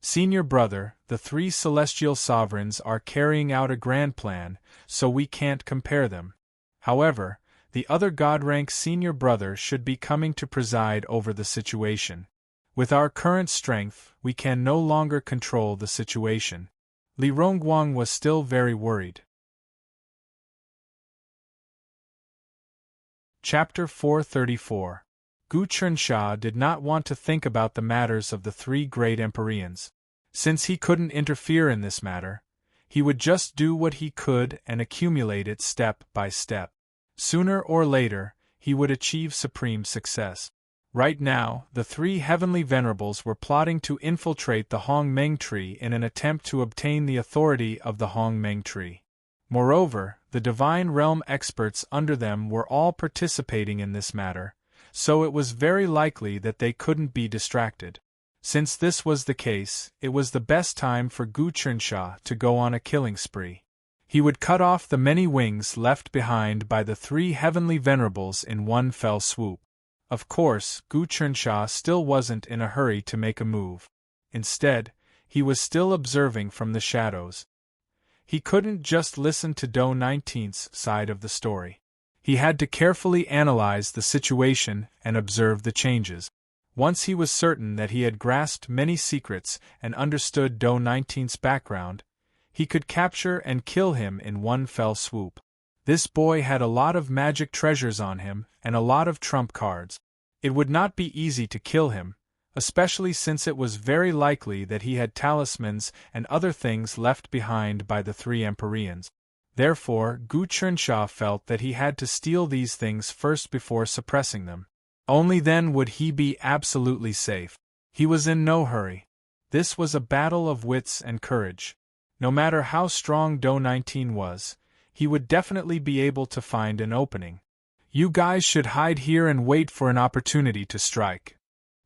Senior brother, the 3 celestial sovereigns are carrying out a grand plan, so we can't compare them. However, the other god-rank senior brother should be coming to preside over the situation. With our current strength, we can no longer control the situation. Li Rongguang was still very worried. Chapter 434. Gu Chensha did not want to think about the matters of the 3 great Empyreans. Since he couldn't interfere in this matter, He would just do what he could and accumulate it step by step. Sooner or later, he would achieve supreme success. Right now, the three heavenly venerables were plotting to infiltrate the Hongmeng tree in an attempt to obtain the authority of the Hongmeng tree. Moreover, the divine realm experts under them were all participating in this matter, so it was very likely that they couldn't be distracted. Since this was the case, it was the best time for Gu Chernsha to go on a killing spree. He would cut off the many wings left behind by the three heavenly venerables in one fell swoop. Of course, Gu Chernsha still wasn't in a hurry to make a move. Instead, he was still observing from the shadows. He couldn't just listen to Do 19's side of the story. He had to carefully analyze the situation and observe the changes. Once he was certain that he had grasped many secrets and understood Do 19's background, he could capture and kill him in one fell swoop. This boy had a lot of magic treasures on him and a lot of trump cards. It would not be easy to kill him, especially since it was very likely that he had talismans and other things left behind by the three Empyreans. Therefore, Gu Chernsha felt that he had to steal these things first before suppressing them. Only then would he be absolutely safe. He was in no hurry. This was a battle of wits and courage. No matter how strong Do 19 was, he would definitely be able to find an opening. You guys should hide here and wait for an opportunity to strike.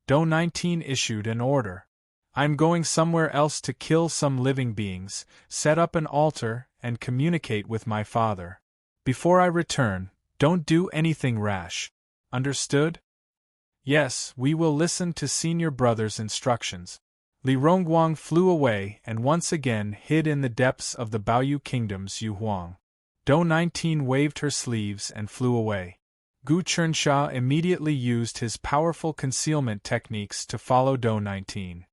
Do 19 issued an order. I'm going somewhere else to kill some living beings, set up an altar, and communicate with my father. Before I return, don't do anything rash. Understood? Yes, we will listen to senior brother's instructions. Li Rongguang flew away and once again hid in the depths of the Baoyu Kingdom's Yuhuang. Do 19 waved her sleeves and flew away. Gu Chernsha immediately used his powerful concealment techniques to follow Do 19.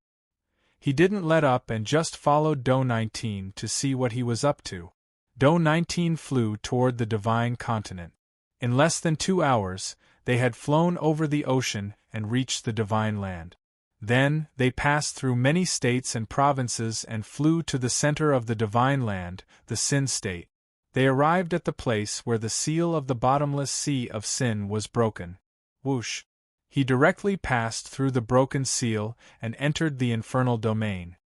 He didn't let up and just followed Do 19 to see what he was up to. Do 19 flew toward the divine continent. In less than 2 hours, they had flown over the ocean and reached the divine land. Then, they passed through many states and provinces and flew to the center of the divine land, the Sin state. They arrived at the place where the seal of the bottomless sea of Sin was broken. Whoosh! He directly passed through the broken seal and entered the infernal domain.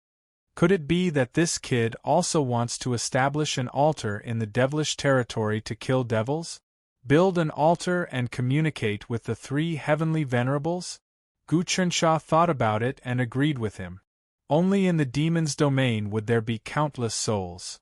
Could it be that this kid also wants to establish an altar in the devilish territory to kill devils? Build an altar and communicate with the three heavenly venerables? Gu Chernsha thought about it and agreed with him. Only in the demon's domain would there be countless souls.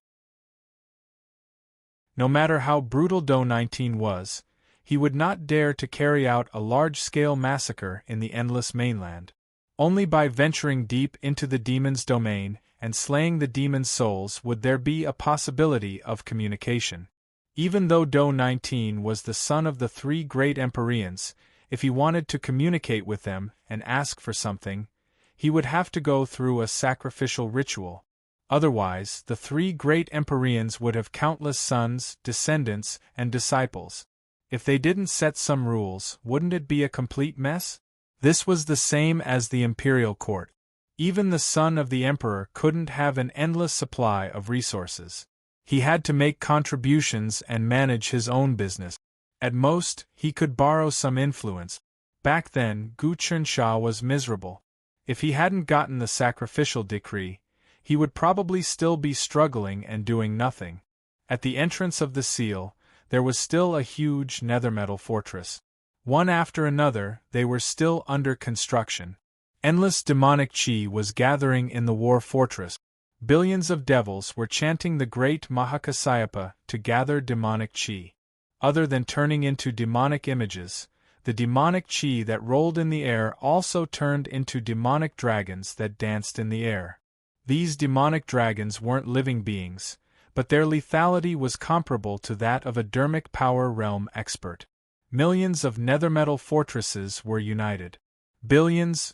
No matter how brutal Do 19 was, he would not dare to carry out a large-scale massacre in the endless mainland. Only by venturing deep into the demon's domain and slaying the demon's souls would there be a possibility of communication. Even though Do 19 was the son of the three great Empyreans, if he wanted to communicate with them and ask for something, he would have to go through a sacrificial ritual. Otherwise, the three great Empyreans would have countless sons, descendants, and disciples. If they didn't set some rules, wouldn't it be a complete mess? This was the same as the imperial court. Even the son of the emperor couldn't have an endless supply of resources. He had to make contributions and manage his own business. At most, he could borrow some influence. Back then, Gu Chernsha was miserable. If he hadn't gotten the sacrificial decree, he would probably still be struggling and doing nothing. At the entrance of the seal, there was still a huge nethermetal fortress. One after another, they were still under construction. Endless demonic chi was gathering in the war fortress. Billions of devils were chanting the great Mahakasayapa to gather demonic chi. Other than turning into demonic images, the demonic chi that rolled in the air also turned into demonic dragons that danced in the air. These demonic dragons weren't living beings, but their lethality was comparable to that of a dermic power realm expert. Millions of nethermetal fortresses were united. Billions,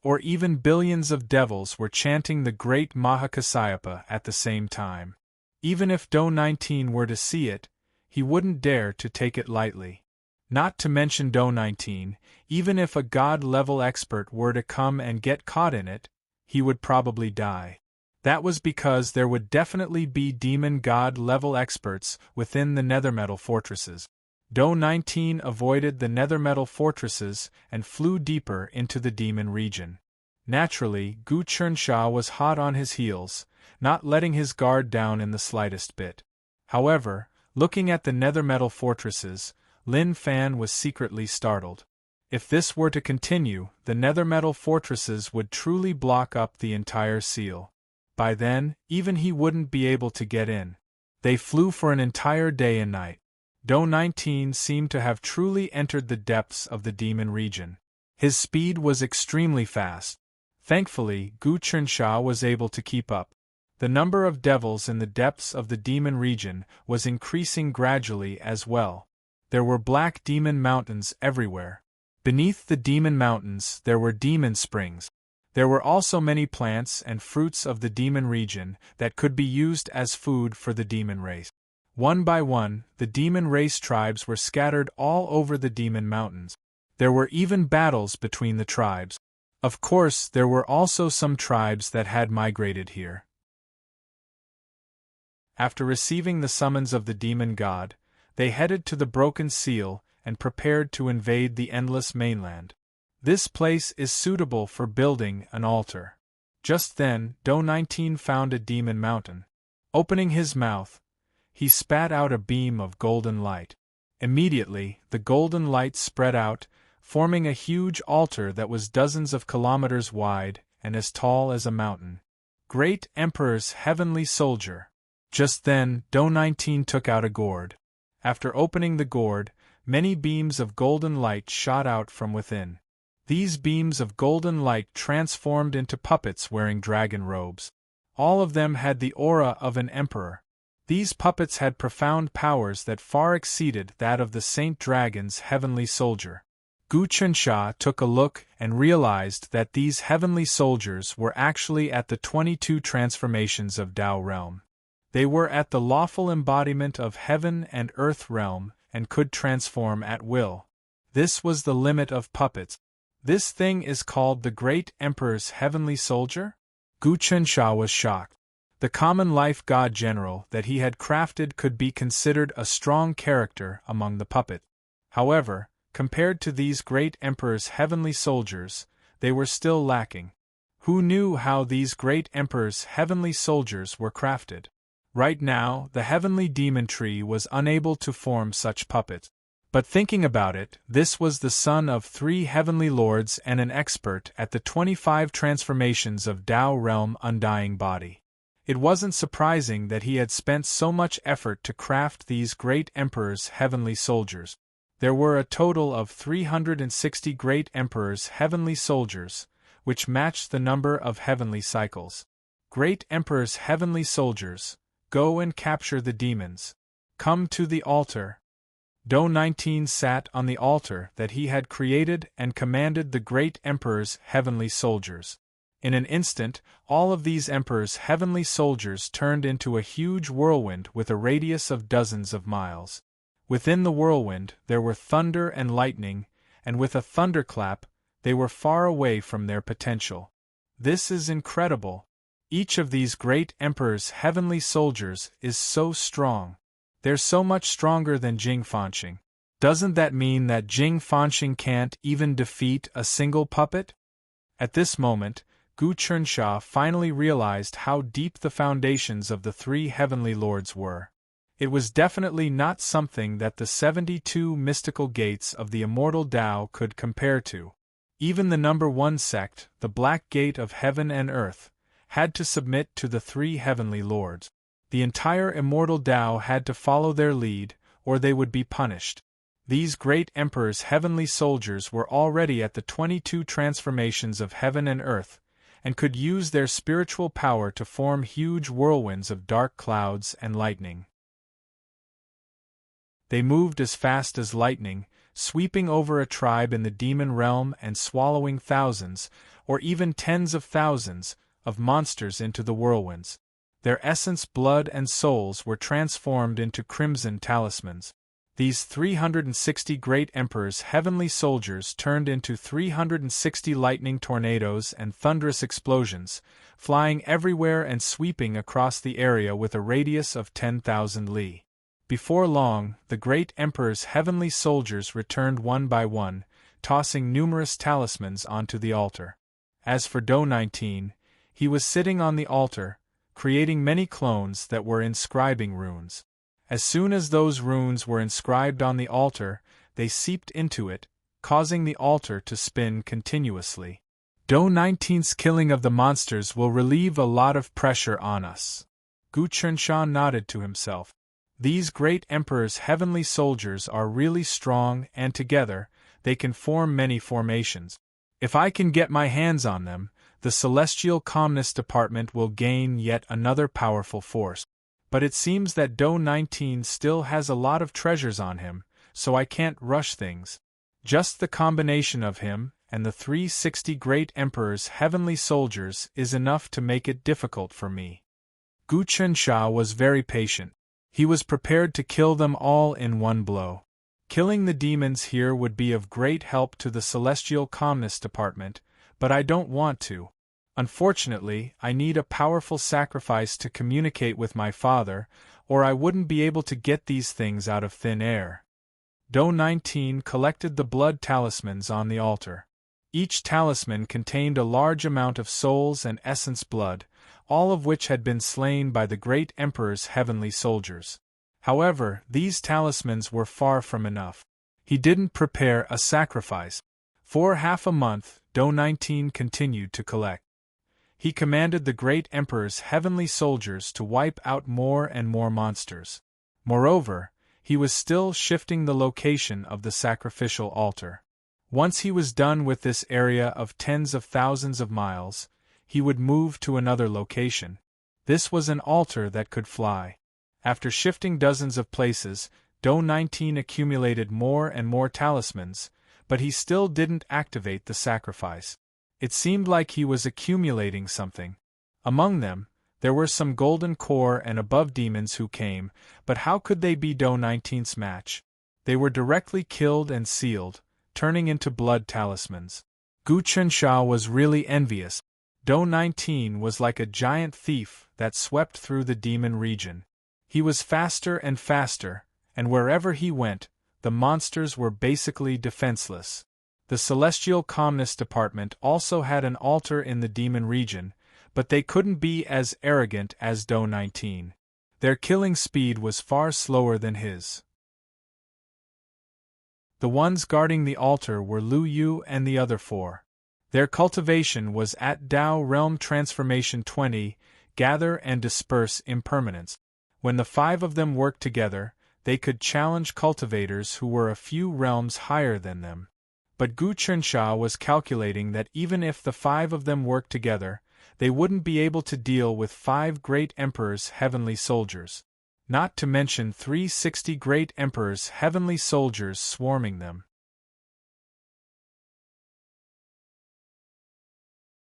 or even billions of devils were chanting the great Mahakasayapa at the same time. Even if Do 19 were to see it, he wouldn't dare to take it lightly. Not to mention Do 19, even if a god-level expert were to come and get caught in it, he would probably die. That was because there would definitely be demon god level experts within the nethermetal fortresses. Do-19 avoided the nethermetal fortresses and flew deeper into the demon region. Naturally, Gu Chernsha was hot on his heels, not letting his guard down in the slightest bit. However, looking at the nethermetal fortresses, Lin Fan was secretly startled. If this were to continue, the nethermetal fortresses would truly block up the entire seal. By then, even he wouldn't be able to get in. They flew for an entire day and night. Do-19 seemed to have truly entered the depths of the demon region. His speed was extremely fast. Thankfully, Gu Chernsha was able to keep up. The number of devils in the depths of the demon region was increasing gradually as well. There were black demon mountains everywhere. Beneath the demon mountains there were demon springs. There were also many plants and fruits of the demon region that could be used as food for the demon race. One by one, the demon race tribes were scattered all over the demon mountains. There were even battles between the tribes. Of course, there were also some tribes that had migrated here. After receiving the summons of the demon god, they headed to the broken seal and prepared to invade the endless mainland. This place is suitable for building an altar. Just then, Do-19 found a demon mountain. Opening his mouth, he spat out a beam of golden light. Immediately, the golden light spread out, forming a huge altar that was dozens of kilometers wide and as tall as a mountain. Great Emperor's heavenly soldier. Just then, Do-19 took out a gourd. After opening the gourd, many beams of golden light shot out from within. These beams of golden light transformed into puppets wearing dragon robes. All of them had the aura of an emperor. These puppets had profound powers that far exceeded that of the Saint Dragon's heavenly soldier. Gu Chernsha took a look and realized that these heavenly soldiers were actually at the 22 transformations of Tao realm. They were at the lawful embodiment of heaven and earth realm and could transform at will. This was the limit of puppets. This thing is called the Great Emperor's heavenly soldier? Gu Chernsha was shocked. The common life god general that he had crafted could be considered a strong character among the puppet. However, compared to these Great Emperor's heavenly soldiers, they were still lacking. Who knew how these Great Emperor's heavenly soldiers were crafted? Right now, the heavenly demon tree was unable to form such puppets. But thinking about it, this was the son of 3 heavenly lords and an expert at the 25 transformations of Tao realm undying body. It wasn't surprising that he had spent so much effort to craft these Great Emperor's heavenly soldiers. There were a total of 360 Great Emperor's heavenly soldiers, which matched the number of heavenly cycles. Great Emperor's heavenly soldiers, go and capture the demons. Come to the altar. Do-19 sat on the altar that he had created and commanded the Great Emperor's heavenly soldiers. In an instant, all of these Emperor's heavenly soldiers turned into a huge whirlwind with a radius of dozens of miles. Within the whirlwind, there were thunder and lightning, and with a thunderclap, they were far away from their potential. This is incredible. Each of these Great Emperor's heavenly soldiers is so strong. They're so much stronger than Jing Fanxing. Doesn't that mean that Jing Fanxing can't even defeat a single puppet? At this moment, Gu Chernsha finally realized how deep the foundations of the 3 heavenly lords were. It was definitely not something that the 72 mystical gates of the immortal Tao could compare to. Even the number 1 sect, the Black Gate of Heaven and Earth, had to submit to the 3 heavenly lords. The entire immortal Tao had to follow their lead, or they would be punished. These Great Emperor's heavenly soldiers were already at the 22 transformations of heaven and earth, and could use their spiritual power to form huge whirlwinds of dark clouds and lightning. They moved as fast as lightning, sweeping over a tribe in the demon realm and swallowing thousands, or even tens of thousands, of monsters into the whirlwinds. Their essence, blood, and souls were transformed into crimson talismans. These 360 great emperor's heavenly soldiers turned into 360 lightning tornadoes and thunderous explosions, flying everywhere and sweeping across the area with a radius of 10,000 li. Before long, the great emperor's heavenly soldiers returned one by one, tossing numerous talismans onto the altar. As for Do 19, he was sitting on the altar, creating many clones that were inscribing runes. As soon as those runes were inscribed on the altar, they seeped into it, causing the altar to spin continuously. Do 19's killing of the monsters will relieve a lot of pressure on us. Gu Chensha nodded to himself. These great emperor's heavenly soldiers are really strong, and together, they can form many formations. If I can get my hands on them, the Celestial Calmness Department will gain yet another powerful force. But it seems that Do 19 still has a lot of treasures on him, so I can't rush things. Just the combination of him and the 360 great emperor's heavenly soldiers is enough to make it difficult for me. Gu Chensha was very patient. He was prepared to kill them all in one blow. Killing the demons here would be of great help to the Celestial Calmness Department, but I don't want to. Unfortunately, I need a powerful sacrifice to communicate with my father, or I wouldn't be able to get these things out of thin air. Do 19 collected the blood talismans on the altar. Each talisman contained a large amount of souls and essence blood, all of which had been slain by the great emperor's heavenly soldiers. However, these talismans were far from enough. He didn't prepare a sacrifice. For half a month, Do 19 continued to collect. He commanded the great emperor's heavenly soldiers to wipe out more and more monsters. Moreover, he was still shifting the location of the sacrificial altar. Once he was done with this area of tens of thousands of miles, he would move to another location. This was an altar that could fly. After shifting dozens of places, Do 19 accumulated more and more talismans, but he still didn't activate the sacrifice. It seemed like he was accumulating something. Among them, there were some golden core and above demons who came, but how could they be Do 19's match? They were directly killed and sealed, turning into blood talismans. Gu Chensha was really envious. Do 19 was like a giant thief that swept through the demon region. He was faster and faster, and wherever he went, the monsters were basically defenseless. The Celestial Calmness Department also had an altar in the demon region, but they couldn't be as arrogant as Do 19. Their killing speed was far slower than his. The ones guarding the altar were Lu Yu and the other four. Their cultivation was at Dao Realm Transformation 20, Gather and Disperse Impermanence. When the five of them worked together, they could challenge cultivators who were a few realms higher than them. But Gu Chensha was calculating that even if the five of them worked together, they wouldn't be able to deal with 5 great emperors' heavenly soldiers. Not to mention 360 great emperors' heavenly soldiers swarming them.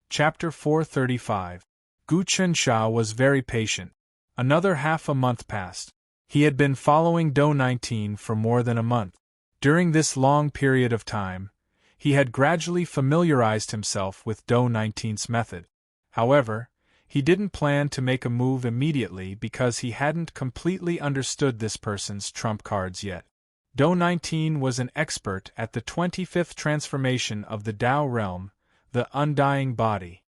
Chapter 435. Gu Chensha was very patient. Another half a month passed. He had been following Do 19 for more than a month. During this long period of time, he had gradually familiarized himself with Do 19's method. However, he didn't plan to make a move immediately because he hadn't completely understood this person's trump cards yet. Do 19 was an expert at the 25th transformation of the Dao realm, the undying body.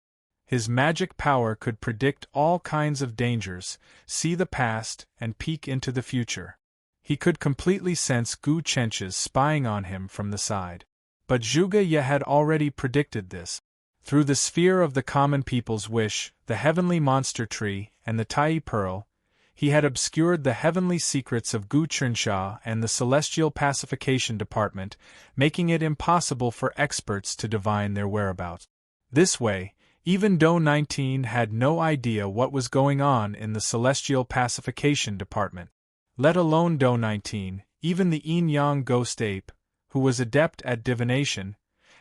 His magic power could predict all kinds of dangers, see the past, and peek into the future. He could completely sense Gu Chensha's spying on him from the side. But Zhuge Ye had already predicted this. Through the sphere of the common people's wish, the heavenly monster tree, and the Tai Pearl, he had obscured the heavenly secrets of Gu Chensha and the Celestial Pacification Department, making it impossible for experts to divine their whereabouts. This way, even Do 19 had no idea what was going on in the Celestial Pacification Department. Let alone Do 19, even the Yin-Yang Ghost Ape, who was adept at divination,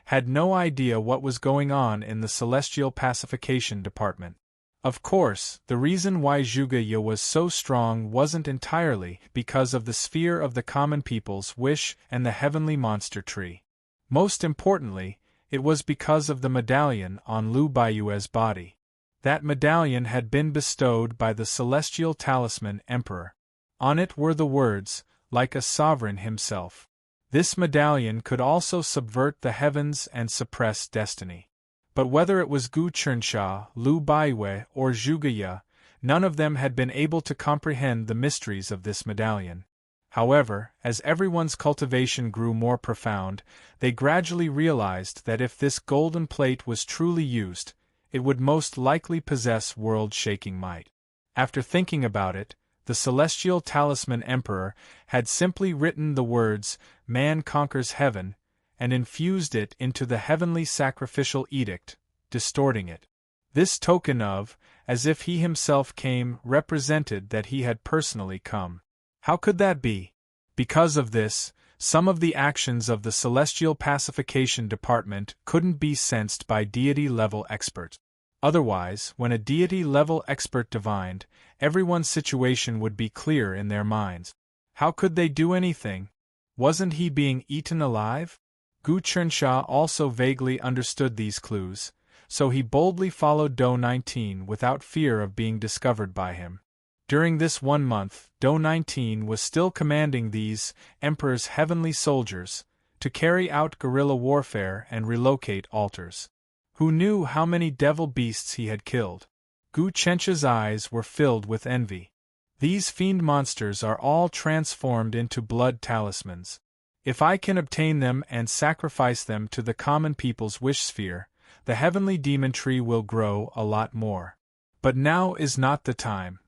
had no idea what was going on in the Celestial Pacification Department. Of course, the reason why Zhuge was so strong wasn't entirely because of the sphere of the common people's wish and the heavenly monster tree. Most importantly, it was because of the medallion on Lu Baiyue's body. That medallion had been bestowed by the celestial talisman emperor. On it were the words, like a sovereign himself. This medallion could also subvert the heavens and suppress destiny. But whether it was Gu Chensha, Lu Baiyue, or Zhuge, none of them had been able to comprehend the mysteries of this medallion. However, as everyone's cultivation grew more profound, they gradually realized that if this golden plate was truly used, it would most likely possess world-shaking might. After thinking about it, the celestial talisman emperor had simply written the words, "Man conquers heaven," and infused it into the heavenly sacrificial edict, distorting it. This token of, as if he himself came, represented that he had personally come. How could that be? Because of this, some of the actions of the Celestial Pacification Department couldn't be sensed by deity-level experts. Otherwise, when a deity-level expert divined, everyone's situation would be clear in their minds. How could they do anything? Wasn't he being eaten alive? Gu Chensha also vaguely understood these clues, so he boldly followed Do 19 without fear of being discovered by him. During this 1 month, Do 19 was still commanding these, Emperor's heavenly soldiers, to carry out guerrilla warfare and relocate altars. Who knew how many devil beasts he had killed? Gu Chensha's eyes were filled with envy. These fiend monsters are all transformed into blood talismans. If I can obtain them and sacrifice them to the common people's wish sphere, the heavenly demon tree will grow a lot more. But now is not the time.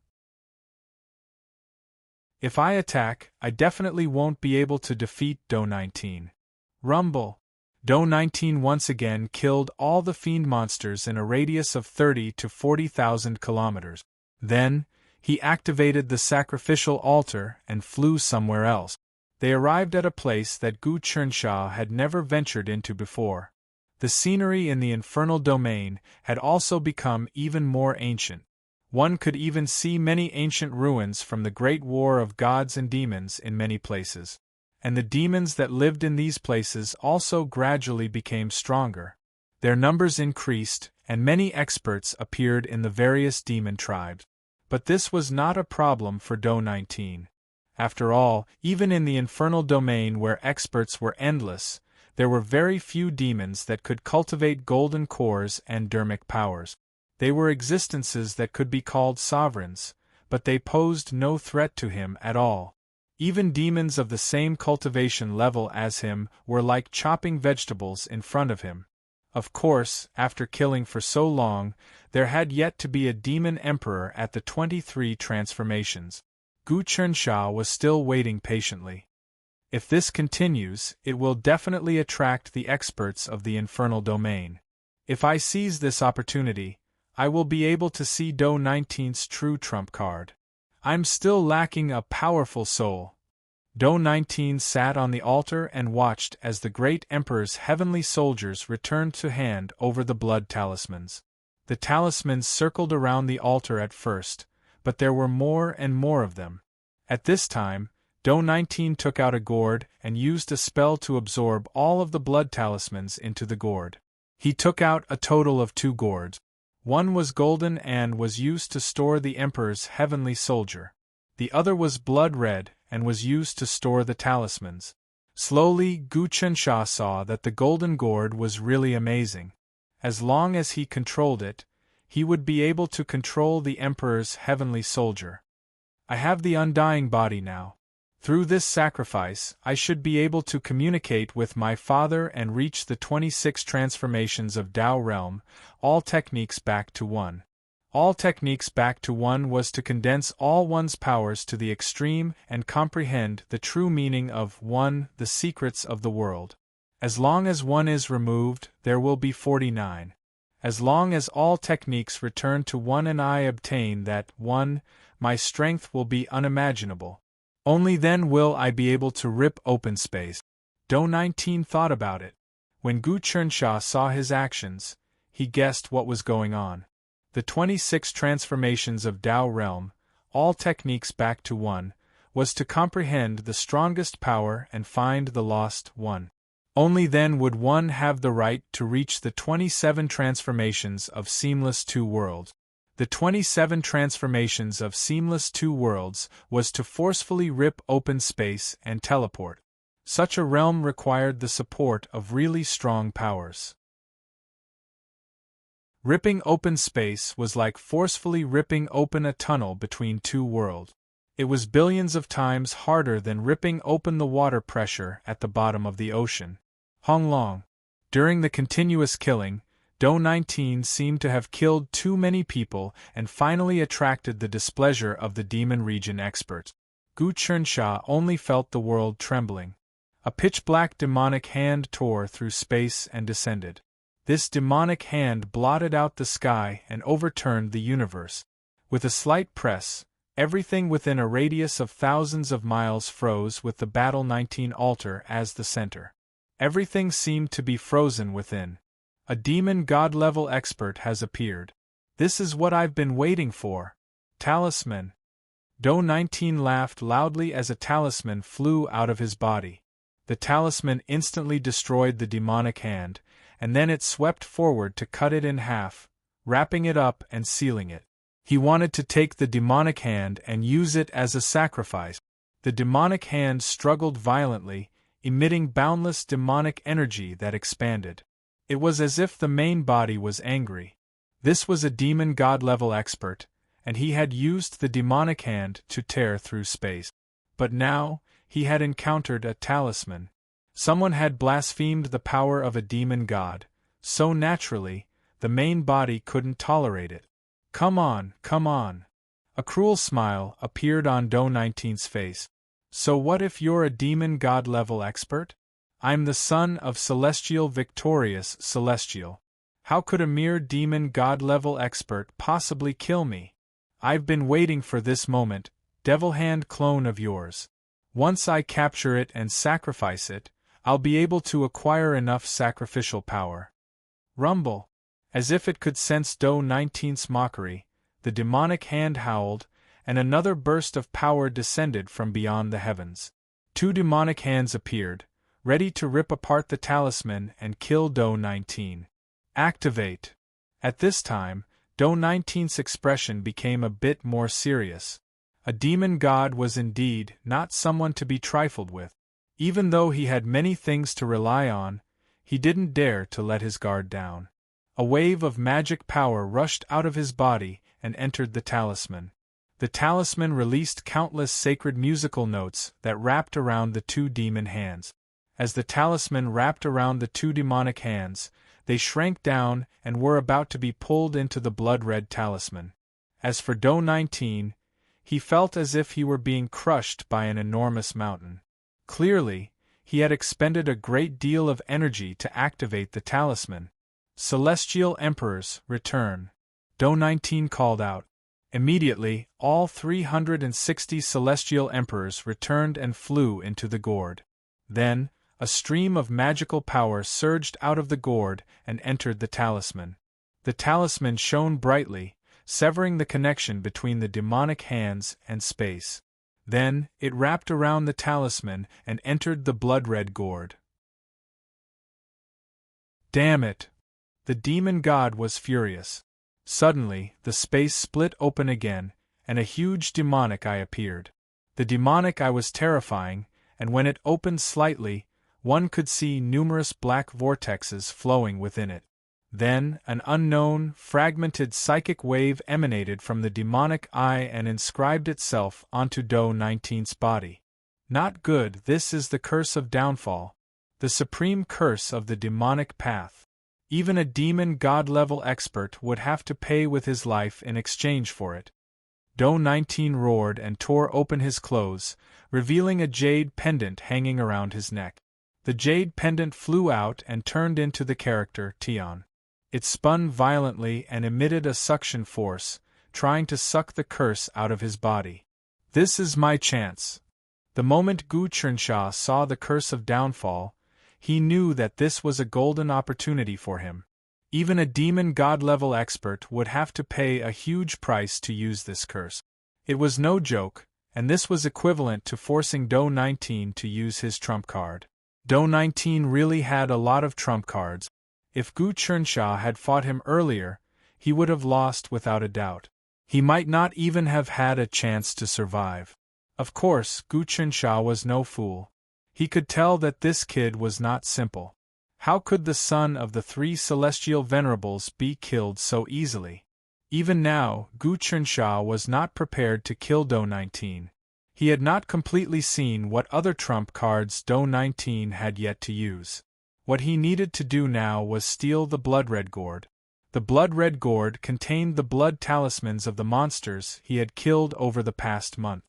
If I attack, I definitely won't be able to defeat Do 19. Rumble. Do 19 once again killed all the fiend monsters in a radius of 30 to 40,000 kilometers. Then, he activated the sacrificial altar and flew somewhere else. They arrived at a place that Gu Chensha had never ventured into before. The scenery in the infernal domain had also become even more ancient. One could even see many ancient ruins from the great war of gods and demons in many places. And the demons that lived in these places also gradually became stronger. Their numbers increased, and many experts appeared in the various demon tribes. But this was not a problem for Do 19. After all, even in the infernal domain where experts were endless, there were very few demons that could cultivate golden cores and dermic powers. They were existences that could be called sovereigns, but they posed no threat to him at all. Even demons of the same cultivation level as him were like chopping vegetables in front of him. Of course, after killing for so long, there had yet to be a demon emperor at the 23 transformations. Gu Chensha was still waiting patiently. If this continues, it will definitely attract the experts of the infernal domain. If I seize this opportunity, I will be able to see Do 19's true trump card. I'm still lacking a powerful soul. Do 19 sat on the altar and watched as the great emperor's heavenly soldiers returned to hand over the blood talismans. The talismans circled around the altar at first, but there were more and more of them. At this time, Do 19 took out a gourd and used a spell to absorb all of the blood talismans into the gourd. He took out a total of 2 gourds. One was golden and was used to store the emperor's heavenly soldier. The other was blood red and was used to store the talismans. Slowly, Gu Chensha saw that the golden gourd was really amazing. As long as he controlled it, he would be able to control the emperor's heavenly soldier. I have the undying body now. Through this sacrifice, I should be able to communicate with my father and reach the 26 transformations of Tao realm, all techniques back to one. All techniques back to one was to condense all one's powers to the extreme and comprehend the true meaning of one, the secrets of the world. As long as one is removed, there will be 49. As long as all techniques return to one and I obtain that one, my strength will be unimaginable. Only then will I be able to rip open space. Do 19 thought about it. When Gu Chensha saw his actions, he guessed what was going on. The 26 transformations of Tao realm, all techniques back to one, was to comprehend the strongest power and find the lost one. Only then would one have the right to reach the 27 transformations of seamless two worlds. The 27 transformations of seamless two worlds was to forcefully rip open space and teleport. Such a realm required the support of really strong powers. Ripping open space was like forcefully ripping open a tunnel between two worlds. It was billions of times harder than ripping open the water pressure at the bottom of the ocean. Honglong. During the continuous killing, Do-19 seemed to have killed too many people and finally attracted the displeasure of the demon region experts. Gu Chernsha only felt the world trembling. A pitch-black demonic hand tore through space and descended. This demonic hand blotted out the sky and overturned the universe. With a slight press, everything within a radius of thousands of miles froze with the Battle 19 altar as the center. Everything seemed to be frozen within. A demon god-level expert has appeared. This is what I've been waiting for. Talisman. Do-19 laughed loudly as a talisman flew out of his body. The talisman instantly destroyed the demonic hand, and then it swept forward to cut it in half, wrapping it up and sealing it. He wanted to take the demonic hand and use it as a sacrifice. The demonic hand struggled violently, emitting boundless demonic energy that expanded. It was as if the main body was angry. This was a demon god-level expert, and he had used the demonic hand to tear through space. But now, he had encountered a talisman. Someone had blasphemed the power of a demon god, so naturally, the main body couldn't tolerate it. Come on, come on. A cruel smile appeared on Do-19's face. So what if you're a demon god-level expert? I'm the son of Celestial Victorious Celestial. How could a mere demon god-level expert possibly kill me? I've been waiting for this moment, devil hand clone of yours. Once I capture it and sacrifice it, I'll be able to acquire enough sacrificial power. Rumble. As if it could sense Do-19's mockery, the demonic hand howled, and another burst of power descended from beyond the heavens. Two demonic hands appeared, ready to rip apart the talisman and kill Do-19. Activate. At this time, Do-19's expression became a bit more serious. A demon god was indeed not someone to be trifled with. Even though he had many things to rely on, he didn't dare to let his guard down. A wave of magic power rushed out of his body and entered the talisman. The talisman released countless sacred musical notes that wrapped around the two demon hands. As the talisman wrapped around the two demonic hands, they shrank down and were about to be pulled into the blood-red talisman. As for Do-19, he felt as if he were being crushed by an enormous mountain. Clearly, he had expended a great deal of energy to activate the talisman. Celestial Emperors, return. Do-19 called out. Immediately, all 360 Celestial Emperors returned and flew into the gourd. Then, a stream of magical power surged out of the gourd and entered the talisman. The talisman shone brightly, severing the connection between the demonic hands and space. Then, it wrapped around the talisman and entered the blood-red gourd. Damn it! The demon god was furious. Suddenly, the space split open again, and a huge demonic eye appeared. The demonic eye was terrifying, and when it opened slightly, one could see numerous black vortexes flowing within it. Then, an unknown, fragmented psychic wave emanated from the demonic eye and inscribed itself onto Do-19's body. Not good. This is the curse of downfall, the supreme curse of the demonic path. Even a demon god-level expert would have to pay with his life in exchange for it. Do-19 roared and tore open his clothes, revealing a jade pendant hanging around his neck. The jade pendant flew out and turned into the character Tion. It spun violently and emitted a suction force, trying to suck the curse out of his body. This is my chance. The moment Gu Chernsha saw the curse of downfall, he knew that this was a golden opportunity for him. Even a demon god-level expert would have to pay a huge price to use this curse. It was no joke, and this was equivalent to forcing Do 19 to use his trump card. Do 19 really had a lot of trump cards. If Gu Chunxia had fought him earlier, he would have lost without a doubt. He might not even have had a chance to survive. Of course, Gu Chunxia was no fool. He could tell that this kid was not simple. How could the son of the three celestial venerables be killed so easily? Even now, Gu Chunxia was not prepared to kill Do 19. He had not completely seen what other trump cards Do 19 had yet to use. What he needed to do now was steal the blood-red gourd. The blood-red gourd contained the blood talismans of the monsters he had killed over the past month.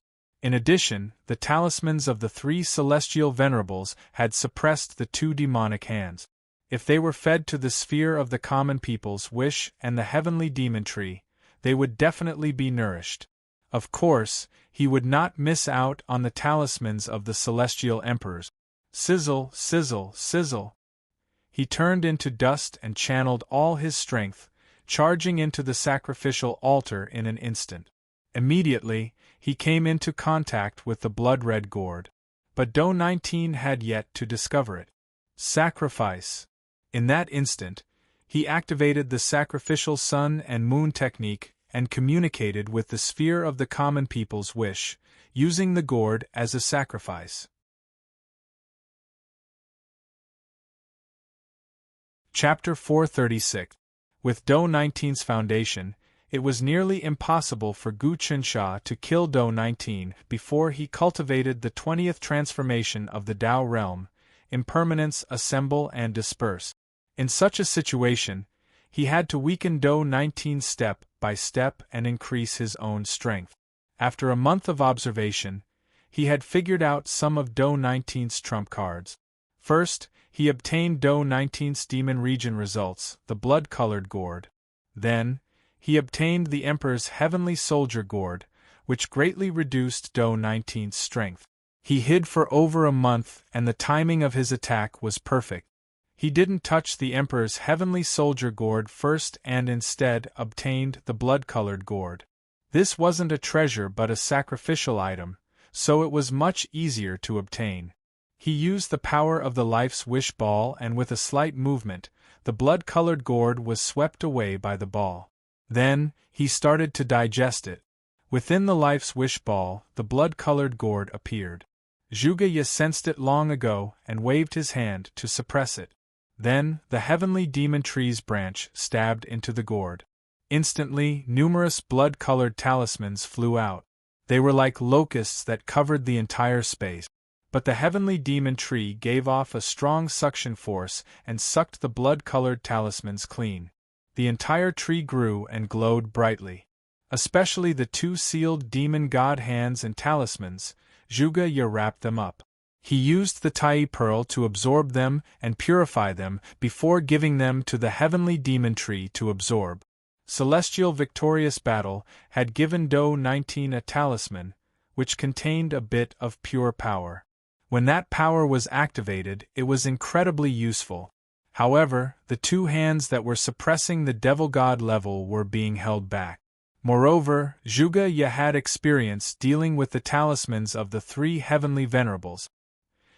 In addition, the talismans of the three celestial venerables had suppressed the two demonic hands. If they were fed to the sphere of the common people's wish and the heavenly demon tree, they would definitely be nourished. Of course, he would not miss out on the talismans of the celestial emperors. Sizzle, sizzle, sizzle. He turned into dust and channeled all his strength, charging into the sacrificial altar in an instant. Immediately, he came into contact with the blood-red gourd. But Do 19 had yet to discover it. Sacrifice. In that instant, he activated the sacrificial sun and moon technique and communicated with the sphere of the common people's wish, using the gourd as a sacrifice. Chapter 436. With Do 19's foundation, it was nearly impossible for Gu Chunxia to kill Do 19 before he cultivated the 20th transformation of the Tao realm, impermanence, assemble and disperse. In such a situation, he had to weaken Do 19 step by step and increase his own strength. After a month of observation, he had figured out some of Do 19's trump cards. First, he obtained Do 19's demon region results, the blood-colored gourd. Then, he obtained the Emperor's heavenly soldier gourd, which greatly reduced Do 19's strength. He hid for over a month and the timing of his attack was perfect. He didn't touch the Emperor's heavenly soldier gourd first and instead obtained the blood-colored gourd. This wasn't a treasure but a sacrificial item, so it was much easier to obtain. He used the power of the Life's Wish ball and with a slight movement, the blood-colored gourd was swept away by the ball. Then, he started to digest it. Within the Life's Wish ball, the blood-colored gourd appeared. Zhuge Ye sensed it long ago and waved his hand to suppress it. Then, the heavenly demon tree's branch stabbed into the gourd. Instantly, numerous blood-colored talismans flew out. They were like locusts that covered the entire space. But the heavenly demon tree gave off a strong suction force and sucked the blood-colored talismans clean. The entire tree grew and glowed brightly. Especially the two sealed demon god hands and talismans, Zhuge Ye wrapped them up. He used the Tai Pearl to absorb them and purify them before giving them to the heavenly demon tree to absorb. Celestial Victorious Battle had given Do 19 a talisman, which contained a bit of pure power. When that power was activated, it was incredibly useful. However, the two hands that were suppressing the devil god level were being held back. Moreover, Zhuge Ye had experience dealing with the talismans of the three heavenly venerables.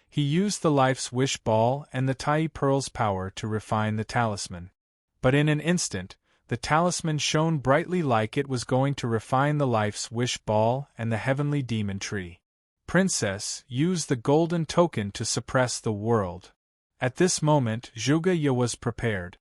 He used the Life's Wish ball and the Tai Pearl's power to refine the talisman. But in an instant, the talisman shone brightly like it was going to refine the Life's Wish ball and the heavenly demon tree. Princess, use the golden token to suppress the world. At this moment, Zhuge Ye was prepared.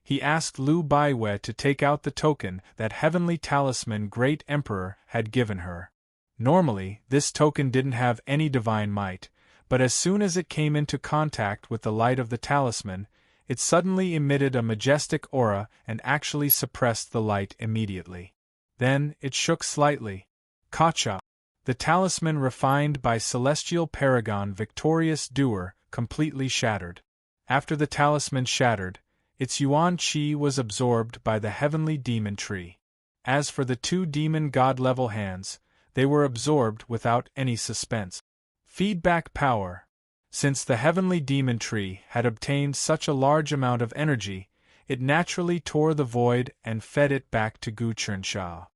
He asked Liu Baiwei to take out the token that heavenly talisman Great Emperor had given her. Normally, this token didn't have any divine might, but as soon as it came into contact with the light of the talisman, it suddenly emitted a majestic aura and actually suppressed the light immediately. Then, it shook slightly. Kacha. The talisman refined by celestial paragon Victorious Doer completely shattered. After the talisman shattered, its yuan qi was absorbed by the heavenly demon tree. As for the two demon god-level hands, they were absorbed without any suspense. Feedback power. Since the heavenly demon tree had obtained such a large amount of energy, It naturally tore the void and fed it back to Gu Chensha.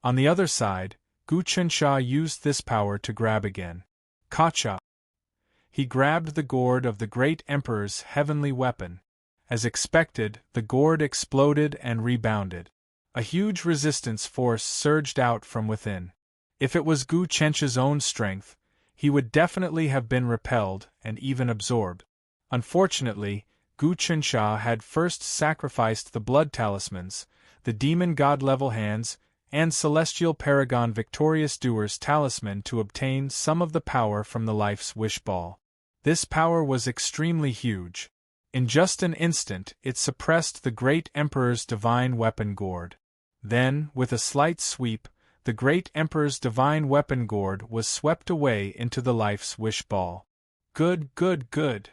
On the other side, Gu Chensha used this power to grab again. Kacha. He grabbed the gourd of the great emperor's heavenly weapon. As expected, the gourd exploded and rebounded. A huge resistance force surged out from within. If it was Gu Chensha's own strength, he would definitely have been repelled and even absorbed. Unfortunately, Gu Chensha had first sacrificed the blood talismans, the demon god level hands, and celestial paragon victorious doer's talisman to obtain some of the power from the life's wish ball. This power was extremely huge. In just an instant it suppressed the great emperor's divine weapon gourd. Then, with a slight sweep, the great emperor's divine weapon gourd was swept away into the life's wish ball. Good, good, good.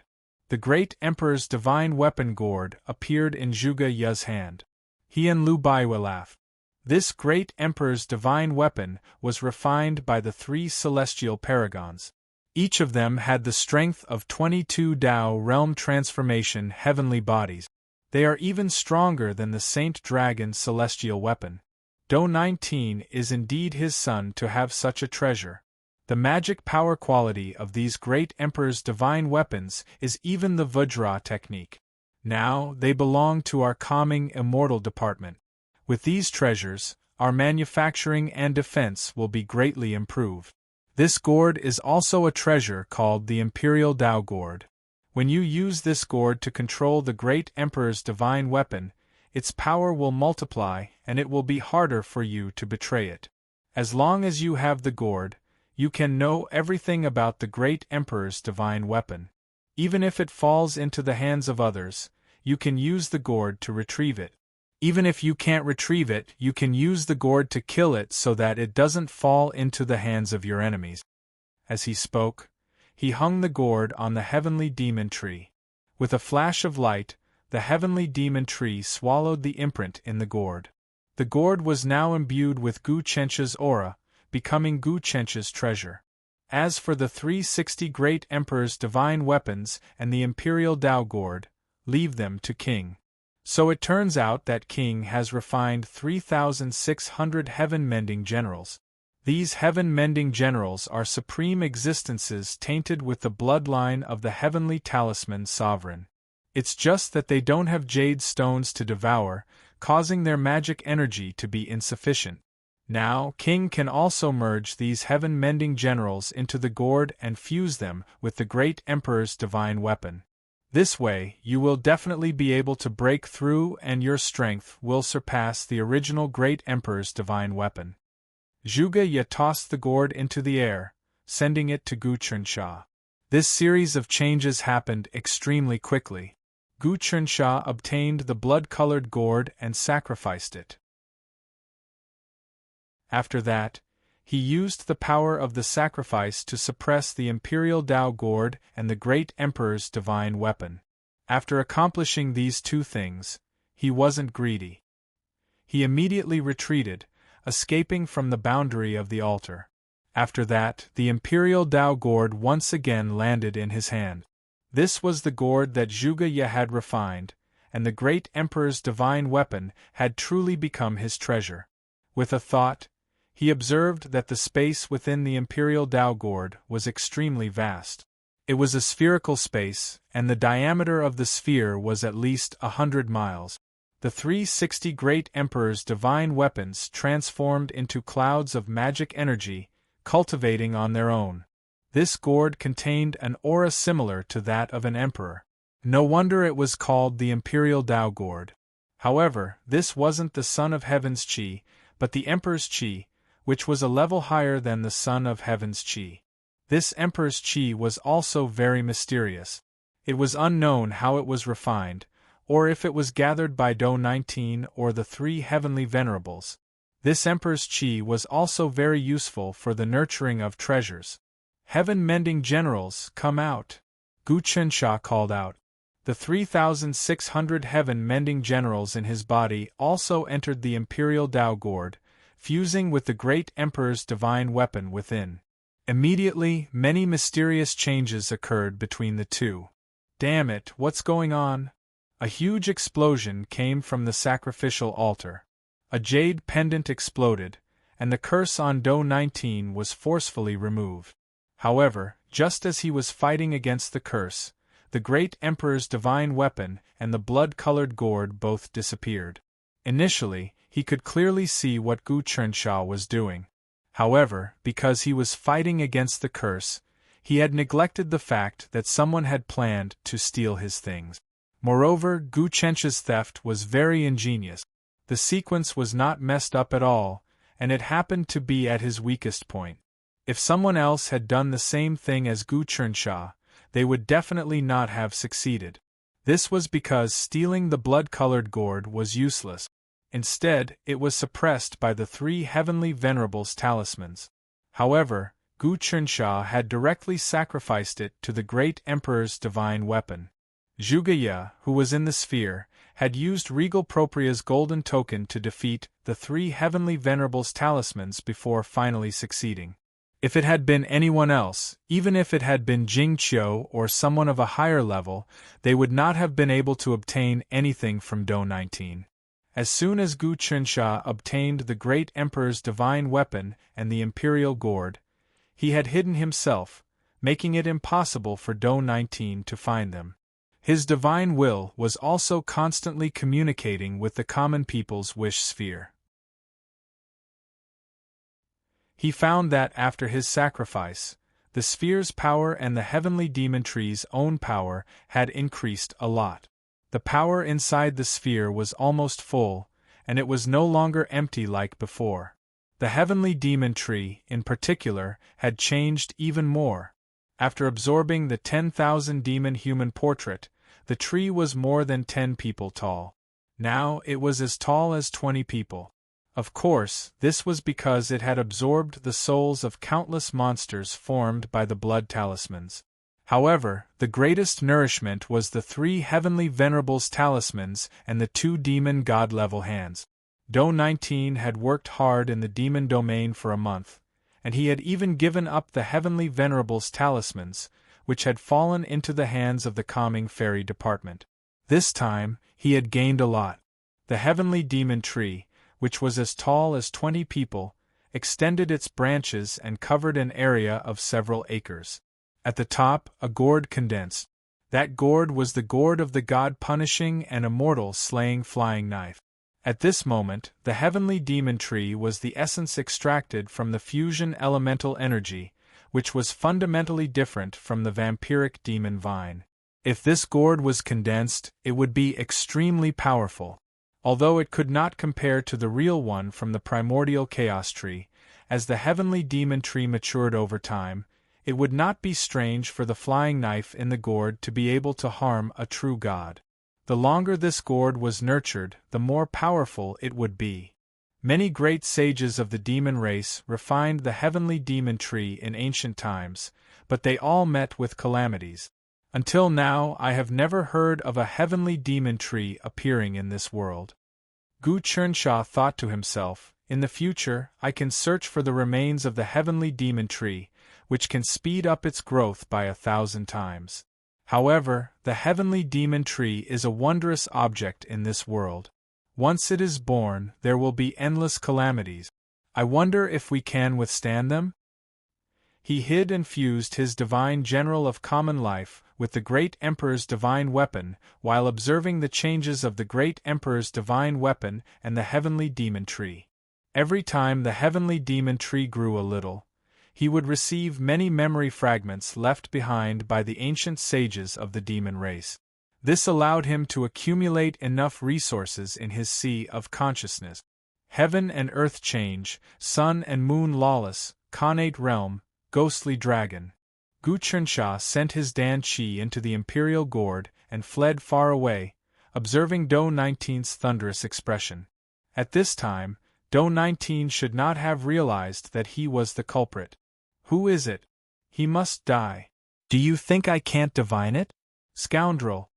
The great emperor's divine weapon gourd appeared in Zhuge Ye's hand. He and Lu Baiwa laughed. This great emperor's divine weapon was refined by the 3 celestial paragons. Each of them had the strength of 22 Tao realm transformation heavenly bodies. They are even stronger than the Saint Dragon's celestial weapon. Do 19 is indeed his son to have such a treasure. The magic power quality of these great emperor's divine weapons is even the Vajra technique. Now they belong to our calming immortal department. With these treasures, our manufacturing and defense will be greatly improved. This gourd is also a treasure called the Imperial Tao Gourd. When you use this gourd to control the great emperor's divine weapon, its power will multiply and it will be harder for you to betray it. As long as you have the gourd, you can know everything about the great emperor's divine weapon. Even if it falls into the hands of others, you can use the gourd to retrieve it. Even if you can't retrieve it, you can use the gourd to kill it so that it doesn't fall into the hands of your enemies. As he spoke, he hung the gourd on the heavenly demon tree. With a flash of light, the heavenly demon tree swallowed the imprint in the gourd. The gourd was now imbued with Gu Chensha's aura, becoming Gu Chensha's treasure. As for the 360 great emperor's divine weapons and the Imperial Tao Gourd, leave them to King. So it turns out that King has refined 3,600 heaven-mending generals. These heaven-mending generals are supreme existences tainted with the bloodline of the heavenly talisman sovereign. It's just that they don't have jade stones to devour, causing their magic energy to be insufficient. Now, King can also merge these heaven-mending generals into the gourd and fuse them with the great emperor's divine weapon. This way, you will definitely be able to break through and your strength will surpass the original great emperor's divine weapon. Zhuge Ye tossed the gourd into the air, sending it to Gu Chensha. This series of changes happened extremely quickly. Gu Chensha obtained the blood-colored gourd and sacrificed it. After that, he used the power of the sacrifice to suppress the Imperial Tao Gourd and the great emperor's divine weapon. After accomplishing these 2 things, he wasn't greedy. He immediately retreated, escaping from the boundary of the altar. After that, the Imperial Tao Gourd once again landed in his hand. This was the gourd that Zhuge Ye had refined, and the great emperor's divine weapon had truly become his treasure. With a thought, he observed that the space within the Imperial Tao Gourd was extremely vast. It was a spherical space, and the diameter of the sphere was at least 100 miles. The 360 great emperor's divine weapons transformed into clouds of magic energy, cultivating on their own. This gourd contained an aura similar to that of an emperor. No wonder it was called the Imperial Tao Gourd. However, this wasn't the Son of Heaven's Qi, but the Emperor's Qi, which was a level higher than the Son of Heaven's Qi. This Emperor's Qi was also very mysterious. It was unknown how it was refined, or if it was gathered by Do 19 or the 3 heavenly venerables. This Emperor's Qi was also very useful for the nurturing of treasures. Heaven-mending generals, come out! Gu Chensha called out. The 3,600 heaven-mending generals in his body also entered the Imperial Tao Gourd, fusing with the great emperor's divine weapon within. Immediately, many mysterious changes occurred between the two. Damn it, what's going on? A huge explosion came from the sacrificial altar. A jade pendant exploded, and the curse on Do 19 was forcefully removed. However, just as he was fighting against the curse, the great Emperor's divine weapon and the blood-colored gourd both disappeared. Initially, he could clearly see what Gu Chensha was doing. However, because he was fighting against the curse, he had neglected the fact that someone had planned to steal his things. Moreover, Gu Chensha's theft was very ingenious. The sequence was not messed up at all, and it happened to be at his weakest point. If someone else had done the same thing as Gu Chensha, they would definitely not have succeeded. This was because stealing the blood-colored gourd was useless. Instead, it was suppressed by the 3 heavenly venerables' talismans. However, Gu Chensha had directly sacrificed it to the great Emperor's divine weapon. Zhuge, who was in the sphere, had used Regal Propria's golden token to defeat the 3 heavenly venerables' talismans before finally succeeding. If it had been anyone else, even if it had been Jing Qiu or someone of a higher level, they would not have been able to obtain anything from Do 19. As soon as Gu Chensha obtained the great Emperor's divine weapon and the imperial gourd, he had hidden himself, making it impossible for Do 19 to find them. His divine will was also constantly communicating with the common people's wish sphere. He found that after his sacrifice, the sphere's power and the heavenly demon tree's own power had increased a lot. The power inside the sphere was almost full, and it was no longer empty like before. The heavenly demon tree, in particular, had changed even more. After absorbing the 10,000 demon human portrait, the tree was more than 10 people tall. Now it was as tall as 20 people. Of course, this was because it had absorbed the souls of countless monsters formed by the blood talismans. However, the greatest nourishment was the 3 heavenly venerables' talismans and the 2 demon god-level hands. Do 19 had worked hard in the demon domain for a month, and he had even given up the heavenly venerables' talismans, which had fallen into the hands of the calming fairy department. This time, he had gained a lot. The heavenly demon tree, which was as tall as 20 people, extended its branches and covered an area of several acres. At the top, a gourd condensed. That gourd was the gourd of the god-punishing and immortal slaying flying knife. At this moment, the heavenly demon tree was the essence extracted from the fusion elemental energy, which was fundamentally different from the vampiric demon vine. If this gourd was condensed, it would be extremely powerful. Although it could not compare to the real one from the primordial chaos tree, as the heavenly demon tree matured over time, it would not be strange for the flying knife in the gourd to be able to harm a true god. The longer this gourd was nurtured, the more powerful it would be. Many great sages of the demon race refined the heavenly demon tree in ancient times, but they all met with calamities. Until now I have never heard of a heavenly demon tree appearing in this world. Gu Chensha thought to himself, in the future I can search for the remains of the heavenly demon tree, which can speed up its growth by 1,000 times. However, the heavenly demon tree is a wondrous object in this world. Once it is born, there will be endless calamities. I wonder if we can withstand them? He hid and fused his divine general of common life with the great Emperor's divine weapon, while observing the changes of the great Emperor's divine weapon and the heavenly demon tree. Every time the heavenly demon tree grew a little, he would receive many memory fragments left behind by the ancient sages of the demon race. This allowed him to accumulate enough resources in his sea of consciousness. Heaven and earth change, sun and moon lawless, connate realm, ghostly dragon. Gu Chensha sent his Dan Qi into the imperial gourd and fled far away, observing Do 19's thunderous expression. At this time, Do 19 should not have realized that he was the culprit. Who is it? He must die. Do you think I can't divine it? Scoundrel!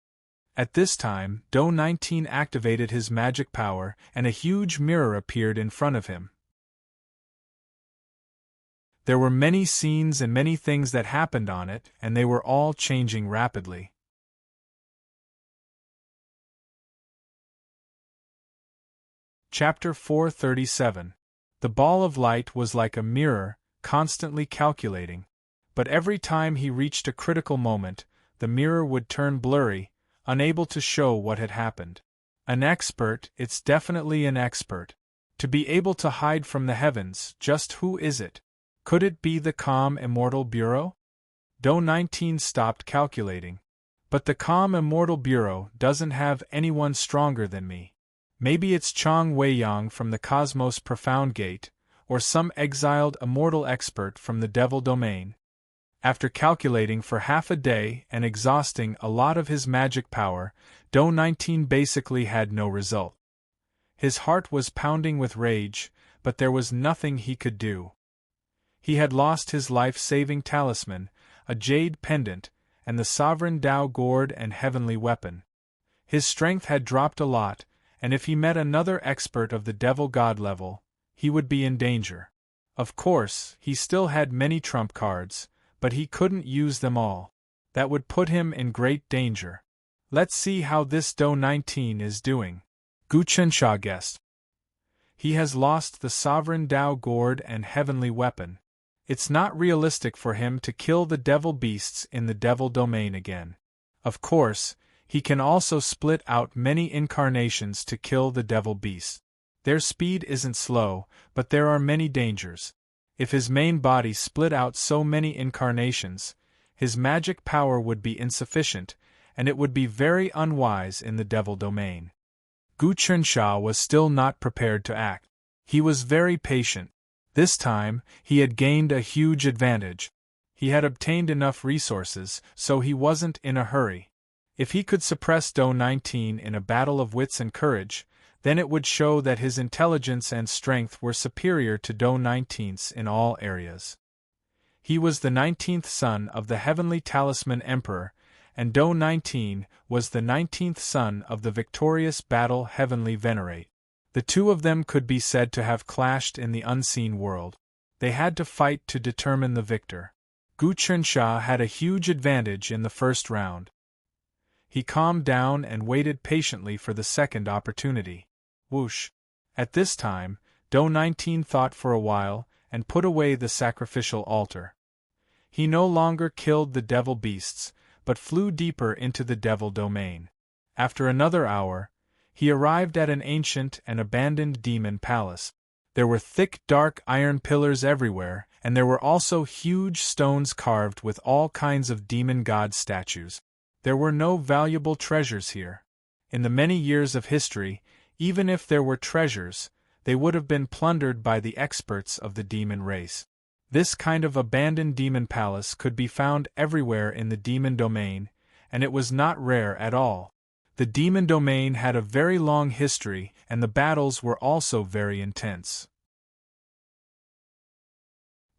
At this time, Do 19 activated his magic power, and a huge mirror appeared in front of him. There were many scenes and many things that happened on it, and they were all changing rapidly. Chapter 437. The ball of light was like a mirror, constantly calculating. But every time he reached a critical moment, the mirror would turn blurry, unable to show what had happened. An expert, it's definitely an expert. To be able to hide from the heavens, just who is it? Could it be the calm immortal Bureau? Do 19 stopped calculating. But the calm immortal Bureau doesn't have anyone stronger than me. Maybe it's Chong Wei-yang from the Cosmos Profound Gate, or some exiled immortal expert from the Devil Domain. After calculating for half a day and exhausting a lot of his magic power, Do 19 basically had no result. His heart was pounding with rage, but there was nothing he could do. He had lost his life-saving talisman, a jade pendant, and the sovereign Tao gourd and heavenly weapon. His strength had dropped a lot, and if he met another expert of the devil god level, he would be in danger. Of course, he still had many trump cards, but he couldn't use them all. That would put him in great danger. Let's see how this Do 19 is doing. Gu Chensha guessed. He has lost the sovereign Tao gourd and heavenly weapon. It's not realistic for him to kill the devil beasts in the devil domain again. Of course, he can also split out many incarnations to kill the devil beasts. Their speed isn't slow, but there are many dangers. If his main body split out so many incarnations, his magic power would be insufficient, and it would be very unwise in the devil domain. Gu Chensha was still not prepared to act. He was very patient. This time, he had gained a huge advantage. He had obtained enough resources, so he wasn't in a hurry. If he could suppress Do 19 in a battle of wits and courage, then it would show that his intelligence and strength were superior to Do 19's in all areas. He was the 19th son of the Heavenly Talisman Emperor, and Do 19 was the 19th son of the victorious battle Heavenly Venerate. The two of them could be said to have clashed in the unseen world. They had to fight to determine the victor. Gu Chensha had a huge advantage in the first round. He calmed down and waited patiently for the second opportunity. Whoosh! At this time, Do 19 thought for a while and put away the sacrificial altar. He no longer killed the devil beasts, but flew deeper into the devil domain. After another hour, he arrived at an ancient and abandoned demon palace. There were thick dark iron pillars everywhere, and there were also huge stones carved with all kinds of demon god statues. There were no valuable treasures here. In the many years of history, even if there were treasures, they would have been plundered by the experts of the demon race. This kind of abandoned demon palace could be found everywhere in the demon domain, and it was not rare at all. The demon domain had a very long history, and the battles were also very intense.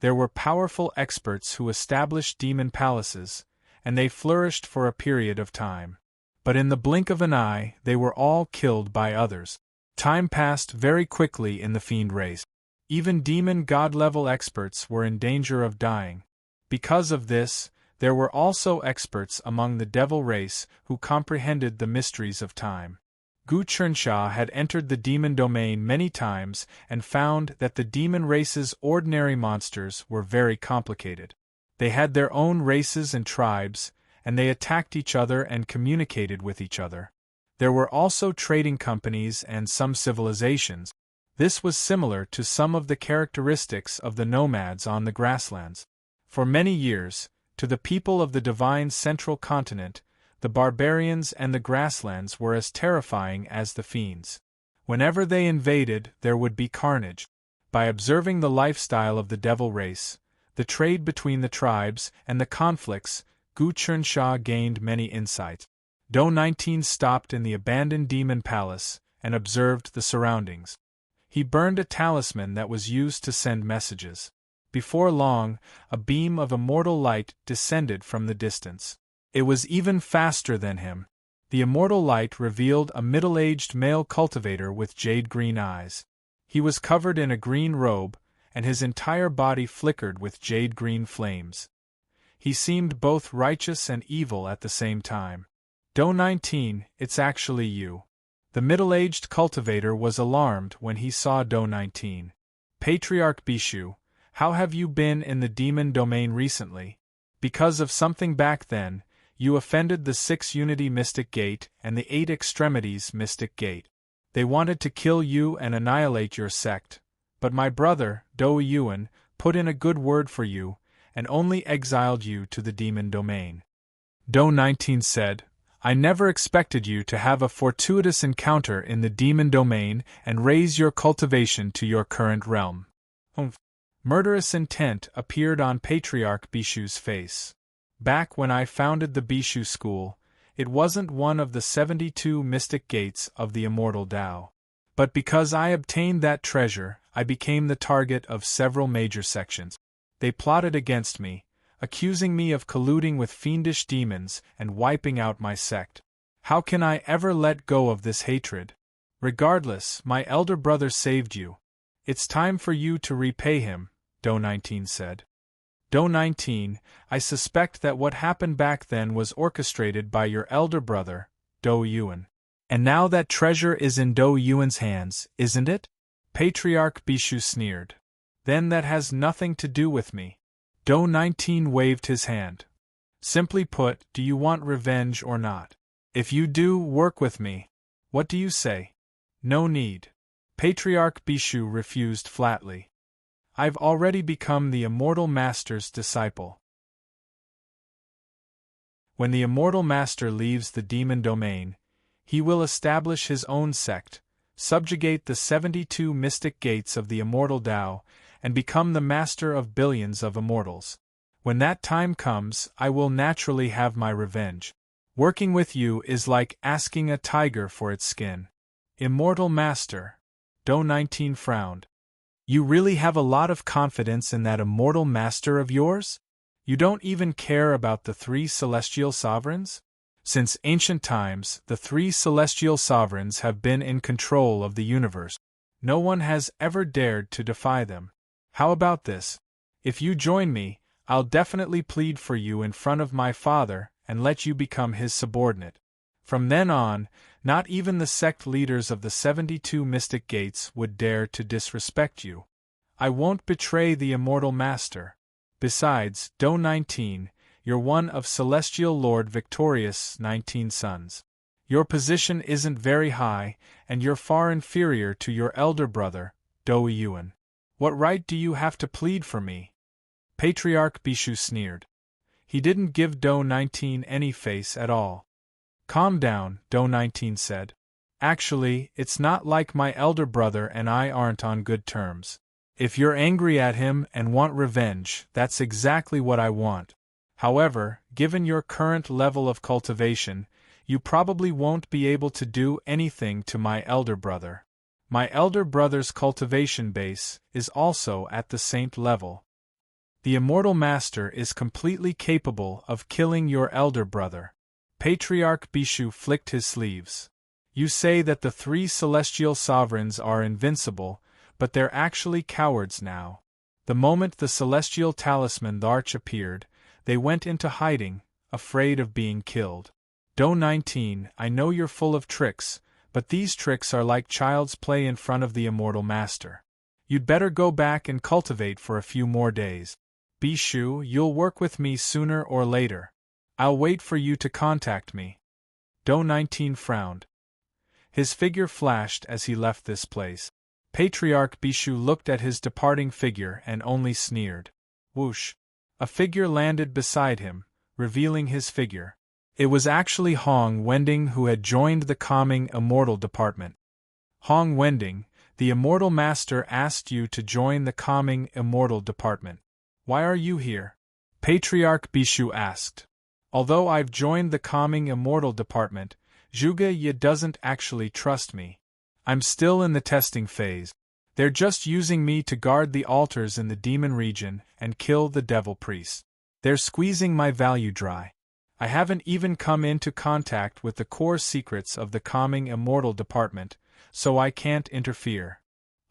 There were powerful experts who established demon palaces, and they flourished for a period of time. But in the blink of an eye, they were all killed by others. Time passed very quickly in the fiend race. Even demon god-level experts were in danger of dying. Because of this, there were also experts among the devil race who comprehended the mysteries of time. Gu Chensha had entered the demon domain many times and found that the demon race's ordinary monsters were very complicated. They had their own races and tribes, and they attacked each other and communicated with each other. There were also trading companies and some civilizations. This was similar to some of the characteristics of the nomads on the grasslands. For many years, to the people of the divine central continent, the barbarians and the grasslands were as terrifying as the fiends. Whenever they invaded, there would be carnage. By observing the lifestyle of the devil race, the trade between the tribes, and the conflicts, Gu Chensha gained many insights. Do 19 stopped in the abandoned demon palace and observed the surroundings. He burned a talisman that was used to send messages. Before long, a beam of immortal light descended from the distance. It was even faster than him. The immortal light revealed a middle-aged male cultivator with jade-green eyes. He was covered in a green robe, and his entire body flickered with jade-green flames. He seemed both righteous and evil at the same time. Do 19, it's actually you. The middle-aged cultivator was alarmed when he saw Do 19. Patriarch Bishu, how have you been in the demon domain recently? Because of something back then, you offended the 6-unity mystic gate and the 8 extremities mystic gate. They wanted to kill you and annihilate your sect, but my brother, Do Yuan, put in a good word for you, and only exiled you to the demon domain. Do 19 said, I never expected you to have a fortuitous encounter in the demon domain and raise your cultivation to your current realm. Murderous intent appeared on Patriarch Bishu's face. Back when I founded the Bishu school, it wasn't one of the 72 mystic gates of the immortal Tao. But because I obtained that treasure, I became the target of several major sections. They plotted against me, accusing me of colluding with fiendish demons and wiping out my sect. How can I ever let go of this hatred? Regardless, my elder brother saved you. It's time for you to repay him, Do 19 said. Do 19, I suspect that what happened back then was orchestrated by your elder brother, Do Yuan. And now that treasure is in Do Yuan's hands, isn't it? Patriarch Bishu sneered. Then that has nothing to do with me. Do 19 waved his hand. Simply put, do you want revenge or not? If you do, work with me. What do you say? No need. Patriarch Bishu refused flatly. I've already become the Immortal Master's disciple. When the Immortal Master leaves the demon domain, he will establish his own sect, subjugate the 72 mystic gates of the immortal Tao, and become the master of billions of immortals. When that time comes, I will naturally have my revenge. Working with you is like asking a tiger for its skin. Immortal Master. Do 19 frowned. You really have a lot of confidence in that immortal master of yours? You don't even care about the 3 celestial sovereigns? Since ancient times, the 3 celestial sovereigns have been in control of the universe. No one has ever dared to defy them. How about this? If you join me, I'll definitely plead for you in front of my father and let you become his subordinate. From then on, not even the sect leaders of the 72 mystic gates would dare to disrespect you. I won't betray the Immortal Master. Besides, Do 19, you're one of Celestial Lord Victorious' 19 sons. Your position isn't very high, and you're far inferior to your elder brother, Do Yuan. What right do you have to plead for me? Patriarch Bishu sneered. He didn't give Do 19 any face at all. Calm down, Do 19 said. Actually, it's not like my elder brother and I aren't on good terms. If you're angry at him and want revenge, that's exactly what I want. However, given your current level of cultivation, you probably won't be able to do anything to my elder brother. My elder brother's cultivation base is also at the saint level. The Immortal Master is completely capable of killing your elder brother. Patriarch Bishu flicked his sleeves. You say that the 3 celestial sovereigns are invincible, but they're actually cowards now. The moment the celestial talisman Arch appeared, they went into hiding, afraid of being killed. Do 19, I know you're full of tricks, but these tricks are like child's play in front of the Immortal Master. You'd better go back and cultivate for a few more days. Bishu, you'll work with me sooner or later. I'll wait for you to contact me. Do 19 frowned. His figure flashed as he left this place. Patriarch Bishu looked at his departing figure and only sneered. Whoosh! A figure landed beside him, revealing his figure. It was actually Hong Wending who had joined the Calming Immortal Department. Hong Wending, the Immortal Master asked you to join the Calming Immortal Department. Why are you here? Patriarch Bishu asked. Although I've joined the Calming Immortal Department, Zhuge Ye doesn't actually trust me. I'm still in the testing phase. They're just using me to guard the altars in the demon region and kill the devil priests. They're squeezing my value dry. I haven't even come into contact with the core secrets of the Calming Immortal Department, so I can't interfere.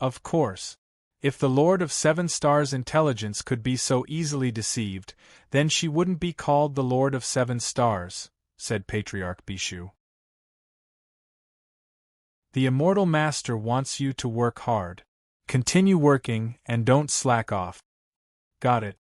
Of course. If the Lord of 7 Stars intelligence could be so easily deceived, then she wouldn't be called the Lord of 7 Stars, said Patriarch Bishu. The immortal master wants you to work hard. Continue working and don't slack off. Got it.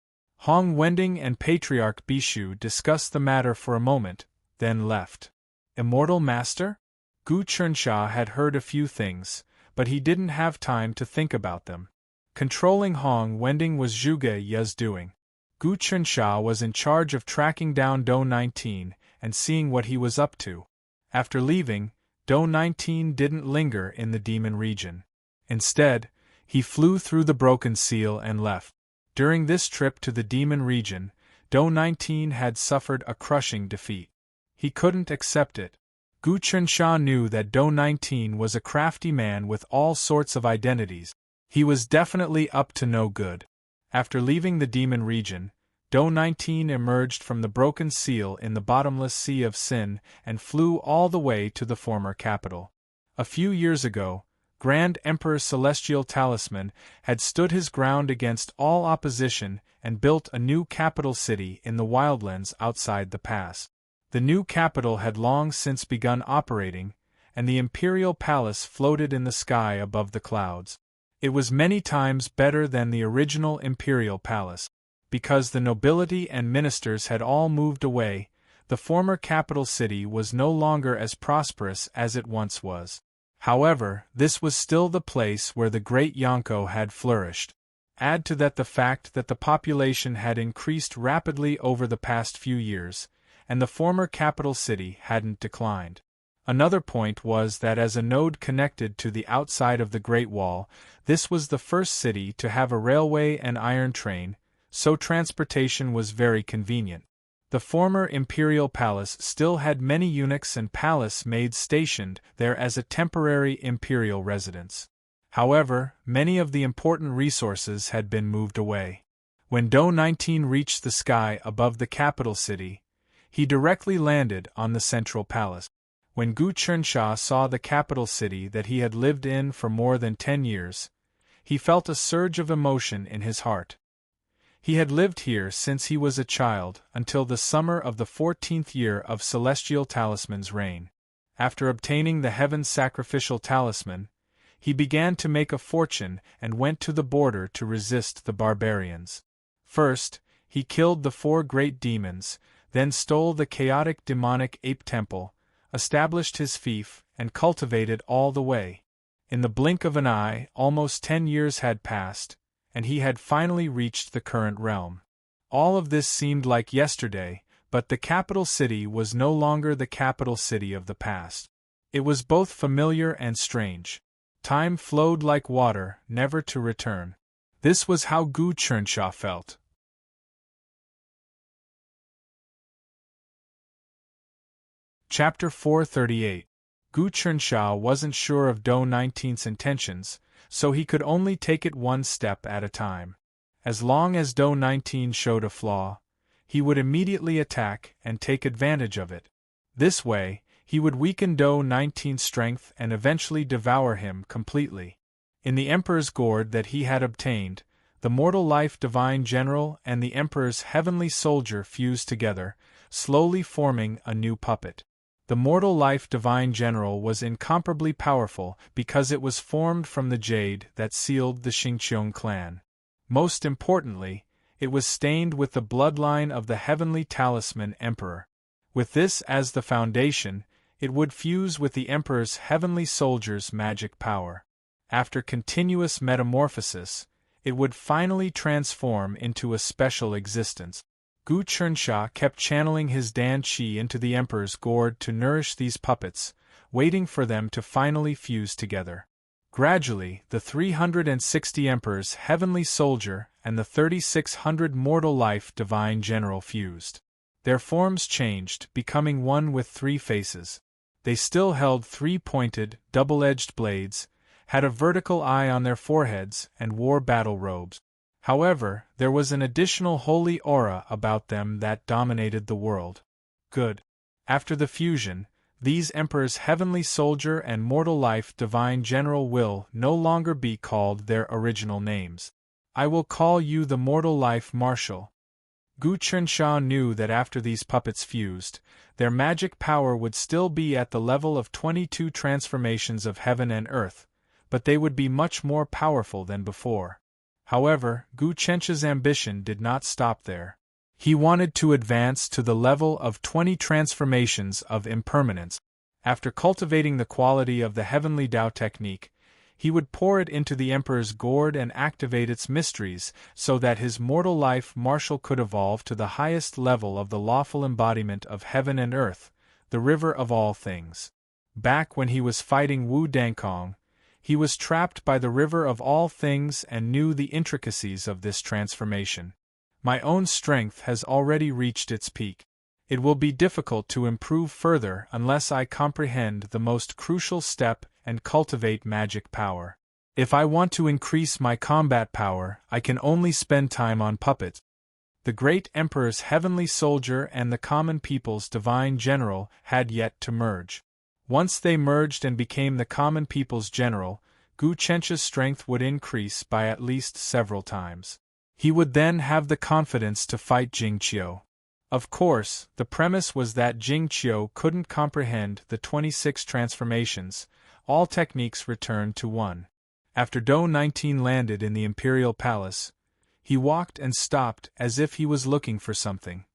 Hong Wending and Patriarch Bishu discussed the matter for a moment, then left. Immortal master? Gu Chensha had heard a few things, but he didn't have time to think about them. Controlling Hong Wending was Zhuge Ye's doing. Gu Chensha was in charge of tracking down Do 19 and seeing what he was up to. After leaving, Do 19 didn't linger in the demon region. Instead, he flew through the broken seal and left. During this trip to the demon region, Do 19 had suffered a crushing defeat. He couldn't accept it. Gu Chensha knew that Do 19 was a crafty man with all sorts of identities. He was definitely up to no good. After leaving the demon region, Do 19 emerged from the broken seal in the bottomless sea of sin and flew all the way to the former capital. A few years ago, Grand Emperor Celestial Talisman had stood his ground against all opposition and built a new capital city in the wildlands outside the pass. The new capital had long since begun operating, and the imperial palace floated in the sky above the clouds. It was many times better than the original imperial palace. Because the nobility and ministers had all moved away, the former capital city was no longer as prosperous as it once was. However, this was still the place where the great Yonko had flourished. Add to that the fact that the population had increased rapidly over the past few years, and the former capital city hadn't declined. Another point was that as a node connected to the outside of the Great Wall, this was the first city to have a railway and iron train, so transportation was very convenient. The former imperial palace still had many eunuchs and palace maids stationed there as a temporary imperial residence. However, many of the important resources had been moved away. When Do 19 reached the sky above the capital city, he directly landed on the central palace. When Gu Chensha saw the capital city that he had lived in for more than 10 years, he felt a surge of emotion in his heart. He had lived here since he was a child, until the summer of the 14th year of Celestial Talisman's reign. After obtaining the Heaven Sacrificial Talisman, he began to make a fortune and went to the border to resist the barbarians. First, he killed the 4 great demons, then stole the chaotic demonic ape temple, established his fief, and cultivated all the way. In the blink of an eye, almost 10 years had passed, and he had finally reached the current realm. All of this seemed like yesterday, but the capital city was no longer the capital city of the past. It was both familiar and strange. Time flowed like water, never to return. This was how Gu Chensha felt. Chapter 438. Gu Chensha wasn't sure of Do 19's intentions, so he could only take it one step at a time. As long as Do 19 showed a flaw, he would immediately attack and take advantage of it. This way, he would weaken Do 19's strength and eventually devour him completely. In the Emperor's gourd that he had obtained, the mortal life divine general and the Emperor's heavenly soldier fused together, slowly forming a new puppet. The mortal life divine general was incomparably powerful because it was formed from the jade that sealed the Xingqiong clan. Most importantly, it was stained with the bloodline of the heavenly talisman emperor. With this as the foundation, it would fuse with the emperor's heavenly soldier's magic power. After continuous metamorphosis, it would finally transform into a special existence. Gu Chensha kept channeling his Dan Qi into the Emperor's gourd to nourish these puppets, waiting for them to finally fuse together. Gradually, the 360 Emperor's heavenly soldier and the 3600 mortal life divine general fused. Their forms changed, becoming one with 3 faces. They still held 3 pointed, double-edged blades, had a vertical eye on their foreheads, and wore battle robes. However, there was an additional holy aura about them that dominated the world. Good. After the fusion, these Emperor's heavenly soldier and mortal life divine general will no longer be called their original names. I will call you the mortal life marshal. Gu Chensha knew that after these puppets fused, their magic power would still be at the level of 22 transformations of heaven and earth, but they would be much more powerful than before. However, Gu Chensha's ambition did not stop there. He wanted to advance to the level of 20 transformations of impermanence. After cultivating the quality of the heavenly Tao technique, he would pour it into the Emperor's gourd and activate its mysteries so that his mortal life marshal could evolve to the highest level of the lawful embodiment of heaven and earth, the river of all things. Back when he was fighting Wu Dankong, he was trapped by the river of all things and knew the intricacies of this transformation. My own strength has already reached its peak. It will be difficult to improve further unless I comprehend the most crucial step and cultivate magic power. If I want to increase my combat power, I can only spend time on puppets. The great Emperor's heavenly soldier and the common people's divine general had yet to merge. Once they merged and became the common people's general, Gu Chensha's strength would increase by at least several times. He would then have the confidence to fight Jing Qiu. Of course, the premise was that Jing Qiu couldn't comprehend the 26 transformations. All techniques returned to one. After Dou 19 landed in the Imperial Palace, he walked and stopped as if he was looking for something.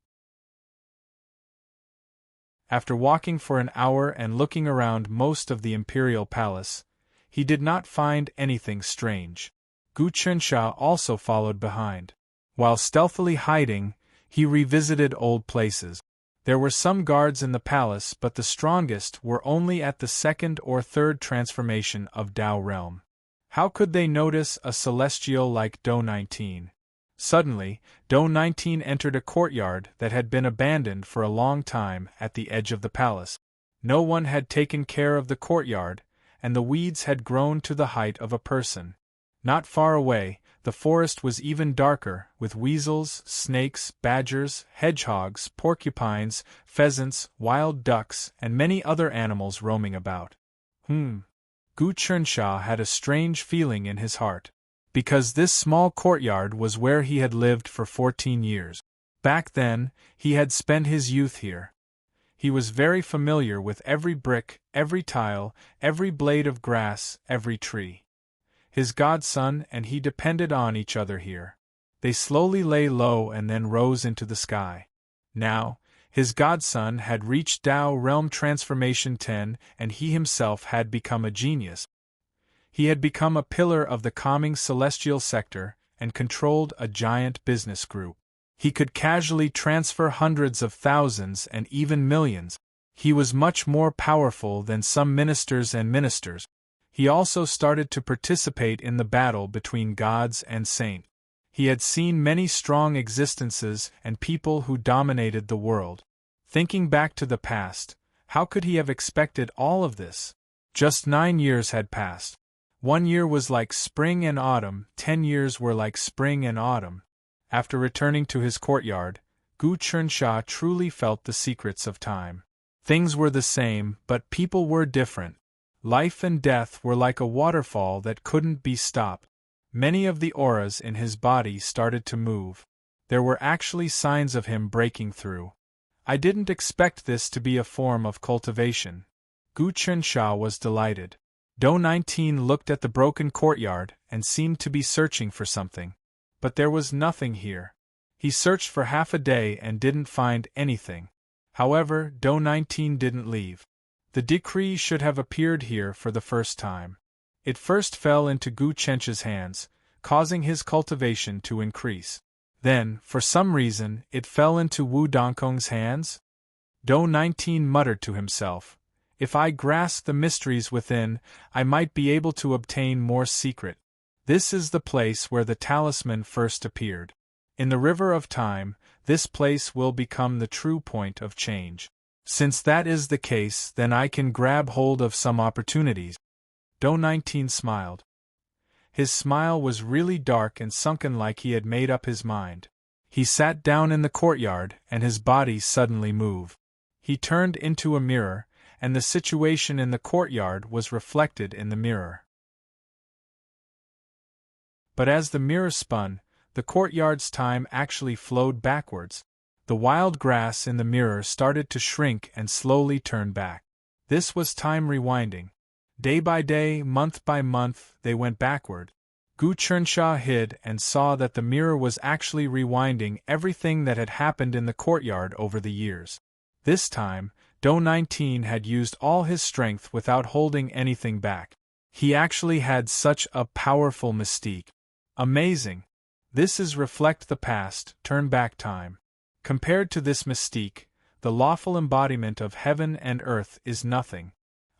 After walking for an hour and looking around most of the Imperial Palace, he did not find anything strange. Gu Chensha also followed behind. While stealthily hiding, he revisited old places. There were some guards in the palace, but the strongest were only at the second or third transformation of Tao realm. How could they notice a celestial like Dou 19? Suddenly, Dou 19 entered a courtyard that had been abandoned for a long time at the edge of the palace. No one had taken care of the courtyard, and the weeds had grown to the height of a person. Not far away, the forest was even darker, with weasels, snakes, badgers, hedgehogs, porcupines, pheasants, wild ducks, and many other animals roaming about. Gu Chensha had a strange feeling in his heart. Because this small courtyard was where he had lived for 14 years. Back then, he had spent his youth here. He was very familiar with every brick, every tile, every blade of grass, every tree. His godson and he depended on each other here. They slowly lay low and then rose into the sky. Now, his godson had reached Tao Realm Transformation 10 and he himself had become a genius. He had become a pillar of the calming celestial sector and controlled a giant business group. He could casually transfer hundreds of thousands and even millions. He was much more powerful than some ministers and ministers. He also started to participate in the battle between gods and saints. He had seen many strong existences and people who dominated the world. Thinking back to the past, how could he have expected all of this? Just 9 years had passed. 1 year was like spring and autumn, 10 years were like spring and autumn. After returning to his courtyard, Gu Chensha truly felt the secrets of time. Things were the same, but people were different. Life and death were like a waterfall that couldn't be stopped. Many of the auras in his body started to move. There were actually signs of him breaking through. I didn't expect this to be a form of cultivation. Gu Chensha was delighted. Dou 19 looked at the broken courtyard and seemed to be searching for something. But there was nothing here. He searched for half a day and didn't find anything. However, Dou 19 didn't leave. The decree should have appeared here for the first time. It first fell into Gu Chensha's hands, causing his cultivation to increase. Then, for some reason, it fell into Wu Dankong's hands? Dou 19 muttered to himself. If I grasp the mysteries within, I might be able to obtain more secret. This is the place where the talisman first appeared. In the river of time, this place will become the true point of change. Since that is the case, then I can grab hold of some opportunities. Dou 19 smiled. His smile was really dark and sunken, like he had made up his mind. He sat down in the courtyard and his body suddenly moved. He turned into a mirror, and the situation in the courtyard was reflected in the mirror. But as the mirror spun, The courtyard's time actually flowed backwards. The wild grass in the mirror started to shrink and slowly turn back. This was time rewinding. Day by day, month by month, they went backward. Gu Chensha hid and saw that the mirror was actually rewinding everything that had happened in the courtyard over the years. This time, Do 19 had used all his strength without holding anything back. He actually had such a powerful mystique. Amazing! This is reflect the past, turn back time. Compared to this mystique, the lawful embodiment of heaven and earth is nothing.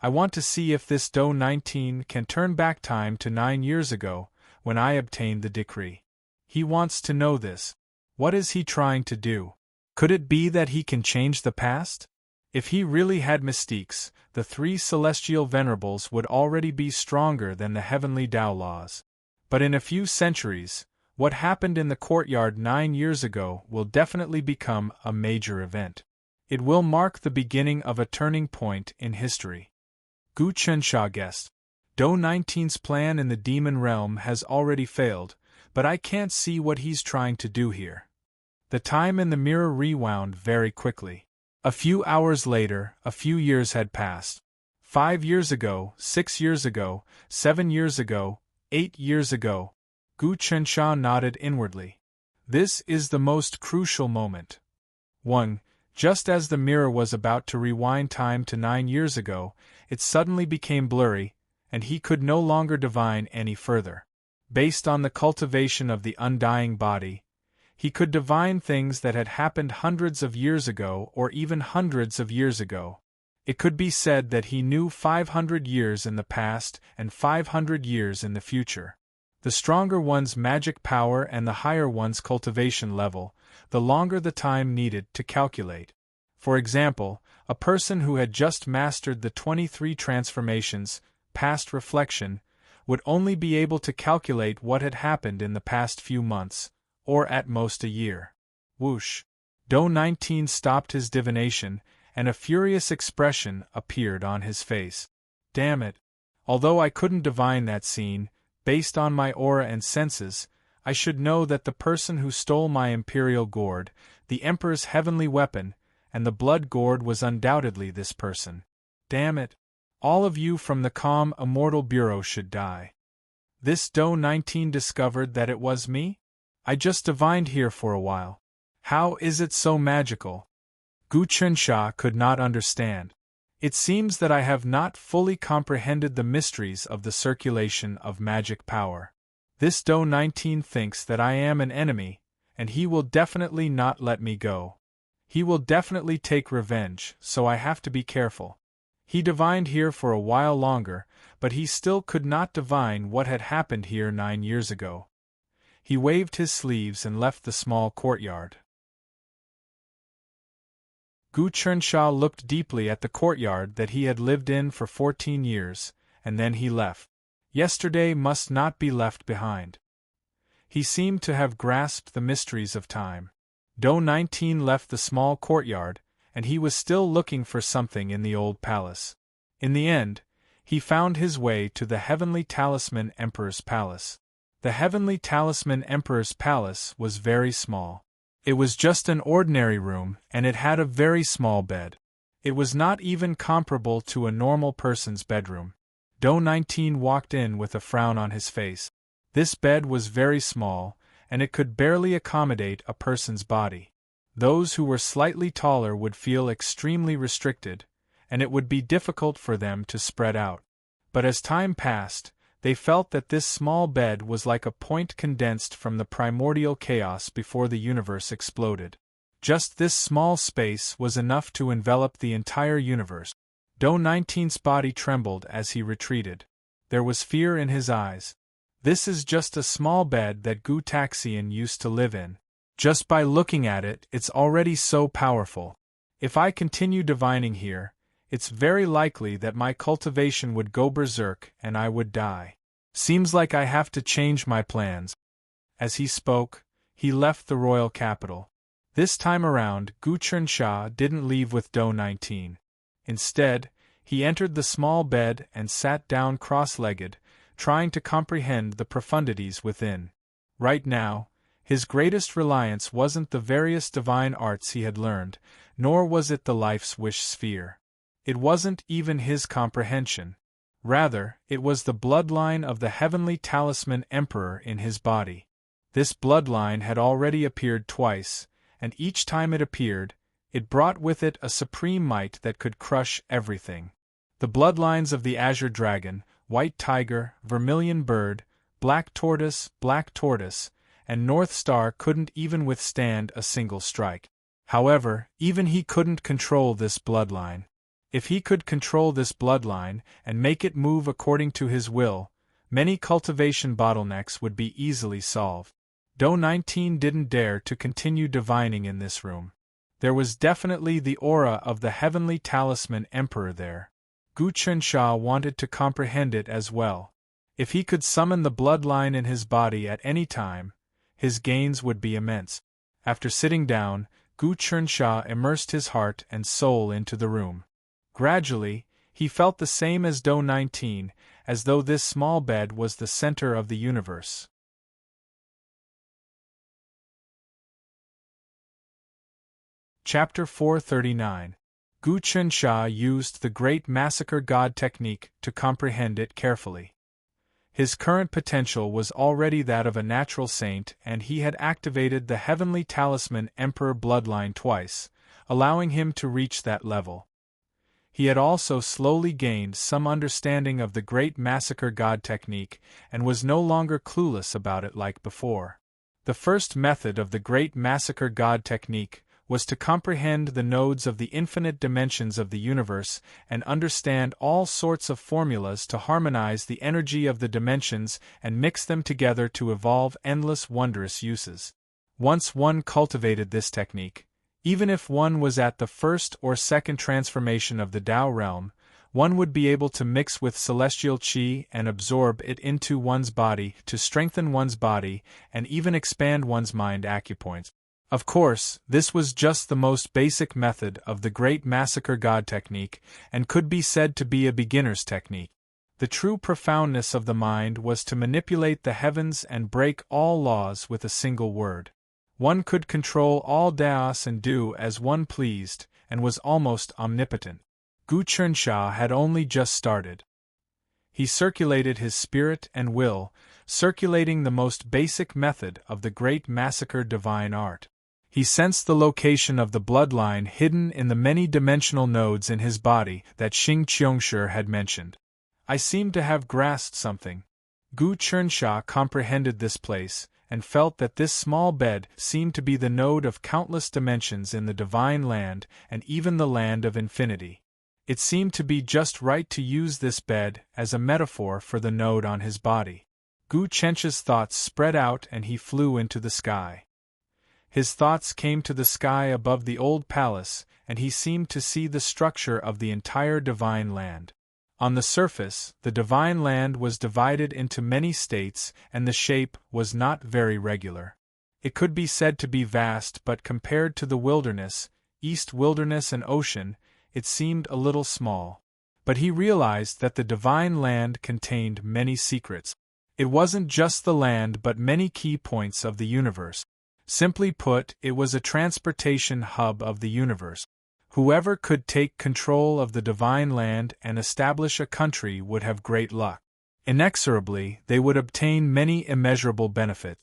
I want to see if this Do 19 can turn back time to 9 years ago, when I obtained the decree. He wants to know this. What is he trying to do? Could it be that he can change the past? If he really had mystiques, the 3 celestial venerables would already be stronger than the heavenly Tao laws. But in a few centuries, what happened in the courtyard 9 years ago will definitely become a major event. It will mark the beginning of a turning point in history. Gu Chensha guessed. Do 19's plan in the demon realm has already failed, but I can't see what he's trying to do here. The time in the mirror rewound very quickly. A few hours later, a few years had passed. 5 years ago, 6 years ago, 7 years ago, 8 years ago. Gu Chensha nodded inwardly. This is the most crucial moment. 1. Just as the mirror was about to rewind time to 9 years ago, it suddenly became blurry, and he could no longer divine any further. Based on the cultivation of the undying body, he could divine things that had happened hundreds of years ago or even hundreds of years ago. It could be said that he knew 500 years in the past and 500 years in the future. The stronger one's magic power and the higher one's cultivation level, the longer the time needed to calculate. For example, a person who had just mastered the 23 transformations, past reflection, would only be able to calculate what had happened in the past few months, or at most a year. Whoosh! Do 19 stopped his divination, and a furious expression appeared on his face. Damn it! Although I couldn't divine that scene, based on my aura and senses, I should know that the person who stole my imperial gourd, the Emperor's heavenly weapon, and the blood gourd was undoubtedly this person. Damn it! All of you from the calm immortal bureau should die. This Do 19 discovered that it was me? I just divined here for a while. How is it so magical? Gu Chensha could not understand. It seems that I have not fully comprehended the mysteries of the circulation of magic power. This Do 19 thinks that I am an enemy, and he will definitely not let me go. He will definitely take revenge, so I have to be careful. He divined here for a while longer, but he still could not divine what had happened here 9 years ago. He waved his sleeves and left the small courtyard. Gu Chensha looked deeply at the courtyard that he had lived in for 14 years, and then he left. Yesterday must not be left behind. He seemed to have grasped the mysteries of time. Do 19 left the small courtyard, and he was still looking for something in the old palace. In the end, he found his way to the Heavenly Talisman Emperor's Palace. The Heavenly Talisman Emperor's Palace was very small. It was just an ordinary room, and it had a very small bed. It was not even comparable to a normal person's bedroom. Do 19 walked in with a frown on his face. This bed was very small, and it could barely accommodate a person's body. Those who were slightly taller would feel extremely restricted, and it would be difficult for them to spread out. But as time passed, they felt that this small bed was like a point condensed from the primordial chaos before the universe exploded. Just this small space was enough to envelop the entire universe. Do 19's body trembled as he retreated. There was fear in his eyes. This is just a small bed that Gu Taxian used to live in. Just by looking at it, it's already so powerful. If I continue divining here, it's very likely that my cultivation would go berserk and I would die. Seems like I have to change my plans. As he spoke, he left the royal capital. This time around, Gu Chensha didn't leave with Do 19. Instead, he entered the small bed and sat down cross-legged, trying to comprehend the profundities within. Right now, His greatest reliance wasn't the various divine arts he had learned, nor was it the life's wish sphere. It wasn't even his comprehension. Rather, it was the bloodline of the heavenly talisman emperor in his body. This bloodline had already appeared twice, and each time it appeared, it brought with it a supreme might that could crush everything. The bloodlines of the azure dragon, white tiger, vermilion bird, black tortoise, and North Star couldn't even withstand a single strike. However, even he couldn't control this bloodline. If he could control this bloodline and make it move according to his will, many cultivation bottlenecks would be easily solved. Do 19 didn't dare to continue divining in this room. There was definitely the aura of the heavenly talisman emperor there. Gu Chunsha wanted to comprehend it as well. If he could summon the bloodline in his body at any time, his gains would be immense. After sitting down, Gu Chunsha immersed his heart and soul into the room. Gradually, he felt the same as Do 19, as though this small bed was the center of the universe. Chapter 439. Gu Chunsha used the Great Massacre God technique to comprehend it carefully. His current potential was already that of a natural saint, and he had activated the heavenly talisman Emperor bloodline twice, allowing him to reach that level. He had also slowly gained some understanding of the Great Massacre God technique and was no longer clueless about it like before. The first method of the Great Massacre God technique was to comprehend the nodes of the infinite dimensions of the universe and understand all sorts of formulas to harmonize the energy of the dimensions and mix them together to evolve endless wondrous uses. Once one cultivated this technique, even if one was at the first or second transformation of the Tao realm, one would be able to mix with celestial qi and absorb it into one's body to strengthen one's body and even expand one's mind acupoints. Of course, this was just the most basic method of the Great Massacre God technique and could be said to be a beginner's technique. The true profoundness of the mind was to manipulate the heavens and break all laws with a single word. One could control all Daos and do as one pleased, and was almost omnipotent. Gu Chunsha had only just started. He circulated his spirit and will, circulating the most basic method of the Great Massacre divine art. He sensed the location of the bloodline hidden in the many-dimensional nodes in his body that Xing Qiongshi had mentioned. I seem to have grasped something. Gu Chunsha comprehended this place, and felt that this small bed seemed to be the node of countless dimensions in the divine land and even the land of infinity. It seemed to be just right to use this bed as a metaphor for the node on his body. Gu Chunsha's thoughts spread out and he flew into the sky. His thoughts came to the sky above the old palace, and he seemed to see the structure of the entire divine land. On the surface, the divine land was divided into many states, and the shape was not very regular. It could be said to be vast, but compared to the wilderness, east wilderness and ocean, it seemed a little small. But he realized that the divine land contained many secrets. It wasn't just the land but many key points of the universe. Simply put, it was a transportation hub of the universe. Whoever could take control of the divine land and establish a country would have great luck. Inexorably, they would obtain many immeasurable benefits.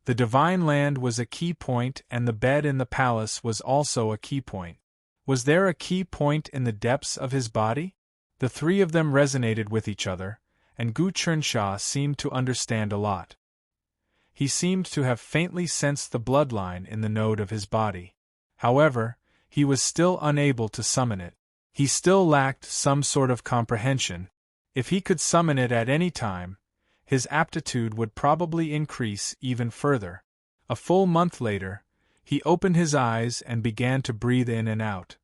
The divine land was a key point, and the bed in the palace was also a key point. Was there a key point in the depths of his body? The three of them resonated with each other, and Gu Chunsha seemed to understand a lot. He seemed to have faintly sensed the bloodline in the node of his body. However, he was still unable to summon it. He still lacked some sort of comprehension. If he could summon it at any time, his aptitude would probably increase even further. A full month later, he opened his eyes and began to breathe in and out.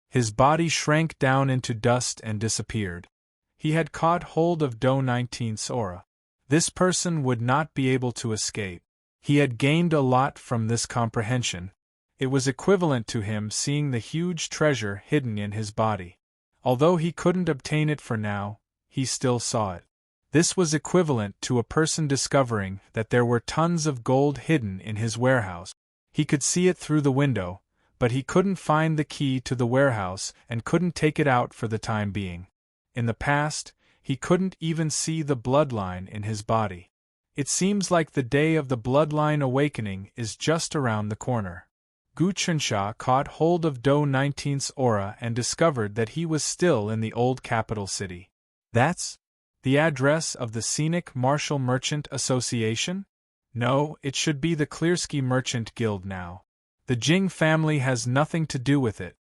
His body shrank down into dust and disappeared. He had caught hold of Do 19's aura. This person would not be able to escape. He had gained a lot from this comprehension. It was equivalent to him seeing the huge treasure hidden in his body. Although he couldn't obtain it for now, he still saw it. This was equivalent to a person discovering that there were tons of gold hidden in his warehouse. He could see it through the window, but he couldn't find the key to the warehouse and couldn't take it out for the time being. In the past, he couldn't even see the bloodline in his body. It seems like the day of the bloodline awakening is just around the corner. Gu Chunsha caught hold of Do 19's aura and discovered that he was still in the old capital city. That's the address of the Scenic Martial Merchant Association? No, it should be the Clearsky Merchant Guild now. The Jing family has nothing to do with it.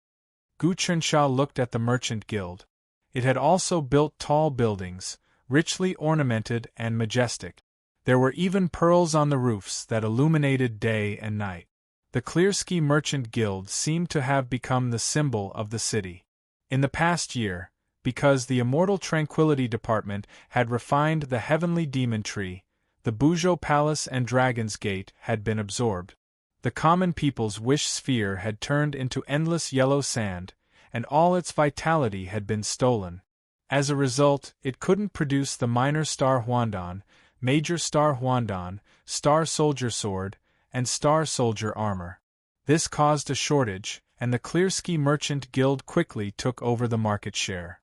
Gu Chunsha looked at the Merchant Guild. It had also built tall buildings, richly ornamented and majestic. There were even pearls on the roofs that illuminated day and night. The Clearsky Merchant Guild seemed to have become the symbol of the city. In the past year, because the Immortal Tranquility Department had refined the Heavenly Demon Tree, the Buzhou Palace and Dragon's Gate had been absorbed. The common people's wish sphere had turned into endless yellow sand, and all its vitality had been stolen. As a result, it couldn't produce the Minor Star Huandon, Major Star Huandon, Star Soldier Sword, and Star Soldier Armor. This caused a shortage, and the Clearsky Merchant Guild quickly took over the market share.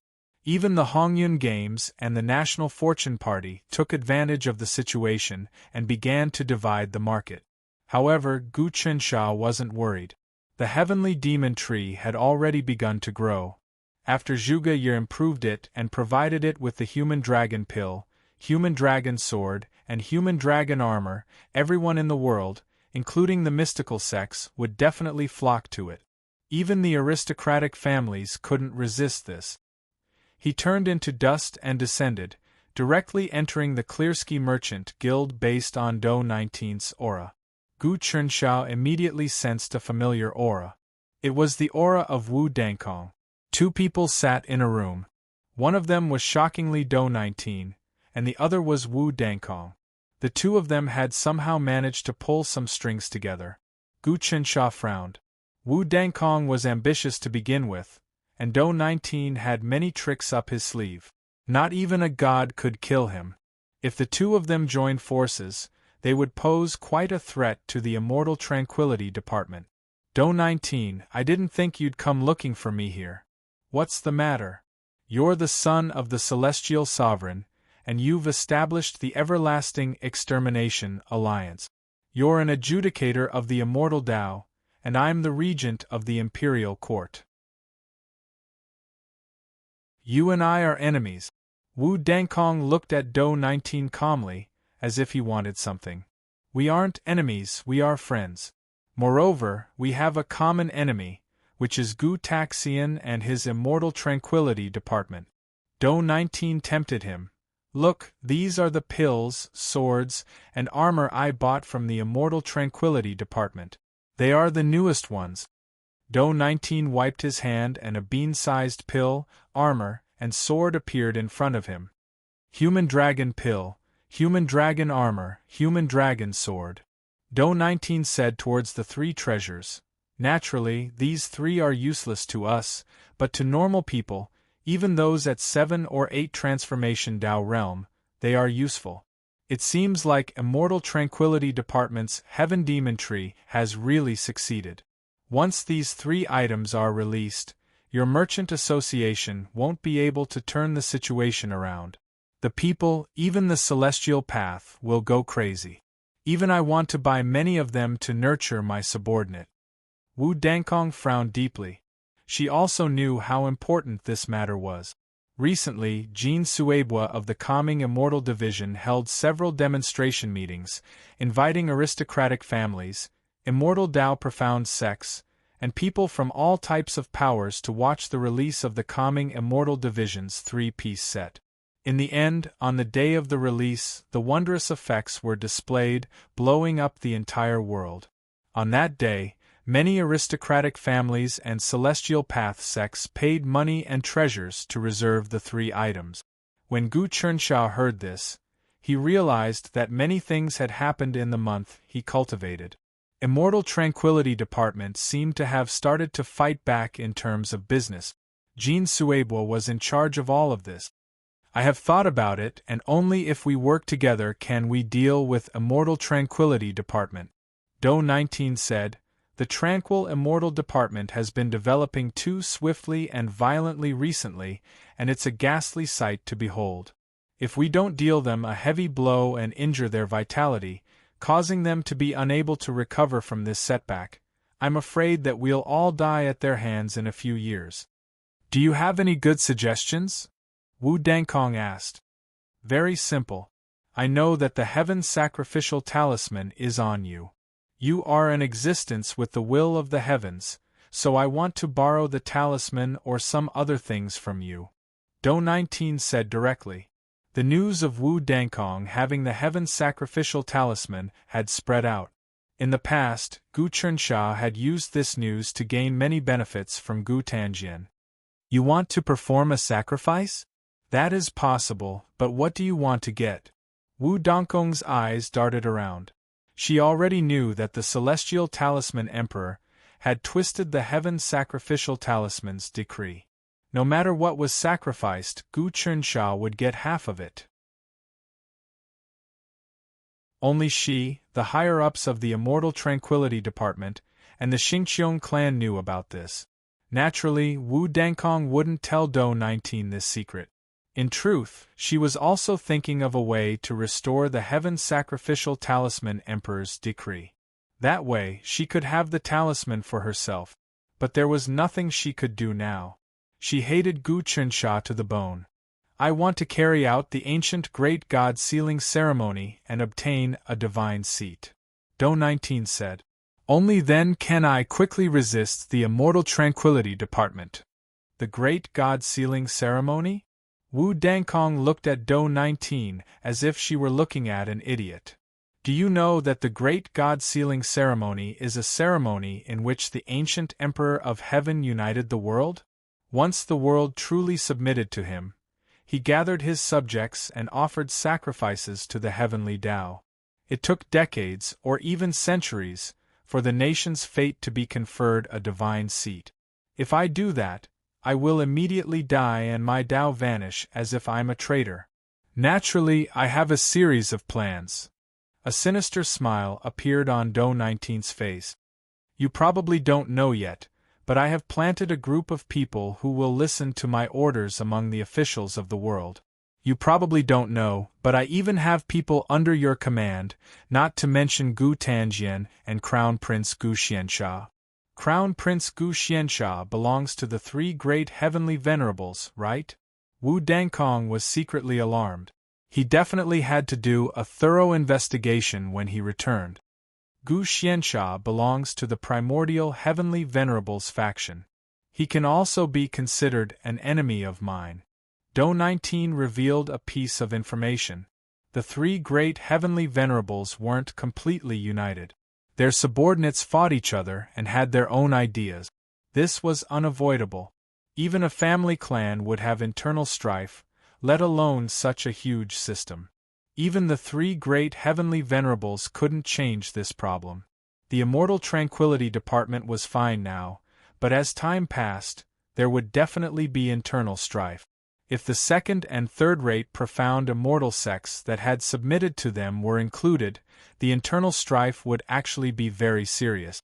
Even the Hongyun Games and the National Fortune Party took advantage of the situation and began to divide the market. However, Gu Chunsha wasn't worried. The Heavenly Demon Tree had already begun to grow. After Zhuge Ye improved it and provided it with the Human Dragon Pill, Human Dragon Sword, and Human Dragon Armor, everyone in the world, including the mystical sects, would definitely flock to it. Even the aristocratic families couldn't resist this. He turned into dust and descended, directly entering the Clearsky Merchant Guild based on Do 19's aura. Gu Chunsha immediately sensed a familiar aura. It was the aura of Wu Dankong. Two people sat in a room. One of them was shockingly Do 19, and the other was Wu Dankong. The two of them had somehow managed to pull some strings together. Gu Chunsha frowned. Wu Dankong was ambitious to begin with, and Do 19 had many tricks up his sleeve. Not even a god could kill him. If the two of them joined forces, they would pose quite a threat to the Immortal Tranquility Department. Do 19, I didn't think you'd come looking for me here. What's the matter? You're the son of the Celestial Sovereign, and you've established the Everlasting Extermination Alliance. You're an adjudicator of the Immortal Tao, and I'm the regent of the Imperial Court. You and I are enemies. Wu Dankong looked at Do 19 calmly, as if he wanted something. We aren't enemies, we are friends. Moreover, we have a common enemy, which is Gu Taxian and his Immortal Tranquility Department. Do 19 tempted him. Look, these are the pills, swords, and armor I bought from the Immortal Tranquility Department. They are the newest ones. Do 19 wiped his hand and a bean-sized pill, armor, and sword appeared in front of him. Human Dragon Pill, Human Dragon Armor, Human Dragon Sword. Do 19 said towards the three treasures. Naturally, these three are useless to us, but to normal people, even those at 7 or 8 Transformation Tao realm, they are useful. It seems like Immortal Tranquility Department's Heaven Demon Tree has really succeeded. Once these three items are released, your merchant association won't be able to turn the situation around. The people, even the Celestial Path, will go crazy. Even I want to buy many of them to nurture my subordinate. Wu Dankong frowned deeply. She also knew how important this matter was. Recently, Jean Suebwa of the Calming Immortal Division held several demonstration meetings, inviting aristocratic families, Immortal Tao profound sects, and people from all types of powers to watch the release of the Calming Immortal Division's 3-piece set. In the end, on the day of the release, the wondrous effects were displayed, blowing up the entire world. On that day, many aristocratic families and Celestial Path sects paid money and treasures to reserve the three items. When Gu Chunsha heard this, he realized that many things had happened in the month he cultivated. Immortal Tranquility Department seemed to have started to fight back in terms of business. Jean Suebwa was in charge of all of this. I have thought about it, and only if we work together can we deal with Immortal Tranquility Department. Do 19 said, the Tranquil Immortal Department has been developing too swiftly and violently recently, and it's a ghastly sight to behold. If we don't deal them a heavy blow and injure their vitality, causing them to be unable to recover from this setback, I'm afraid that we'll all die at their hands in a few years. Do you have any good suggestions? Wu Dangkong asked. Very simple. I know that the Heaven Sacrificial Talisman is on you. You are an existence with the will of the heavens, so I want to borrow the talisman or some other things from you. Do 19 said directly. The news of Wu Dangkong having the Heaven Sacrificial Talisman had spread out. In the past, Gu Chensha had used this news to gain many benefits from Gu Tanjian. You want to perform a sacrifice? That is possible, but what do you want to get? Wu Dangkong's eyes darted around. She already knew that the Celestial Talisman Emperor had twisted the Heaven Sacrificial Talisman's decree. No matter what was sacrificed, Gu Chensha would get half of it. Only she, the higher-ups of the Immortal Tranquility Department, and the Xingqiong clan knew about this. Naturally, Wu Dangkong wouldn't tell Do 19 this secret. In truth, she was also thinking of a way to restore the Heaven Sacrificial Talisman Emperor's decree. That way, she could have the talisman for herself. But there was nothing she could do now. She hated Gu Chensha to the bone. I want to carry out the ancient Great God Sealing Ceremony and obtain a divine seat. Do 19 said. Only then can I quickly resist the Immortal Tranquility Department. The Great God Sealing Ceremony? Wu Dangkong looked at Do 19 as if she were looking at an idiot. Do you know that the Great God Sealing Ceremony is a ceremony in which the ancient Emperor of Heaven united the world? Once the world truly submitted to him, he gathered his subjects and offered sacrifices to the heavenly Tao. It took decades, or even centuries, for the nation's fate to be conferred a divine seat. If I do that, I will immediately die and my Tao vanish as if I'm a traitor. Naturally, I have a series of plans. A sinister smile appeared on Do 19's face. You probably don't know yet, but I have planted a group of people who will listen to my orders among the officials of the world. You probably don't know, but I even have people under your command, not to mention Gu Tanjian and Crown Prince Gu Xiansha. Crown Prince Gu Xiansha belongs to the three great heavenly venerables, right? Wu Dangkong was secretly alarmed. He definitely had to do a thorough investigation when he returned. Gu Xiansha belongs to the primordial heavenly venerables faction. He can also be considered an enemy of mine. Do 19 revealed a piece of information. The three great heavenly venerables weren't completely united. Their subordinates fought each other and had their own ideas. This was unavoidable. Even a family clan would have internal strife, let alone such a huge system. Even the three great heavenly venerables couldn't change this problem. The Immortal Tranquility Department was fine now, but as time passed, there would definitely be internal strife. If the second and third-rate profound immortal sects that had submitted to them were included, the internal strife would actually be very serious.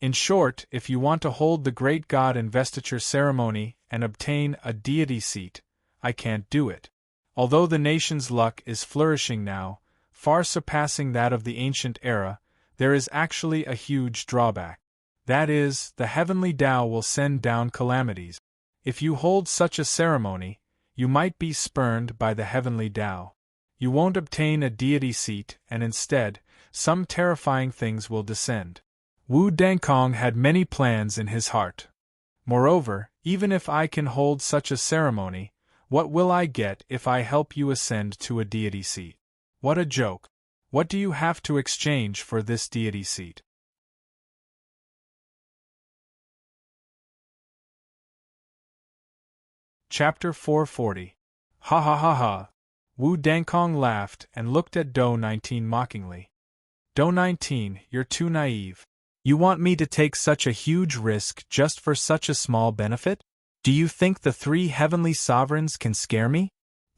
In short, if you want to hold the Great God Investiture Ceremony and obtain a deity seat, I can't do it. Although the nation's luck is flourishing now, far surpassing that of the ancient era, there is actually a huge drawback. That is, the heavenly Tao will send down calamities. If you hold such a ceremony, you might be spurned by the heavenly Tao. You won't obtain a deity seat, and instead, some terrifying things will descend. Wu Dangkong had many plans in his heart. Moreover, even if I can hold such a ceremony, what will I get if I help you ascend to a deity seat? What a joke! What do you have to exchange for this deity seat? Chapter 440. Ha ha ha ha! Wu Dangkong laughed and looked at Do 19 mockingly. Do 19, you're too naive. You want me to take such a huge risk just for such a small benefit? Do you think the three heavenly sovereigns can scare me?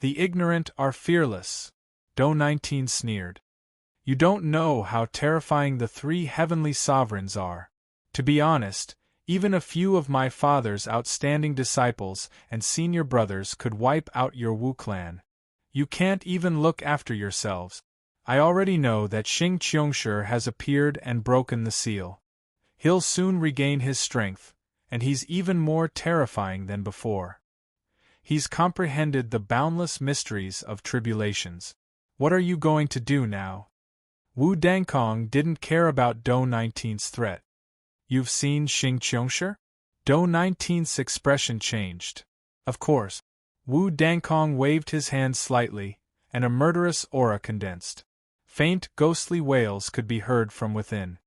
The ignorant are fearless, Do 19 sneered. You don't know how terrifying the three heavenly sovereigns are. To be honest, even a few of my father's outstanding disciples and senior brothers could wipe out your Wu clan. You can't even look after yourselves. I already know that Xing Qiongshi has appeared and broken the seal. He'll soon regain his strength, and he's even more terrifying than before. He's comprehended the boundless mysteries of tribulations. What are you going to do now? Wu Dankong didn't care about Do 19's threat. You've seen Xing Qiongshi? Do 19's expression changed. Of course. Wu Dankong waved his hand slightly, and a murderous aura condensed. Faint, ghostly wails could be heard from within.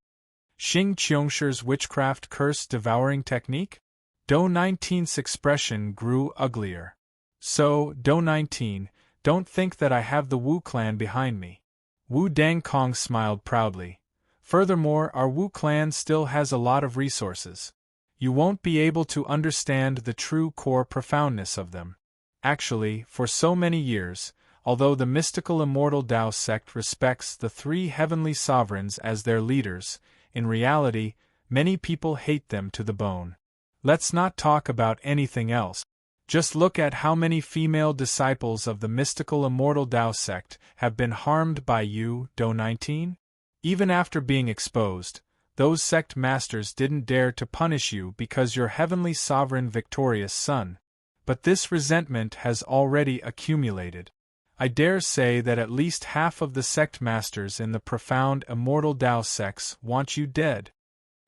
Xing Qiongshi's witchcraft curse-devouring technique? Do 19's expression grew uglier. So, Do 19, don't think that I have the Wu clan behind me. Wu Dankong smiled proudly. Furthermore, our Wu clan still has a lot of resources. You won't be able to understand the true core profoundness of them. Actually, for so many years, although the mystical immortal Tao sect respects the three heavenly sovereigns as their leaders, in reality, many people hate them to the bone. Let's not talk about anything else. Just look at how many female disciples of the mystical immortal Tao sect have been harmed by you, Do 19? Even after being exposed, those sect masters didn't dare to punish you because your heavenly sovereign victorious son. But this resentment has already accumulated. I dare say that at least half of the sect masters in the profound immortal Tao sects want you dead.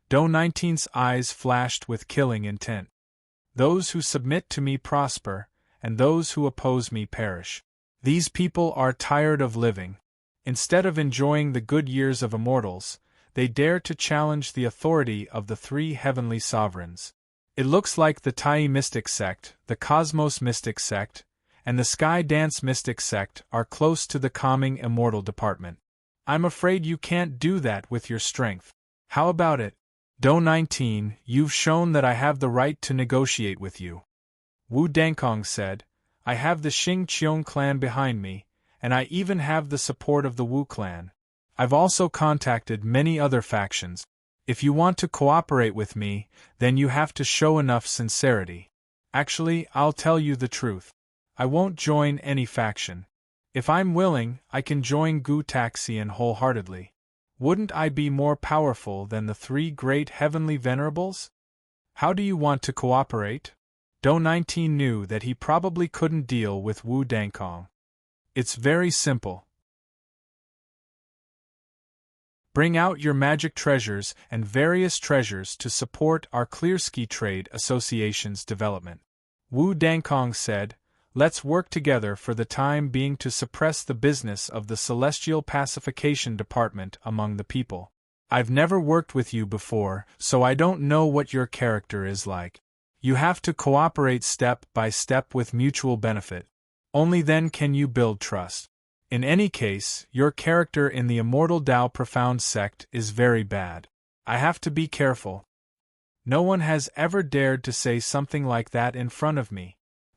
Do 19's eyes flashed with killing intent. Those who submit to me prosper, and those who oppose me perish. These people are tired of living. Instead of enjoying the good years of immortals, they dare to challenge the authority of the three heavenly sovereigns. It looks like the Tai Mystic sect, the Cosmos Mystic sect, and the Sky Dance Mystic sect are close to the calming immortal department. I'm afraid you can't do that with your strength. How about it? Do 19, you've shown that I have the right to negotiate with you. Wu Dankong said, I have the Xing Qiong clan behind me, and I even have the support of the Wu clan. I've also contacted many other factions. If you want to cooperate with me, then you have to show enough sincerity. Actually, I'll tell you the truth. I won't join any faction. If I'm willing, I can join Gu Taxian wholeheartedly. Wouldn't I be more powerful than the three great heavenly venerables? How do you want to cooperate? Do 19 knew that he probably couldn't deal with Wu Dankong. It's very simple. Bring out your magic treasures and various treasures to support our Clearski Trade Association's development. Wu Dankong said, let's work together for the time being to suppress the business of the Celestial Pacification Department among the people. I've never worked with you before, so I don't know what your character is like. You have to cooperate step by step with mutual benefit. Only then can you build trust. In any case, your character in the Immortal Tao Profound sect is very bad. I have to be careful. No one has ever dared to say something like that in front of me.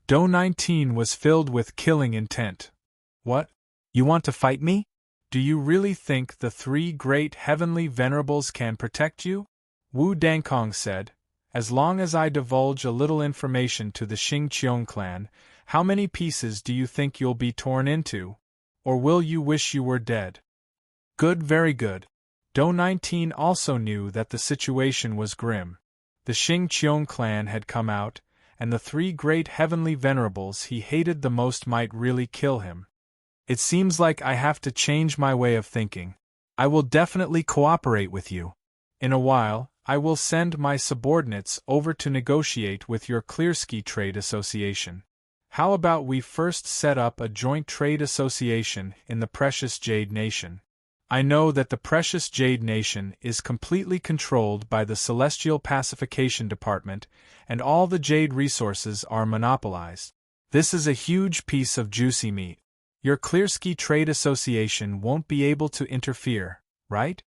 Do 19 was filled with killing intent. What? You want to fight me? Do you really think the three great heavenly venerables can protect you? Wu Dankong said, as long as I divulge a little information to the Xing Qiong clan, how many pieces do you think you'll be torn into? Or will you wish you were dead? Good, very good. Do 19 also knew that the situation was grim. The Xing Qiong clan had come out, and the three great heavenly venerables he hated the most might really kill him. It seems like I have to change my way of thinking. I will definitely cooperate with you. In a while, I will send my subordinates over to negotiate with your Clearski Trade Association. How about we first set up a joint trade association in the Precious Jade Nation? I know that the Precious Jade Nation is completely controlled by the Celestial Pacification Department, and all the jade resources are monopolized. This is a huge piece of juicy meat. Your Clearski Trade Association won't be able to interfere, right?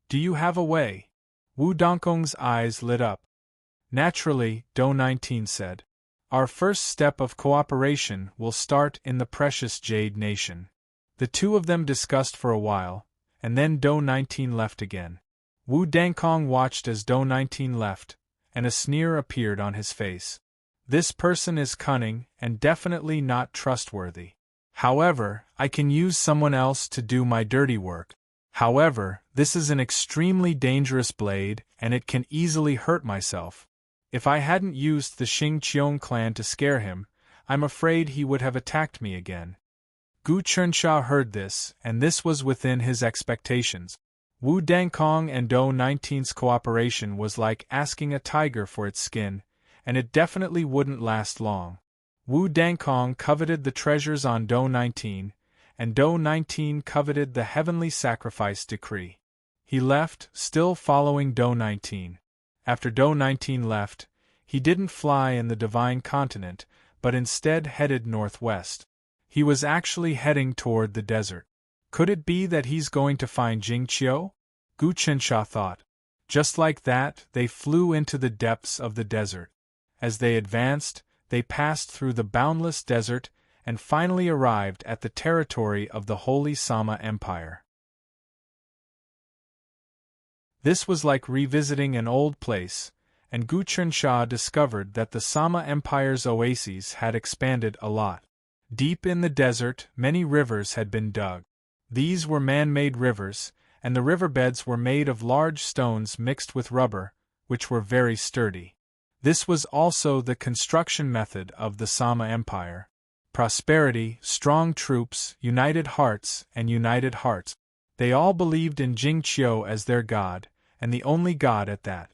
Do you have a way? Wu Dankong's eyes lit up. Naturally, Do 19 said. Our first step of cooperation will start in the precious Jade Nation. The two of them discussed for a while, and then Do 19 left again. Wu Dangkong watched as Do 19 left, and a sneer appeared on his face. This person is cunning and definitely not trustworthy. However, I can use someone else to do my dirty work. However, this is an extremely dangerous blade, and it can easily hurt myself. If I hadn't used the Xing Qiong clan to scare him, I'm afraid he would have attacked me again. Gu Chensha heard this, and this was within his expectations. Wu Dangkong and Do 19's cooperation was like asking a tiger for its skin, and it definitely wouldn't last long. Wu Dangkong coveted the treasures on Do 19, and Do 19 coveted the heavenly sacrifice decree. He left, still following Do 19. After Do 19 left, he didn't fly in the divine continent, but instead headed northwest. He was actually heading toward the desert. Could it be that he's going to find Jingqiu? Gu Chensha thought. Just like that, they flew into the depths of the desert. As they advanced, they passed through the boundless desert and finally arrived at the territory of the Holy Sama Empire. This was like revisiting an old place, and Gu Chensha discovered that the Sama Empire's oases had expanded a lot. Deep in the desert, many rivers had been dug. These were man-made rivers, and the riverbeds were made of large stones mixed with rubber, which were very sturdy. This was also the construction method of the Sama Empire. Prosperity, strong troops, united hearts, and united hearts. They all believed in Jingqiu as their god, and the only god at that.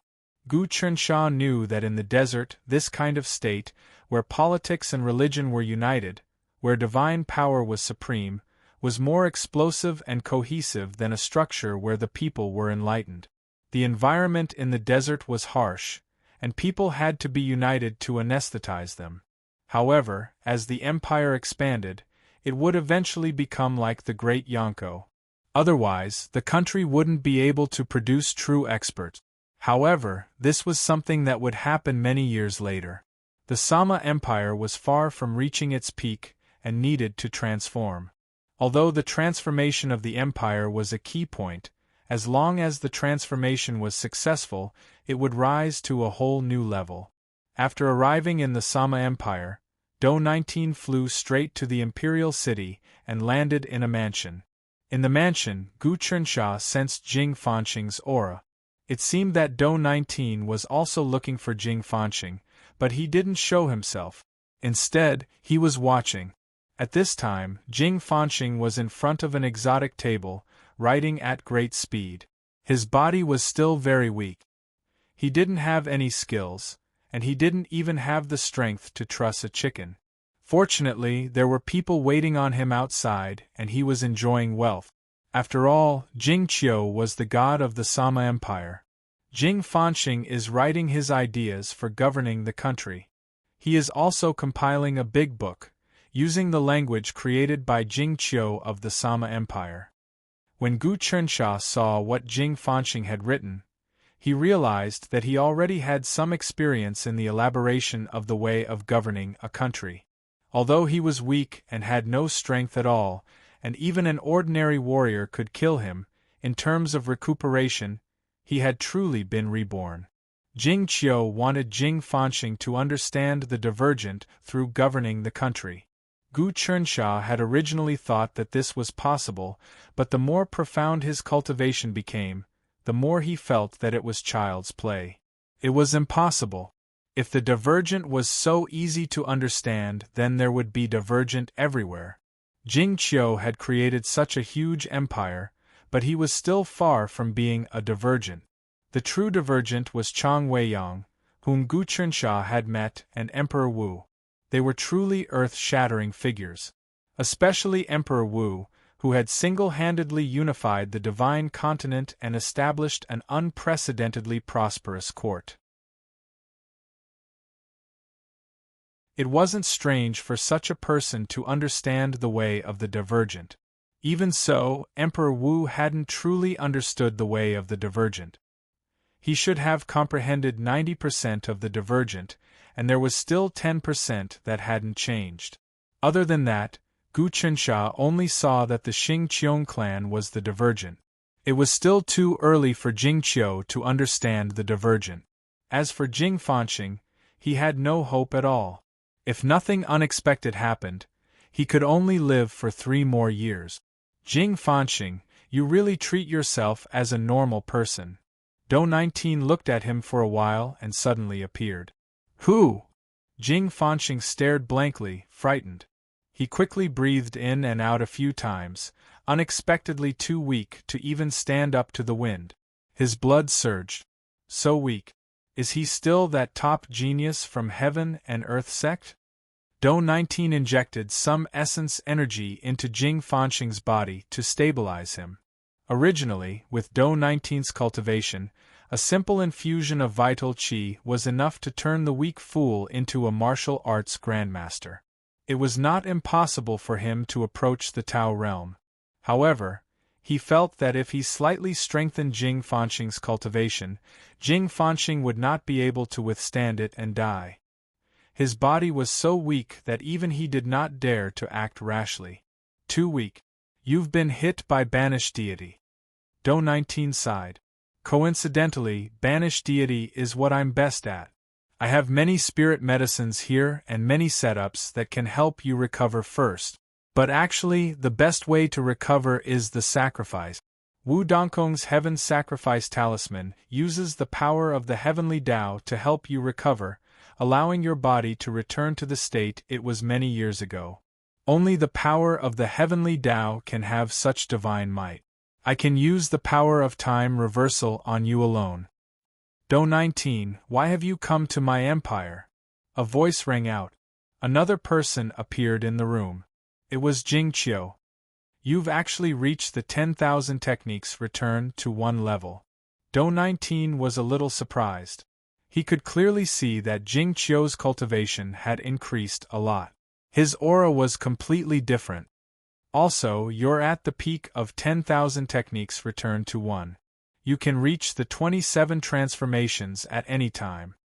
Gu Chensha knew that in the desert, this kind of state, where politics and religion were united, where divine power was supreme, was more explosive and cohesive than a structure where the people were enlightened. The environment in the desert was harsh, and people had to be united to anesthetize them. However, as the empire expanded, it would eventually become like the Great Yonko. Otherwise, the country wouldn't be able to produce true experts. However, this was something that would happen many years later. The Sama Empire was far from reaching its peak and needed to transform. Although the transformation of the empire was a key point, as long as the transformation was successful, it would rise to a whole new level. After arriving in the Sama Empire, Do 19 flew straight to the imperial city and landed in a mansion. In the mansion, Gu Chensha sensed Jing Fanqing's aura. It seemed that Do 19 was also looking for Jing Fanqing, but he didn't show himself. Instead, he was watching. At this time, Jing Fanqing was in front of an exotic table, writing at great speed. His body was still very weak. He didn't have any skills, and he didn't even have the strength to truss a chicken. Fortunately, there were people waiting on him outside, and he was enjoying wealth. After all, Jingqiu was the god of the Sama Empire. Jing Fanqing is writing his ideas for governing the country. He is also compiling a big book, using the language created by Jingqiu of the Sama Empire. When Gu Chensha saw what Jing Fanqing had written, he realized that he already had some experience in the elaboration of the way of governing a country. Although he was weak and had no strength at all, and even an ordinary warrior could kill him, in terms of recuperation, he had truly been reborn. Jingqiu wanted Jing Fanqing to understand the divergent through governing the country. Gu Chensha had originally thought that this was possible, but the more profound his cultivation became, the more he felt that it was child's play. It was impossible. If the divergent was so easy to understand, then there would be divergent everywhere. Jingqiu had created such a huge empire, but he was still far from being a divergent. The true divergent was Chang Weiyang, whom Gu Chensha had met, and Emperor Wu. They were truly earth-shattering figures. Especially Emperor Wu, who had single-handedly unified the divine continent and established an unprecedentedly prosperous court. It wasn't strange for such a person to understand the way of the divergent. Even so, Emperor Wu hadn't truly understood the way of the divergent. He should have comprehended 90% of the divergent, and there was still 10% that hadn't changed. Other than that, Gu Chunsha only saw that the Xing Qiong clan was the divergent. It was still too early for Jing Qiu to understand the divergent. As for Jing Fanxing, he had no hope at all. If nothing unexpected happened, he could only live for 3 more years. Jing Fanxing, you really treat yourself as a normal person. Do 19 looked at him for a while and suddenly appeared. Who? Jing Fanxing stared blankly, frightened. He quickly breathed in and out a few times, unexpectedly too weak to even stand up to the wind. His blood surged. So weak. Is he still that top genius from Heaven and Earth sect? Do 19 injected some essence energy into Jing Fanxing's body to stabilize him. Originally, with Do 19's cultivation, a simple infusion of vital qi was enough to turn the weak fool into a martial arts grandmaster. It was not impossible for him to approach the Tao realm. However, he felt that if he slightly strengthened Jing Fanxing's cultivation, Jing Fanxing would not be able to withstand it and die. His body was so weak that even he did not dare to act rashly. Too weak. You've been hit by banished deity. Do 19 sighed. Coincidentally, banished deity is what I'm best at. I have many spirit medicines here and many setups that can help you recover first. But actually, the best way to recover is the sacrifice. Wu Dongkong's Heaven Sacrifice Talisman uses the power of the heavenly Tao to help you recover, allowing your body to return to the state it was many years ago. Only the power of the heavenly Tao can have such divine might. I can use the power of time reversal on you alone. Do 19, why have you come to my empire? A voice rang out. Another person appeared in the room. It was Jing Qiu. You've actually reached the 10,000 techniques return to 1 level. Do 19 was a little surprised. He could clearly see that Jing Qiu's cultivation had increased a lot. His aura was completely different. Also, you're at the peak of 10,000 techniques return to 1. You can reach the 27 transformations at any time.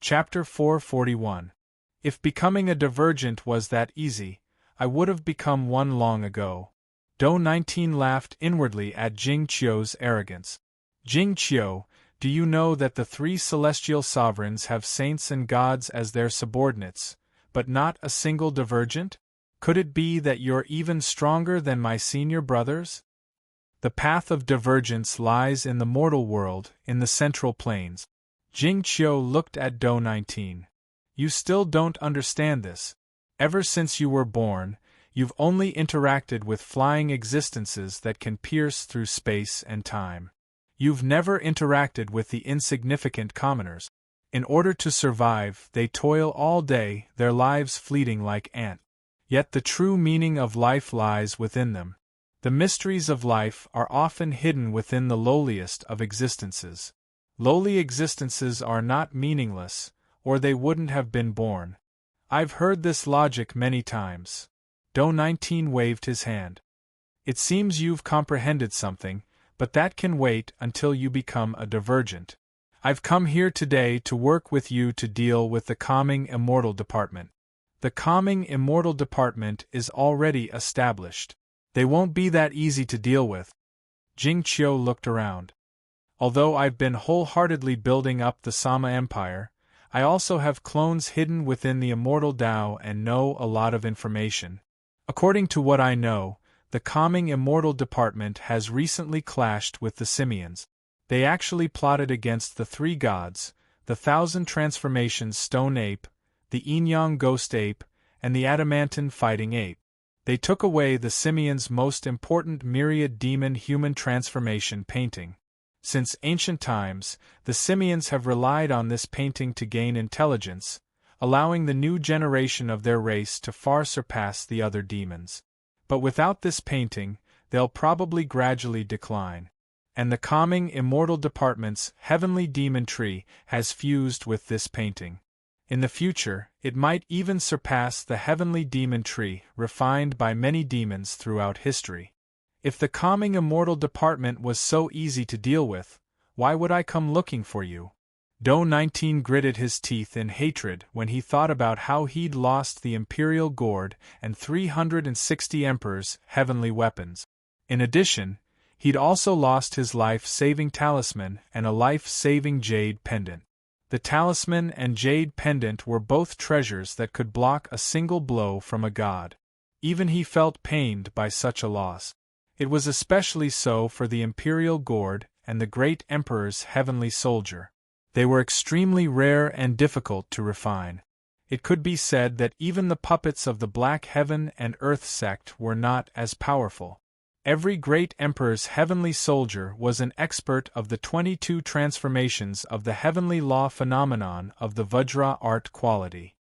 Chapter 441. If becoming a divergent was that easy, I would have become one long ago. Do 19 laughed inwardly at Jing Qiu's arrogance. Jing Qiu, do you know that the 3 celestial sovereigns have saints and gods as their subordinates, but not a single divergent? Could it be that you're even stronger than my senior brothers? The path of divergence lies in the mortal world, in the central planes. Jing Qiu looked at Do 19. You still don't understand this. Ever since you were born, you've only interacted with flying existences that can pierce through space and time. You've never interacted with the insignificant commoners. In order to survive, they toil all day, their lives fleeting like ants. Yet the true meaning of life lies within them. The mysteries of life are often hidden within the lowliest of existences. Lowly existences are not meaningless, or they wouldn't have been born. I've heard this logic many times. Do 19 waved his hand. It seems you've comprehended something, but that can wait until you become a divergent. I've come here today to work with you to deal with the Calming Immortal Department. The Calming Immortal Department is already established. They won't be that easy to deal with. Jing Qiu looked around. Although I've been wholeheartedly building up the Sama Empire, I also have clones hidden within the Immortal Tao and know a lot of information. According to what I know, the Calming Immortal Department has recently clashed with the Simians. They actually plotted against the 3 gods, the 1,000 Transformations Stone Ape, the Yin-Yang Ghost Ape, and the Adamantine Fighting Ape. They took away the Simians' most important myriad demon-human transformation painting. Since ancient times, the Simians have relied on this painting to gain intelligence, allowing the new generation of their race to far surpass the other demons. But without this painting, they'll probably gradually decline. And the Calming Immortal Department's Heavenly Demon Tree has fused with this painting. In the future, it might even surpass the Heavenly Demon Tree refined by many demons throughout history. If the calming immortal department was so easy to deal with, why would I come looking for you? Do 19 gritted his teeth in hatred when he thought about how he'd lost the Imperial Gourd and 360 Emperor's heavenly weapons. In addition, he'd also lost his life-saving talisman and a life-saving jade pendant. The talisman and jade pendant were both treasures that could block a single blow from a god. Even he felt pained by such a loss. It was especially so for the Imperial Gourd and the great Emperor's heavenly soldier. They were extremely rare and difficult to refine. It could be said that even the puppets of the Black Heaven and Earth sect were not as powerful. Every great Emperor's heavenly soldier was an expert of the 22 transformations of the heavenly law phenomenon of the Vajra art quality.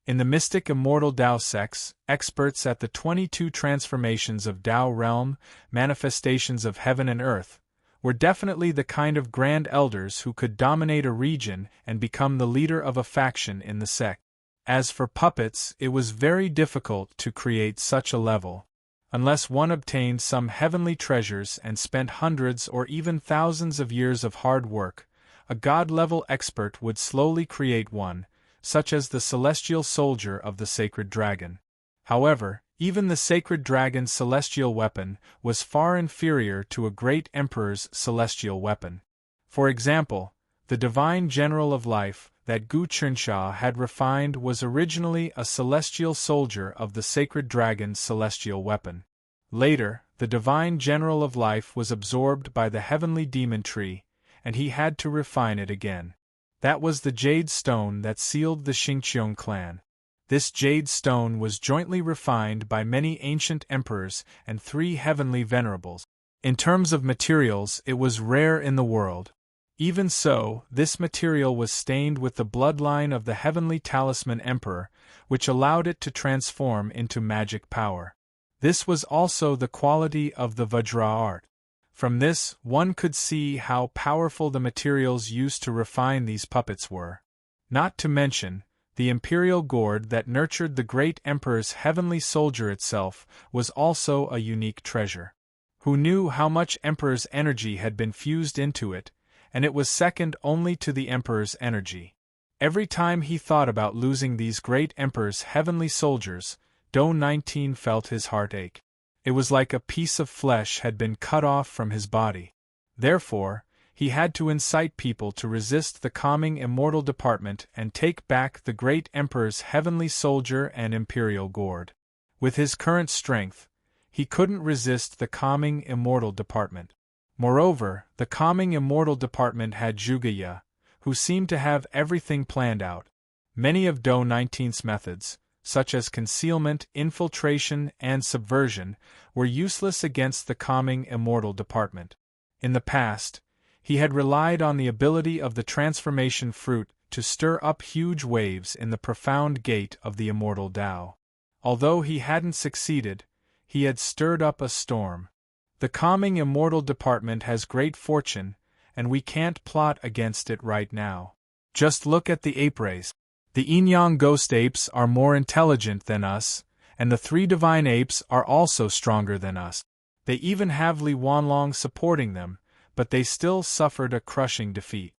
In the mystic immortal Tao sects, experts at the 22 transformations of Tao realm, manifestations of heaven and earth, were definitely the kind of grand elders who could dominate a region and become the leader of a faction in the sect. As for puppets, it was very difficult to create such a level. Unless one obtained some heavenly treasures and spent hundreds or even thousands of years of hard work, a god-level expert would slowly create one, such as the celestial soldier of the sacred dragon. However, even the sacred dragon's celestial weapon was far inferior to a great emperor's celestial weapon. For example, the divine general of life that Gu Qinsha had refined was originally a celestial soldier of the sacred dragon's celestial weapon. Later, the divine general of life was absorbed by the heavenly demon tree, and he had to refine it again. That was the jade stone that sealed the Xingqiong clan. This jade stone was jointly refined by many ancient emperors and 3 heavenly venerables. In terms of materials, it was rare in the world. Even so, this material was stained with the bloodline of the heavenly talisman emperor, which allowed it to transform into magic power. This was also the quality of the Vajra art. From this, one could see how powerful the materials used to refine these puppets were. Not to mention, the imperial gourd that nurtured the great emperor's heavenly soldier itself was also a unique treasure. Who knew how much emperor's energy had been fused into it, and it was second only to the emperor's energy. Every time he thought about losing these great emperor's heavenly soldiers, Do 19 felt his heart ache. It was like a piece of flesh had been cut off from his body. Therefore, he had to incite people to resist the calming immortal department and take back the great emperor's heavenly soldier and imperial gourd. With his current strength, he couldn't resist the calming immortal department. Moreover, the calming immortal department had Zhugaya, who seemed to have everything planned out. Many of Do 19's methods, such as concealment, infiltration, and subversion, were useless against the calming immortal department. In the past, he had relied on the ability of the transformation fruit to stir up huge waves in the profound gate of the immortal Tao. Although he hadn't succeeded, he had stirred up a storm. The calming immortal department has great fortune, and we can't plot against it right now. Just look at the ape race. The Yin-Yang ghost apes are more intelligent than us, and the 3 divine apes are also stronger than us. They even have Li Wanlong supporting them, but they still suffered a crushing defeat.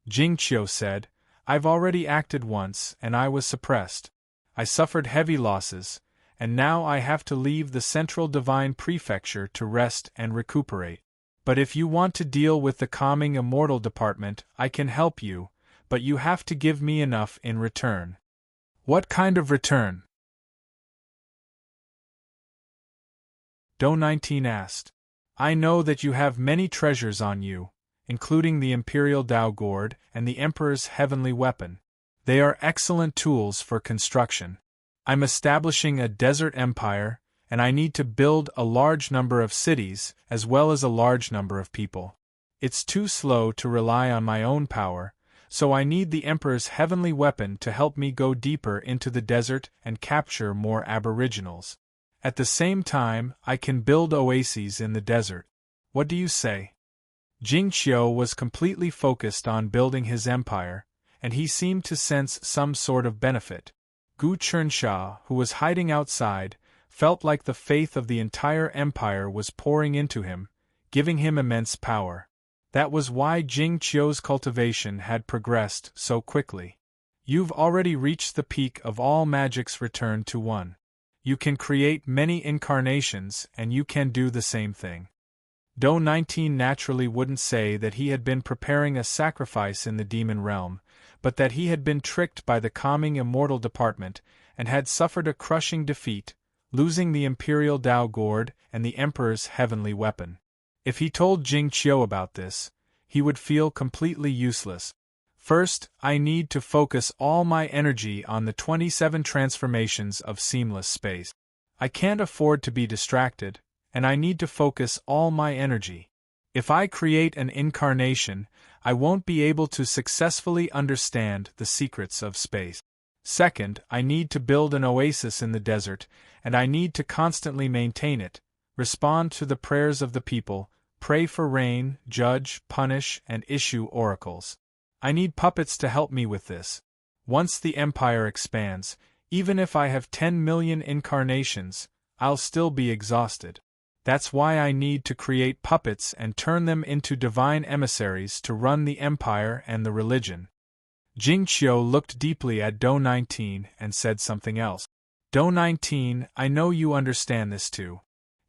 Jing Qiu said, "I've already acted once, and I was suppressed. I suffered heavy losses, and now I have to leave the Central Divine Prefecture to rest and recuperate. But if you want to deal with the calming immortal department, I can help you, but you have to give me enough in return." "What kind of return?" Do 19 asked. "I know that you have many treasures on you, including the Imperial Tao Gourd and the Emperor's heavenly weapon. They are excellent tools for construction. I'm establishing a desert empire, and I need to build a large number of cities as well as a large number of people. It's too slow to rely on my own power, so I need the Emperor's heavenly weapon to help me go deeper into the desert and capture more aboriginals. At the same time, I can build oases in the desert. What do you say?" Jing Qiu was completely focused on building his empire, and he seemed to sense some sort of benefit. Gu Qinsha, who was hiding outside, felt like the faith of the entire empire was pouring into him, giving him immense power. That was why Jing Qiu's cultivation had progressed so quickly. You've already reached the peak of all magic's return to one. You can create many incarnations and you can do the same thing. Do 19 naturally wouldn't say that he had been preparing a sacrifice in the demon realm, but that he had been tricked by the calming immortal department and had suffered a crushing defeat, losing the Imperial Dao Gourd and the Emperor's heavenly weapon. If he told Jing Qiu about this, he would feel completely useless. First, I need to focus all my energy on the 27 transformations of seamless space. I can't afford to be distracted, and I need to focus all my energy. If I create an incarnation, I won't be able to successfully understand the secrets of space. Second, I need to build an oasis in the desert, and I need to constantly maintain it, respond to the prayers of the people, pray for rain, judge, punish, and issue oracles. I need puppets to help me with this. Once the empire expands, even if I have 10 million incarnations, I'll still be exhausted. That's why I need to create puppets and turn them into divine emissaries to run the empire and the religion. Jing Qiu looked deeply at Do 19 and said something else. Do 19, I know you understand this too.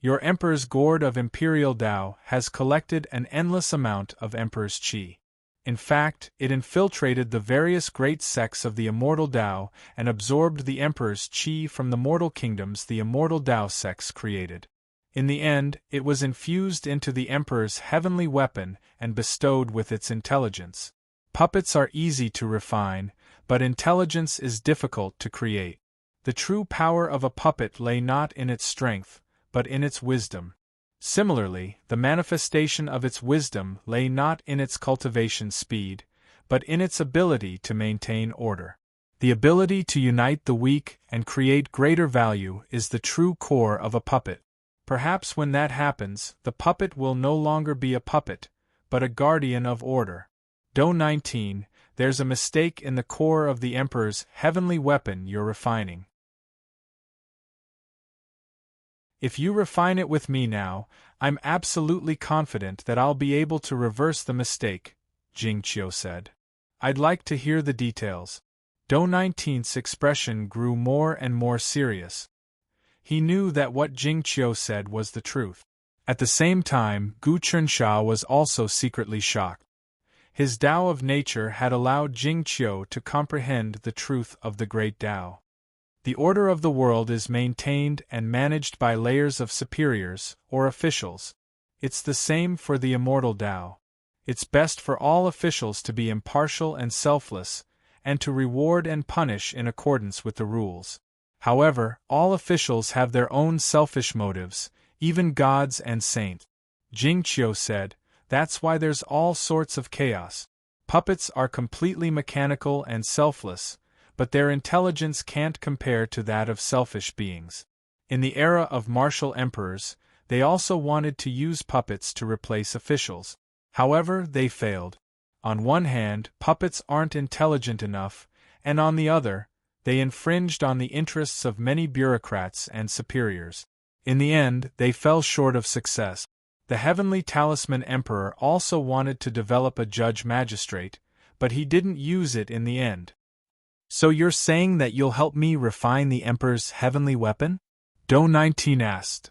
Your Emperor's Gourd of Imperial Dao has collected an endless amount of Emperor's Qi. In fact, it infiltrated the various great sects of the Immortal Dao and absorbed the Emperor's Qi from the mortal kingdoms the Immortal Dao sects created. In the end, it was infused into the Emperor's heavenly weapon and bestowed with its intelligence. Puppets are easy to refine, but intelligence is difficult to create. The true power of a puppet lay not in its strength, but in its wisdom. Similarly, the manifestation of its wisdom lay not in its cultivation speed, but in its ability to maintain order. The ability to unite the weak and create greater value is the true core of a puppet. Perhaps when that happens, the puppet will no longer be a puppet, but a guardian of order. Do 19, there's a mistake in the core of the Emperor's heavenly weapon you're refining. If you refine it with me now, I'm absolutely confident that I'll be able to reverse the mistake, Jing Qiu said. I'd like to hear the details. Do 19's expression grew more and more serious. He knew that what Jing Qiu said was the truth. At the same time, Gu Chunsha was also secretly shocked. His Tao of nature had allowed Jing Qiu to comprehend the truth of the great Tao. The order of the world is maintained and managed by layers of superiors, or officials. It's the same for the immortal Tao. It's best for all officials to be impartial and selfless, and to reward and punish in accordance with the rules. However, all officials have their own selfish motives, even gods and saints. Jing Qiu said, that's why there's all sorts of chaos. Puppets are completely mechanical and selfless, but their intelligence can't compare to that of selfish beings. In the era of martial emperors, they also wanted to use puppets to replace officials. However, they failed. On one hand, puppets aren't intelligent enough, and on the other, they infringed on the interests of many bureaucrats and superiors. In the end, they fell short of success. The Heavenly Talisman Emperor also wanted to develop a judge-magistrate, but he didn't use it in the end. So you're saying that you'll help me refine the Emperor's heavenly weapon? Do 19 asked.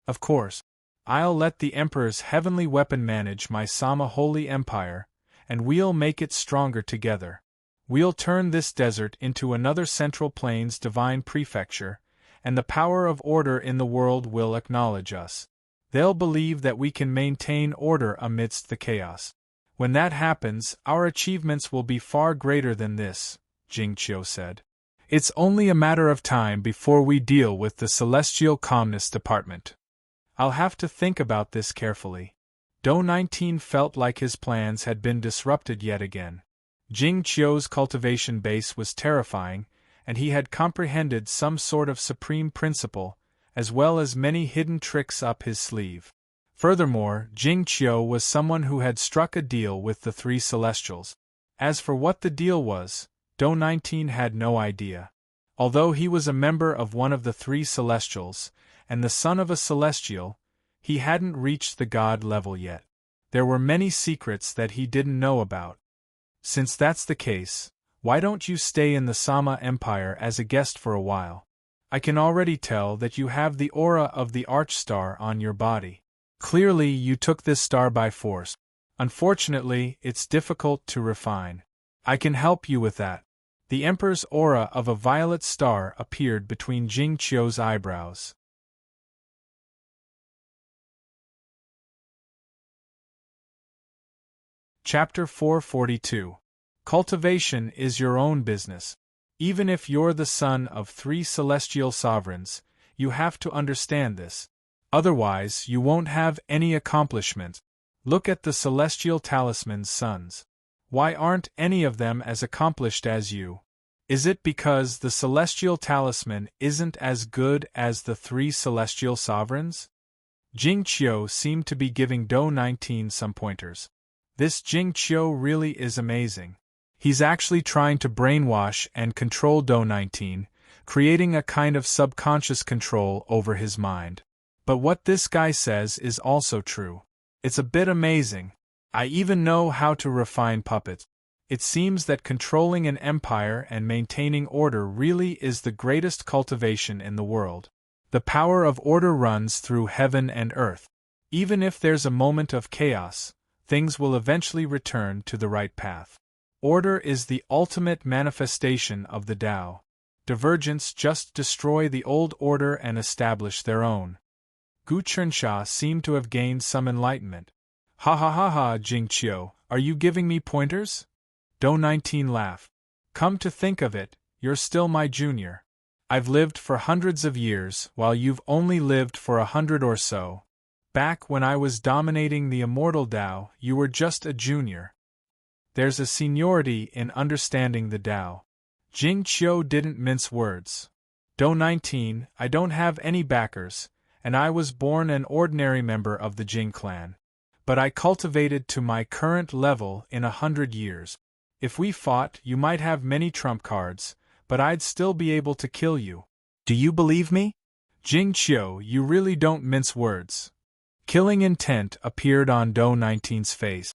Of course. I'll let the Emperor's heavenly weapon manage my Sama Holy Empire, and we'll make it stronger together. We'll turn this desert into another Central Plains divine prefecture, and the power of order in the world will acknowledge us. They'll believe that we can maintain order amidst the chaos. When that happens, our achievements will be far greater than this, Jing Qiu said. It's only a matter of time before we deal with the Celestial Calmness Department. I'll have to think about this carefully. Do 19 felt like his plans had been disrupted yet again. Jing Qiu's cultivation base was terrifying, and he had comprehended some sort of supreme principle, as well as many hidden tricks up his sleeve. Furthermore, Jing Qiu was someone who had struck a deal with the three Celestials. As for what the deal was, Do 19 had no idea. Although he was a member of one of the three celestials, and the son of a celestial, he hadn't reached the god level yet. There were many secrets that he didn't know about. Since that's the case, why don't you stay in the Sama Empire as a guest for a while? I can already tell that you have the aura of the Archstar on your body. Clearly you took this star by force. Unfortunately, it's difficult to refine. I can help you with that. The Emperor's aura of a violet star appeared between Jing Qiu's eyebrows. Chapter 442. Cultivation is your own business. Even if you're the son of three celestial sovereigns, you have to understand this. Otherwise, you won't have any accomplishment. Look at the celestial talisman's sons. Why aren't any of them as accomplished as you? Is it because the celestial talisman isn't as good as the three celestial sovereigns? Jing Qiu seemed to be giving Do 19 some pointers. This Jing Qiu really is amazing. He's actually trying to brainwash and control Do 19, creating a kind of subconscious control over his mind. But what this guy says is also true. It's a bit amazing. I even know how to refine puppets. It seems that controlling an empire and maintaining order really is the greatest cultivation in the world. The power of order runs through heaven and earth. Even if there's a moment of chaos, things will eventually return to the right path. Order is the ultimate manifestation of the Tao. Divergence just destroy the old order and establish their own. Gu Chensha seemed to have gained some enlightenment. Ha ha ha ha, Jing Qiu, are you giving me pointers? Do 19 laughed. Come to think of it, you're still my junior. I've lived for hundreds of years, while you've only lived for 100 or so. Back when I was dominating the immortal Tao, you were just a junior. There's a seniority in understanding the Tao. Jing Qiu didn't mince words. Do 19, I don't have any backers, and I was born an ordinary member of the Jing clan. But I cultivated to my current level in 100 years. If we fought, you might have many trump cards, but I'd still be able to kill you. Do you believe me? Jing Qiu, you really don't mince words. Killing intent appeared on Do 19's face.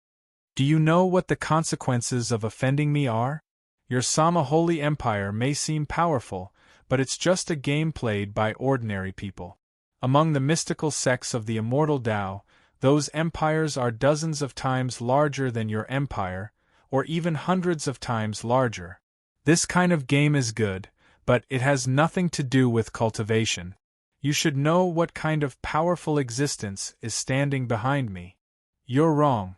Do you know what the consequences of offending me are? Your Sama Holy Empire may seem powerful, but it's just a game played by ordinary people. Among the mystical sects of the immortal Tao, those empires are dozens of times larger than your empire, or even hundreds of times larger. This kind of game is good, but it has nothing to do with cultivation. You should know what kind of powerful existence is standing behind me. You're wrong.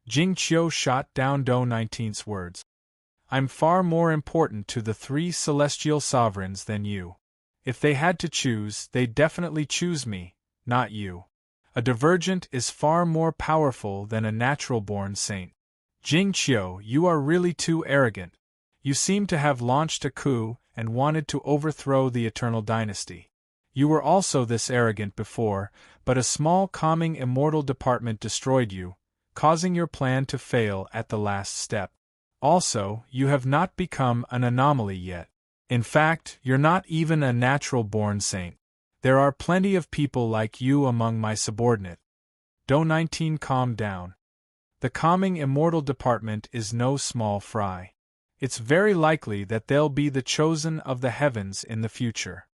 Jing Qiu shot down Do 19's words. I'm far more important to the three celestial sovereigns than you. If they had to choose, they'd definitely choose me, not you. A divergent is far more powerful than a natural-born saint. Jing Qiu, you are really too arrogant. You seem to have launched a coup and wanted to overthrow the Eternal Dynasty. You were also this arrogant before, but a small calming immortal department destroyed you, causing your plan to fail at the last step. Also, you have not become an anomaly yet. In fact, you're not even a natural-born saint. There are plenty of people like you among my subordinate. Do 19 calmed down. The calming immortal department is no small fry. It's very likely that they'll be the chosen of the heavens in the future.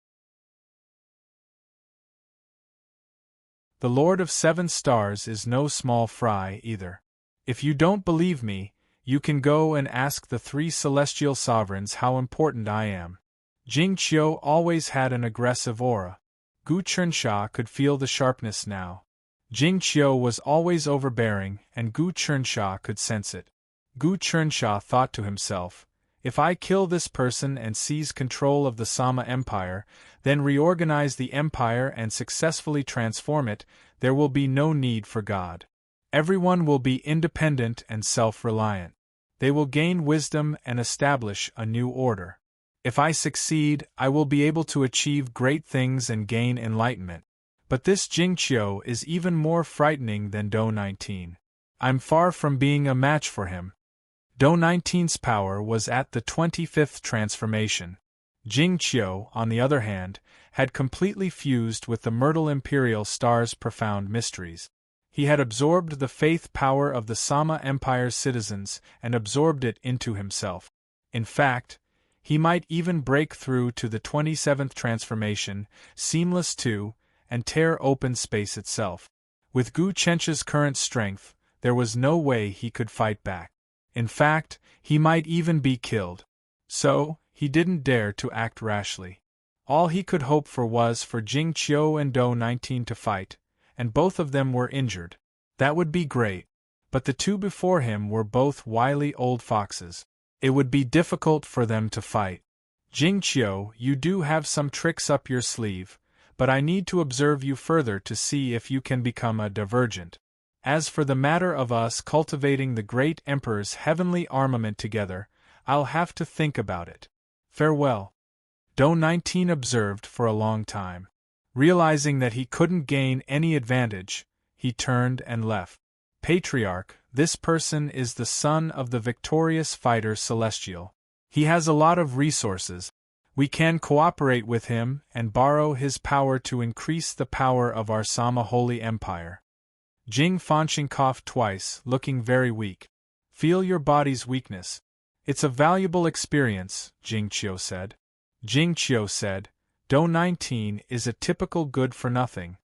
The Lord of 7 Stars is no small fry either. If you don't believe me, you can go and ask the 3 celestial sovereigns how important I am. Jing Qiu always had an aggressive aura. Gu Chensha could feel the sharpness now. Jing Qiu was always overbearing, and Gu Chensha could sense it. Gu Chensha thought to himself, if I kill this person and seize control of the Sama Empire, then reorganize the empire and successfully transform it, there will be no need for God. Everyone will be independent and self-reliant. They will gain wisdom and establish a new order. If I succeed, I will be able to achieve great things and gain enlightenment. But this Jing Qiu is even more frightening than Do 19. I'm far from being a match for him. Do 19's power was at the 25th transformation. Jing Qiu, on the other hand, had completely fused with the Myrtle Imperial Star's profound mysteries. He had absorbed the faith power of the Sama Empire's citizens and absorbed it into himself. In fact, he might even break through to the 27th transformation, seamless too, and tear open space itself. With Gu Chencha's current strength, there was no way he could fight back. In fact, he might even be killed. So, he didn't dare to act rashly. All he could hope for was for Jing Qiu and Dou 19 to fight, and both of them were injured. That would be great. But the two before him were both wily old foxes. It would be difficult for them to fight. Jing Qiu, you do have some tricks up your sleeve, but I need to observe you further to see if you can become a divergent. As for the matter of us cultivating the great Emperor's heavenly armament together, I'll have to think about it. Farewell. Dou 19 observed for a long time. Realizing that he couldn't gain any advantage, he turned and left. Patriarch, this person is the son of the victorious fighter Celestial. He has a lot of resources. We can cooperate with him and borrow his power to increase the power of our Sama Holy Empire. Jing Fanqing coughed twice, looking very weak. Feel your body's weakness. It's a valuable experience, Jing Qiu said. Jing Qiu said, Dou 19 is a typical good-for-nothing.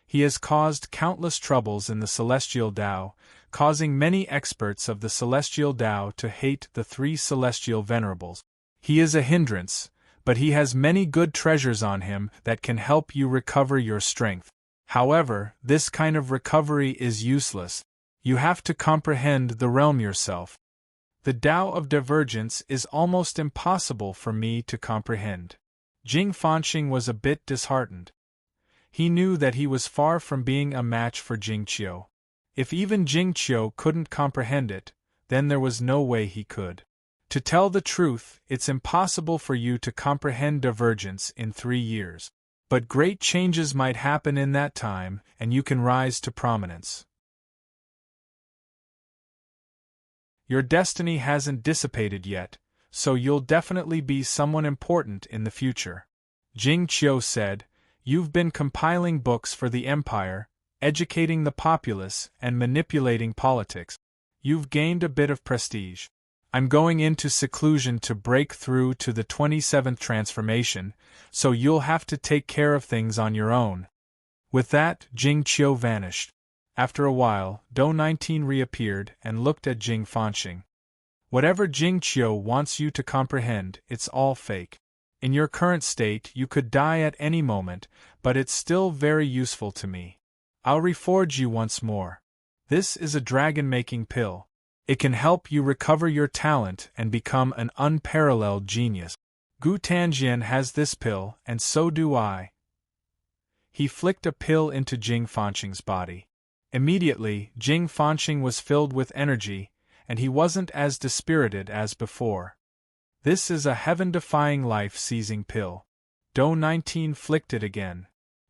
He has caused countless troubles in the Celestial Tao, causing many experts of the Celestial Tao to hate the three Celestial Venerables. He is a hindrance, but he has many good treasures on him that can help you recover your strength. However, this kind of recovery is useless. You have to comprehend the realm yourself. The Tao of Divergence is almost impossible for me to comprehend. Jing Fanqing was a bit disheartened. He knew that he was far from being a match for Jing Qiu. If even Jing Qiu couldn't comprehend it, then there was no way he could. To tell the truth, it's impossible for you to comprehend divergence in 3 years. But great changes might happen in that time, and you can rise to prominence. Your destiny hasn't dissipated yet, so you'll definitely be someone important in the future. Jing Qiu said, You've been compiling books for the Empire, educating the populace, and manipulating politics. You've gained a bit of prestige. I'm going into seclusion to break through to the 27th transformation, so you'll have to take care of things on your own. With that, Jing Qiu vanished. After a while, Dou 19 reappeared and looked at Jing Fanqing. Whatever Jing Qiu wants you to comprehend, it's all fake. In your current state, you could die at any moment, but it's still very useful to me. I'll reforge you once more. This is a dragon-making pill. It can help you recover your talent and become an unparalleled genius. Gu Tanjian has this pill, and so do I. He flicked a pill into Jing Fanqing's body. Immediately, Jing Fanqing was filled with energy, and he wasn't as dispirited as before. This is a heaven-defying life-seizing pill. Dou 19 flicked it again.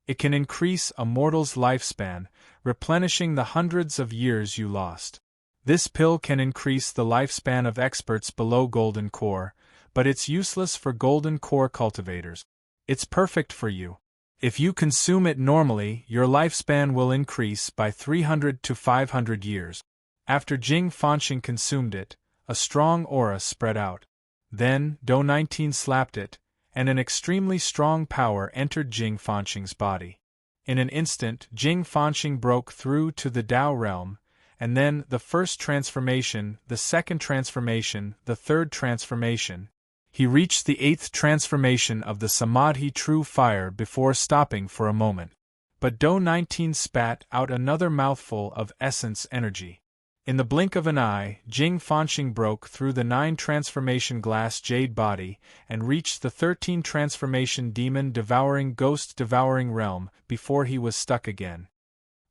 It can increase a mortal's lifespan, replenishing the hundreds of years you lost. This pill can increase the lifespan of experts below Golden Core, but it's useless for Golden Core cultivators. It's perfect for you. If you consume it normally, your lifespan will increase by 300 to 500 years. After Jing Fanqing consumed it, a strong aura spread out. Then, Dou 19 slapped it, and an extremely strong power entered Jing Fanqing's body. In an instant, Jing Fanqing broke through to the Tao realm, and then the first transformation, the second transformation, the third transformation. He reached the 8th transformation of the Samadhi True Fire before stopping for a moment. But Dou 19 spat out another mouthful of essence energy. In the blink of an eye, Jing Fanqing broke through the 9 transformation glass jade body and reached the 13 transformation demon devouring ghost devouring realm before he was stuck again.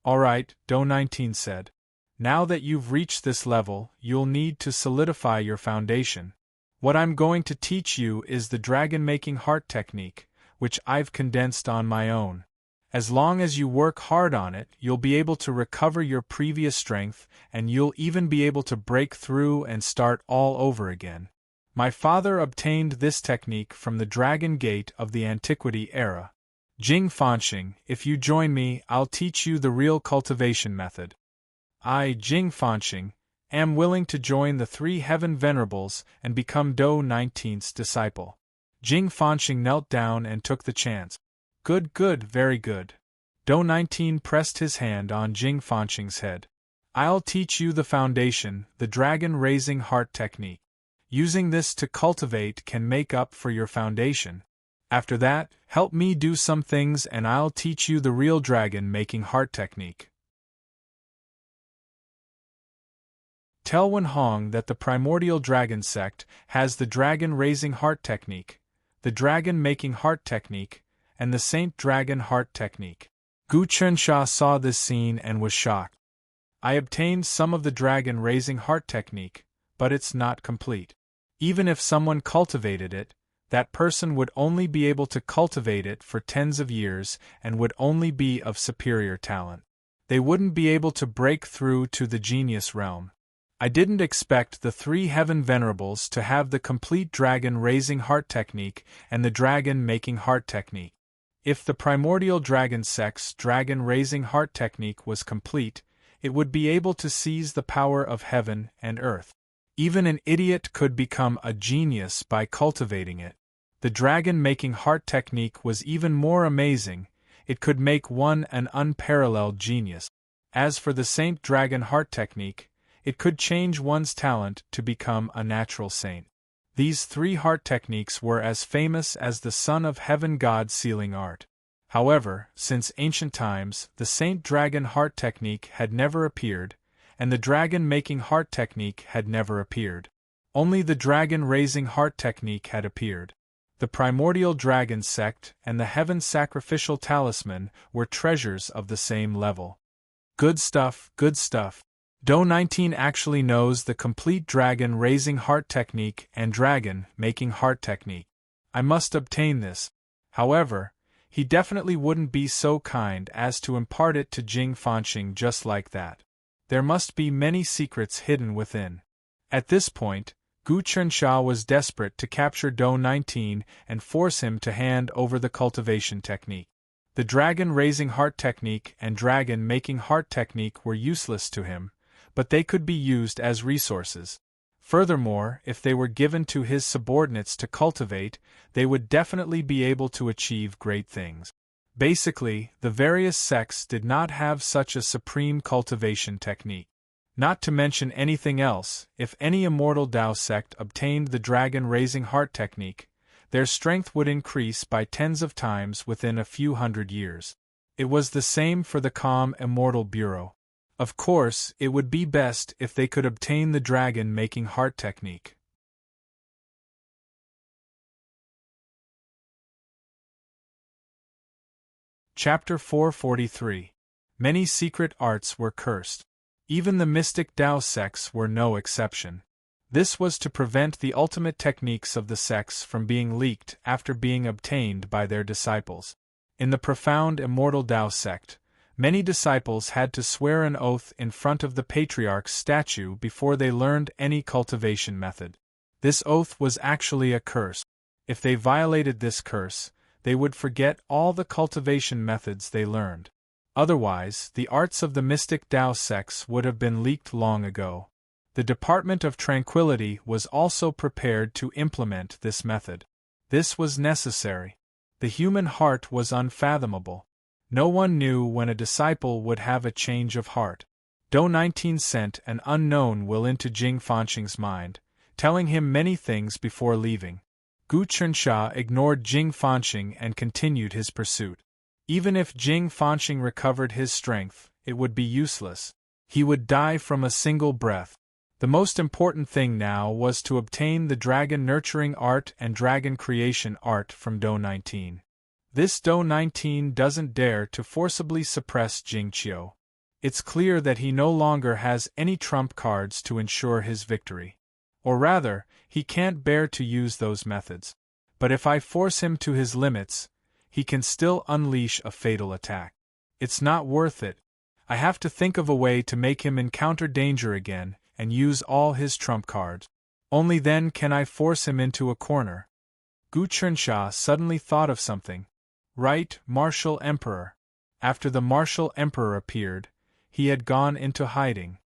Alright, Dou 19 said. Now that you've reached this level, you'll need to solidify your foundation. What I'm going to teach you is the dragon-making heart technique, which I've condensed on my own. As long as you work hard on it, you'll be able to recover your previous strength, and you'll even be able to break through and start all over again. My father obtained this technique from the Dragon Gate of the Antiquity era. Jing Fanxing, if you join me, I'll teach you the real cultivation method. I, Jing Fanxing, am willing to join the 3 Heaven Venerables and become Do 19's disciple. Jing Fanxing knelt down and took the chance. Good, good, very good. Do 19 pressed his hand on Jing Fanxing's head. I'll teach you the foundation, the dragon-raising heart technique. Using this to cultivate can make up for your foundation. After that, help me do some things and I'll teach you the real dragon-making heart technique. Tell Wen Hong that the primordial dragon sect has the dragon-raising heart technique, the dragon-making heart technique, and the Saint Dragon heart technique. Gu Chensha saw this scene and was shocked. I obtained some of the dragon-raising heart technique, but it's not complete. Even if someone cultivated it, that person would only be able to cultivate it for tens of years and would only be of superior talent. They wouldn't be able to break through to the genius realm. I didn't expect the 3 Heaven Venerables to have the complete dragon-raising heart technique and the dragon-making heart technique. If the primordial dragon sect's dragon-raising heart technique was complete, it would be able to seize the power of heaven and earth. Even an idiot could become a genius by cultivating it. The dragon-making heart technique was even more amazing, it could make one an unparalleled genius. As for the Saint Dragon heart technique, it could change one's talent to become a natural saint. These 3 heart techniques were as famous as the Son of Heaven God sealing art. However, since ancient times, the Saint Dragon heart technique had never appeared, and the dragon-making heart technique had never appeared. Only the dragon-raising heart technique had appeared. The primordial dragon sect and the heaven sacrificial talisman were treasures of the same level. Good stuff, good stuff. Do 19 actually knows the complete dragon-raising heart technique and dragon-making heart technique. I must obtain this. However, he definitely wouldn't be so kind as to impart it to Jing Fanxing just like that. There must be many secrets hidden within. At this point, Gu Chensha was desperate to capture Do 19 and force him to hand over the cultivation technique. The dragon-raising heart technique and dragon-making heart technique were useless to him, but they could be used as resources. Furthermore, if they were given to his subordinates to cultivate, they would definitely be able to achieve great things. Basically, the various sects did not have such a supreme cultivation technique. Not to mention anything else, if any immortal Tao sect obtained the dragon-raising heart technique, their strength would increase by tens of times within a few hundred years. It was the same for the Calm Immortal Bureau. Of course, it would be best if they could obtain the dragon-making heart technique. Chapter 443. Many secret arts were cursed. Even the mystic Tao sects were no exception. This was to prevent the ultimate techniques of the sects from being leaked after being obtained by their disciples. In the profound immortal Tao sect, many disciples had to swear an oath in front of the patriarch's statue before they learned any cultivation method. This oath was actually a curse. If they violated this curse, they would forget all the cultivation methods they learned. Otherwise, the arts of the mystic Tao sects would have been leaked long ago. The Department of Tranquility was also prepared to implement this method. This was necessary. The human heart was unfathomable. No one knew when a disciple would have a change of heart. Do 19 sent an unknown will into Jing Fanxing's mind, telling him many things before leaving. Gu Chensha ignored Jing Fanxing and continued his pursuit. Even if Jing Fanxing recovered his strength, it would be useless. He would die from a single breath. The most important thing now was to obtain the dragon nurturing art and dragon creation art from Do 19. This Do 19 doesn't dare to forcibly suppress Jing Qiu. It's clear that he no longer has any trump cards to ensure his victory. Or rather, he can't bear to use those methods. But if I force him to his limits, he can still unleash a fatal attack. It's not worth it. I have to think of a way to make him encounter danger again and use all his trump cards. Only then can I force him into a corner. Gu Chernsha suddenly thought of something. Right, Martial Emperor. After the Martial Emperor appeared, he had gone into hiding.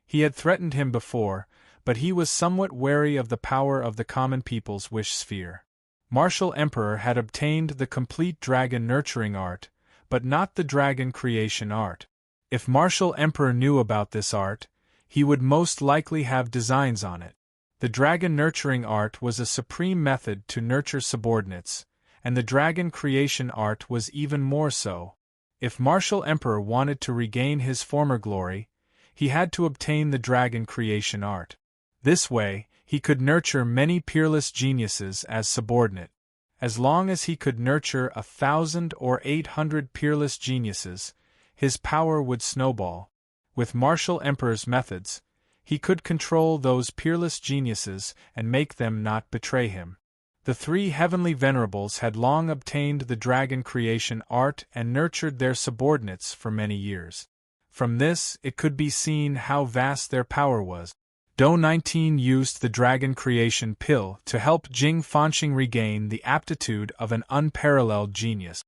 He had threatened him before, but he was somewhat wary of the power of the common people's wish sphere. Martial Emperor had obtained the complete dragon nurturing art, but not the dragon creation art. If Martial Emperor knew about this art, he would most likely have designs on it. The dragon nurturing art was a supreme method to nurture subordinates, and the dragon creation art was even more so. If Martial Emperor wanted to regain his former glory, he had to obtain the dragon creation art. This way, he could nurture many peerless geniuses as subordinate. As long as he could nurture 1,000 or 800 peerless geniuses, his power would snowball. With Martial Emperor's methods, he could control those peerless geniuses and make them not betray him. The three heavenly venerables had long obtained the dragon creation art and nurtured their subordinates for many years. From this, it could be seen how vast their power was. Do 19 used the dragon creation pill to help Jing Fanqing regain the aptitude of an unparalleled genius.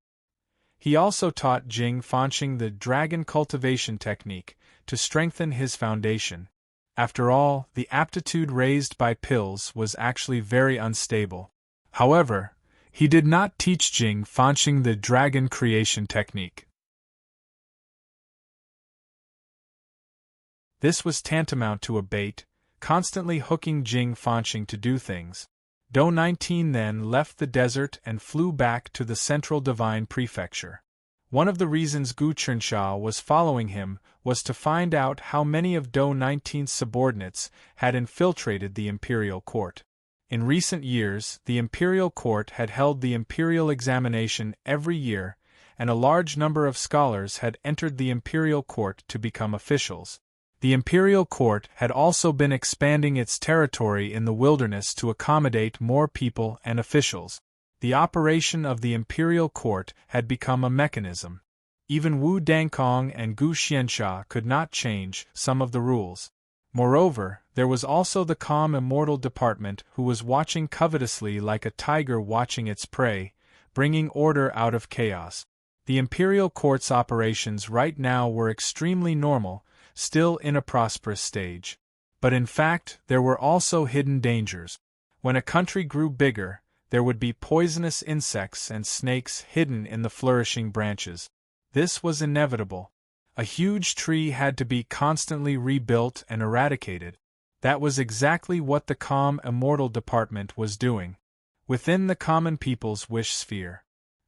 He also taught Jing Fanqing the dragon cultivation technique to strengthen his foundation. After all, the aptitude raised by pills was actually very unstable. However, he did not teach Jing Fanqing the dragon creation technique. This was tantamount to a bait, constantly hooking Jing Fanqing to do things. Do 19 then left the desert and flew back to the Central Divine Prefecture. One of the reasons Gu Chernsha was following him was to find out how many of Do 19's subordinates had infiltrated the imperial court. In recent years, the imperial court had held the imperial examination every year, and a large number of scholars had entered the imperial court to become officials. The imperial court had also been expanding its territory in the wilderness to accommodate more people and officials. The operation of the imperial court had become a mechanism. Even Wu Dangkong and Gu Xiansha could not change some of the rules. Moreover, there was also the calm immortal department who was watching covetously like a tiger watching its prey, bringing order out of chaos. The imperial court's operations right now were extremely normal, still in a prosperous stage. But in fact, there were also hidden dangers. When a country grew bigger, there would be poisonous insects and snakes hidden in the flourishing branches. This was inevitable. A huge tree had to be constantly rebuilt and eradicated. That was exactly what the calm immortal department was doing. Within the common people's wish sphere,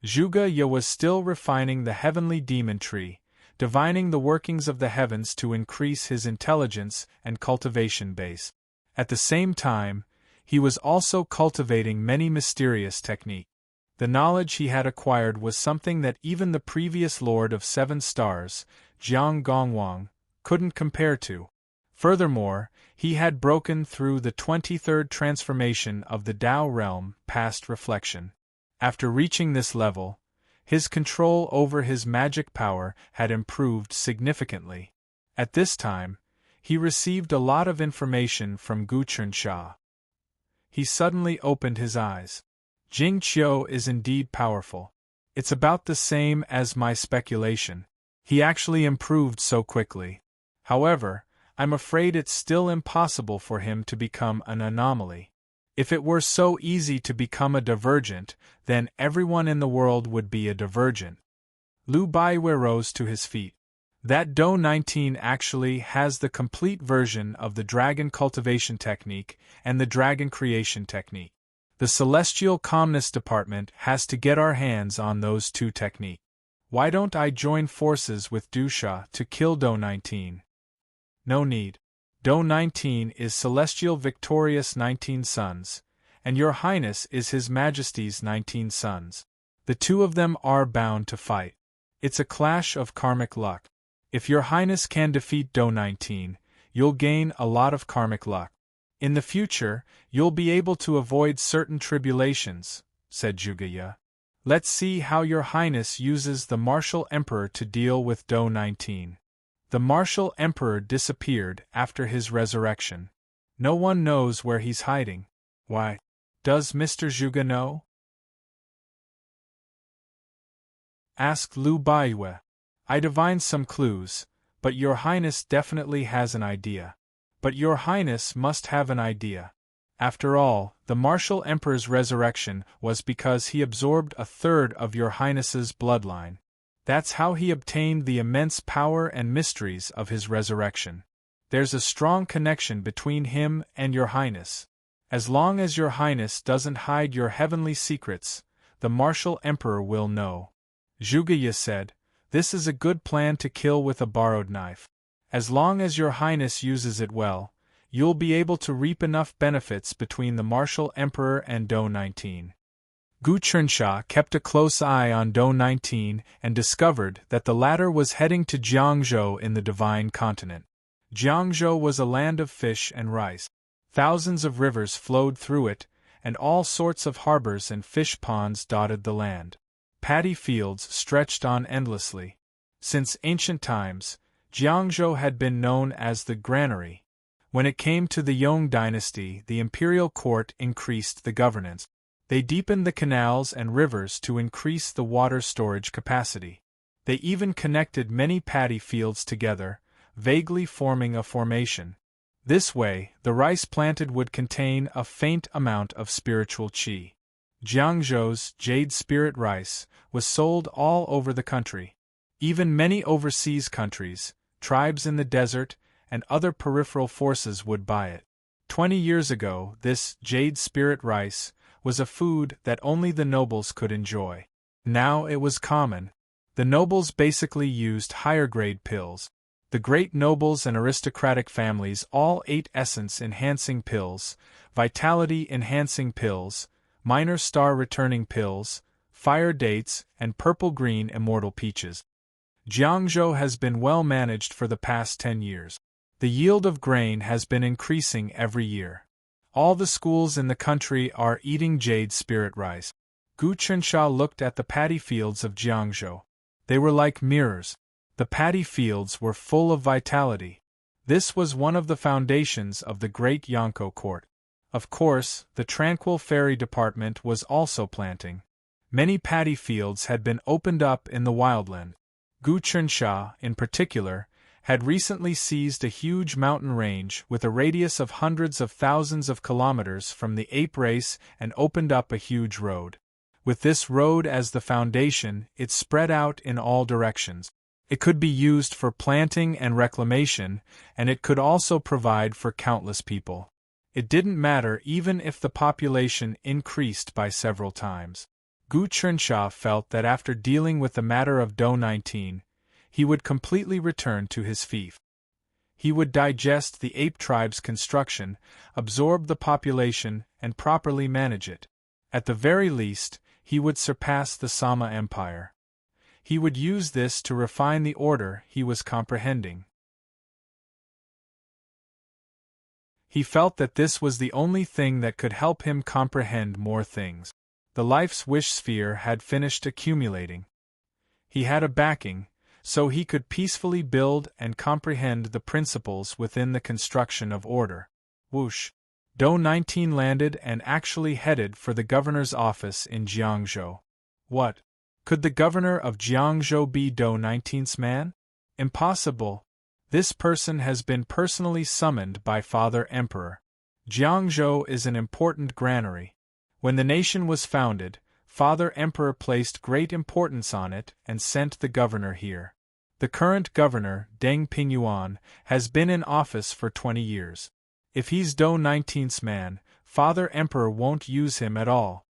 Zhuge Ye was still refining the heavenly demon tree, divining the workings of the heavens to increase his intelligence and cultivation base. At the same time, he was also cultivating many mysterious techniques. The knowledge he had acquired was something that even the previous Lord of Seven Stars, Jiang Gongwang, couldn't compare to. Furthermore, he had broken through the 23rd transformation of the Tao realm past reflection. After reaching this level, his control over his magic power had improved significantly. At this time, he received a lot of information from Gu Chernsha. He suddenly opened his eyes. Jing Qiu is indeed powerful. It's about the same as my speculation. He actually improved so quickly. However, I'm afraid it's still impossible for him to become an anomaly. If it were so easy to become a divergent, then everyone in the world would be a divergent. Lu Baiwei rose to his feet. That Do 19 actually has the complete version of the dragon cultivation technique and the dragon creation technique. The Celestial Calmness Department has to get our hands on those two techniques. Why don't I join forces with Dusha to kill Do 19? No need. Do 19 is Celestial Victorious 19 Sons, and Your Highness is His Majesty's 19 Sons. The two of them are bound to fight. It's a clash of karmic luck. If Your Highness can defeat Do 19, you'll gain a lot of karmic luck. In the future, you'll be able to avoid certain tribulations, said Zhuge Ye. Let's see how Your Highness uses the Martial Emperor to deal with Do 19. The Martial Emperor disappeared after his resurrection. No one knows where he's hiding. Why? Does Mr. Zhuge know? Asked Lu Baiyue. I divined some clues, but your highness definitely has an idea. But your highness must have an idea. After all, the martial emperor's resurrection was because he absorbed a third of your highness's bloodline. That's how he obtained the immense power and mysteries of his resurrection. There's a strong connection between him and your highness. As long as your highness doesn't hide your heavenly secrets, the martial emperor will know. Zhuge Ye said, this is a good plan to kill with a borrowed knife. As long as your highness uses it well, you'll be able to reap enough benefits between the martial emperor and Dou 19. Gu Chensha kept a close eye on Dou 19 and discovered that the latter was heading to Jiangzhou in the Divine Continent. Jiangzhou was a land of fish and rice. Thousands of rivers flowed through it, and all sorts of harbors and fish ponds dotted the land. Paddy fields stretched on endlessly. Since ancient times, Jiangzhou had been known as the granary. When it came to the Yong dynasty, the imperial court increased the governance. They deepened the canals and rivers to increase the water storage capacity. They even connected many paddy fields together, vaguely forming a formation. This way, the rice planted would contain a faint amount of spiritual qi. Jiangzhou's jade spirit rice was sold all over the country. Even many overseas countries, tribes in the desert, and other peripheral forces would buy it. 20 years ago, this jade spirit rice was a food that only the nobles could enjoy. Now it was common. The nobles basically used higher-grade pills. The great nobles and aristocratic families all ate essence-enhancing pills, vitality-enhancing pills, minor star-returning pills, fire dates, and purple-green immortal peaches. Jiangzhou has been well managed for the past 10 years. The yield of grain has been increasing every year. All the schools in the country are eating jade spirit rice. Gu Chensha looked at the paddy fields of Jiangzhou. They were like mirrors. The paddy fields were full of vitality. This was one of the foundations of the great Yonko court. Of course, the tranquil fairy department was also planting. Many paddy fields had been opened up in the wildland. Gu Chensha, in particular, had recently seized a huge mountain range with a radius of hundreds of thousands of kilometers from the ape race and opened up a huge road. With this road as the foundation, it spread out in all directions. It could be used for planting and reclamation, and it could also provide for countless people. It didn't matter even if the population increased by several times. Gu Chensha felt that after dealing with the matter of Dou 19, he would completely return to his fief. He would digest the ape tribe's construction, absorb the population, and properly manage it. At the very least, he would surpass the Sama Empire. He would use this to refine the order he was comprehending. He felt that this was the only thing that could help him comprehend more things. The life's wish sphere had finished accumulating. He had a backing, so he could peacefully build and comprehend the principles within the construction of order. Whoosh! Dou 19 landed and actually headed for the governor's office in Jiangzhou. What? Could the governor of Jiangzhou be Dou 19's man? Impossible. This person has been personally summoned by Father Emperor. Jiangzhou is an important granary. When the nation was founded, Father Emperor placed great importance on it and sent the governor here. The current governor, Deng Pingyuan, has been in office for 20 years. If he's Dou 19's man, Father Emperor won't use him at all.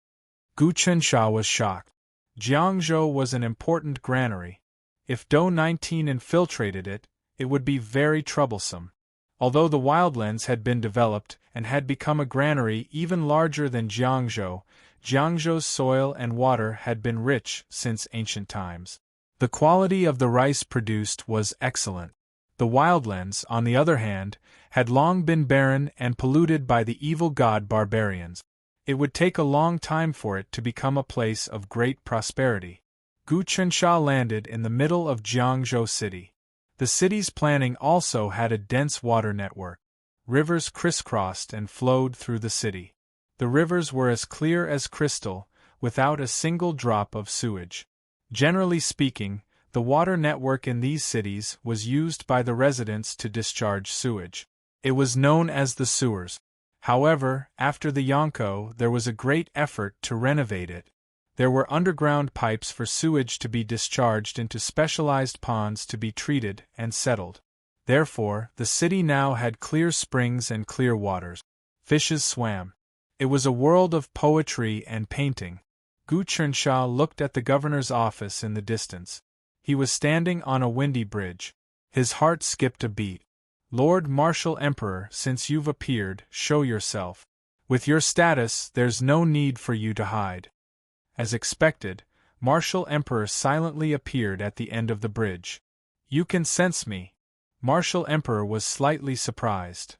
Gu Chensha was shocked. Jiangzhou was an important granary. If Dou 19 infiltrated it, it would be very troublesome. Although the wildlands had been developed and had become a granary even larger than Jiangzhou, Jiangzhou's soil and water had been rich since ancient times. The quality of the rice produced was excellent. The wildlands, on the other hand, had long been barren and polluted by the evil god barbarians. It would take a long time for it to become a place of great prosperity. Gu Chensha landed in the middle of Jiangzhou city. The city's planning also had a dense water network. rivers crisscrossed and flowed through the city. The rivers were as clear as crystal, without a single drop of sewage. Generally speaking, the water network in these cities was used by the residents to discharge sewage. It was known as the sewers. However, after the Yonko, there was a great effort to renovate it. There were underground pipes for sewage to be discharged into specialized ponds to be treated and settled. Therefore, the city now had clear springs and clear waters. Fishes swam. It was a world of poetry and painting. Gu Chernsha looked at the governor's office in the distance. He was standing on a windy bridge. His heart skipped a beat. Lord Martial Emperor, since you've appeared, show yourself. With your status, there's no need for you to hide. As expected, Martial Emperor silently appeared at the end of the bridge. You can sense me. Martial Emperor was slightly surprised.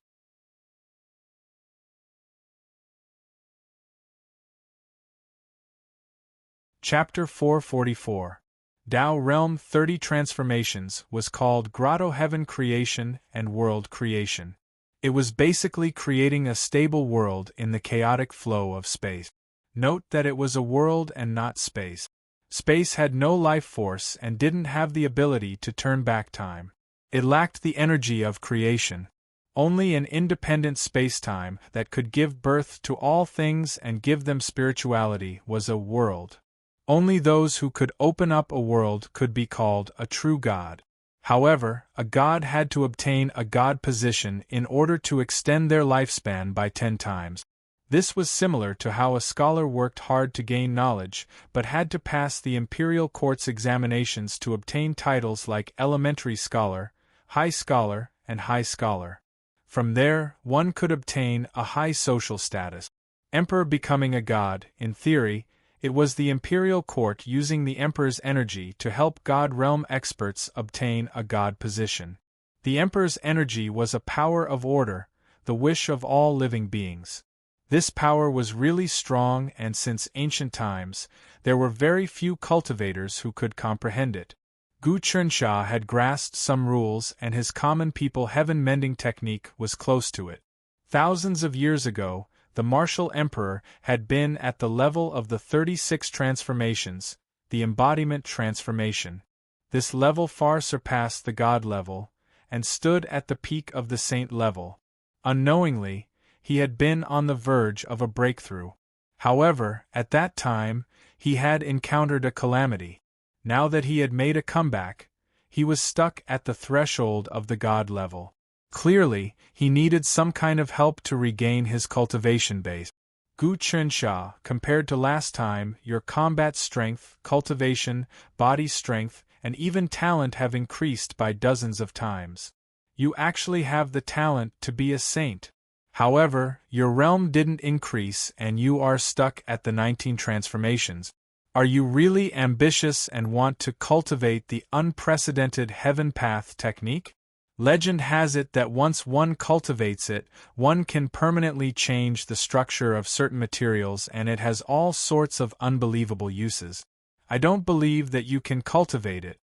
Chapter 444. Tao Realm 30 Transformations was called Grotto Heaven Creation and World Creation. It was basically creating a stable world in the chaotic flow of space. Note that it was a world and not space. Space had no life force and didn't have the ability to turn back time. It lacked the energy of creation. Only an independent spacetime that could give birth to all things and give them spirituality was a world. Only those who could open up a world could be called a true god. However, a god had to obtain a god position in order to extend their lifespan by 10 times. This was similar to how a scholar worked hard to gain knowledge, but had to pass the imperial court's examinations to obtain titles like elementary scholar, high scholar, and high scholar. From there, one could obtain a high social status. Emperor becoming a god, in theory, it was the imperial court using the emperor's energy to help god realm experts obtain a god position. The emperor's energy was a power of order, the wish of all living beings. This power was really strong, and since ancient times, there were very few cultivators who could comprehend it. Gu Chernsha had grasped some rules, and his common people heaven mending technique was close to it. Thousands of years ago, the martial emperor had been at the level of the 36 transformations, the embodiment transformation. This level far surpassed the god level, and stood at the peak of the saint level. Unknowingly, he had been on the verge of a breakthrough. However, at that time, he had encountered a calamity. Now that he had made a comeback, he was stuck at the threshold of the god level. Clearly, he needed some kind of help to regain his cultivation base. Gu Chernsha, compared to last time, your combat strength, cultivation, body strength, and even talent have increased by dozens of times. You actually have the talent to be a saint. However, your realm didn't increase and you are stuck at the 19 transformations. Are you really ambitious and want to cultivate the unprecedented heaven path technique? Legend has it that once one cultivates it, one can permanently change the structure of certain materials, and it has all sorts of unbelievable uses. I don't believe that you can cultivate it.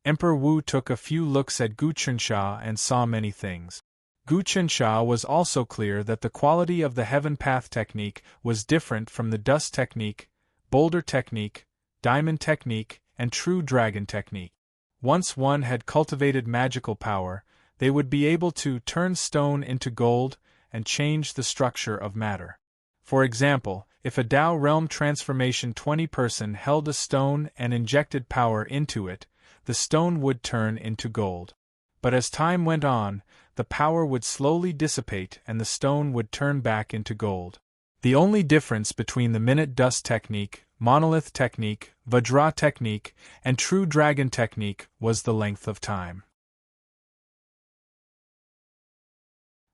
Emperor Wu took a few looks at Gu Chernsha and saw many things. Gu Chernsha was also clear that the quality of the heaven path technique was different from the dust technique, boulder technique, diamond technique, and true dragon technique. Once one had cultivated magical power, they would be able to turn stone into gold and change the structure of matter. For example, if a Tao Realm Transformation 20 person held a stone and injected power into it, the stone would turn into gold. But as time went on, the power would slowly dissipate and the stone would turn back into gold. The only difference between the minute dust technique, monolith technique, Vajra technique, and true dragon technique was the length of time.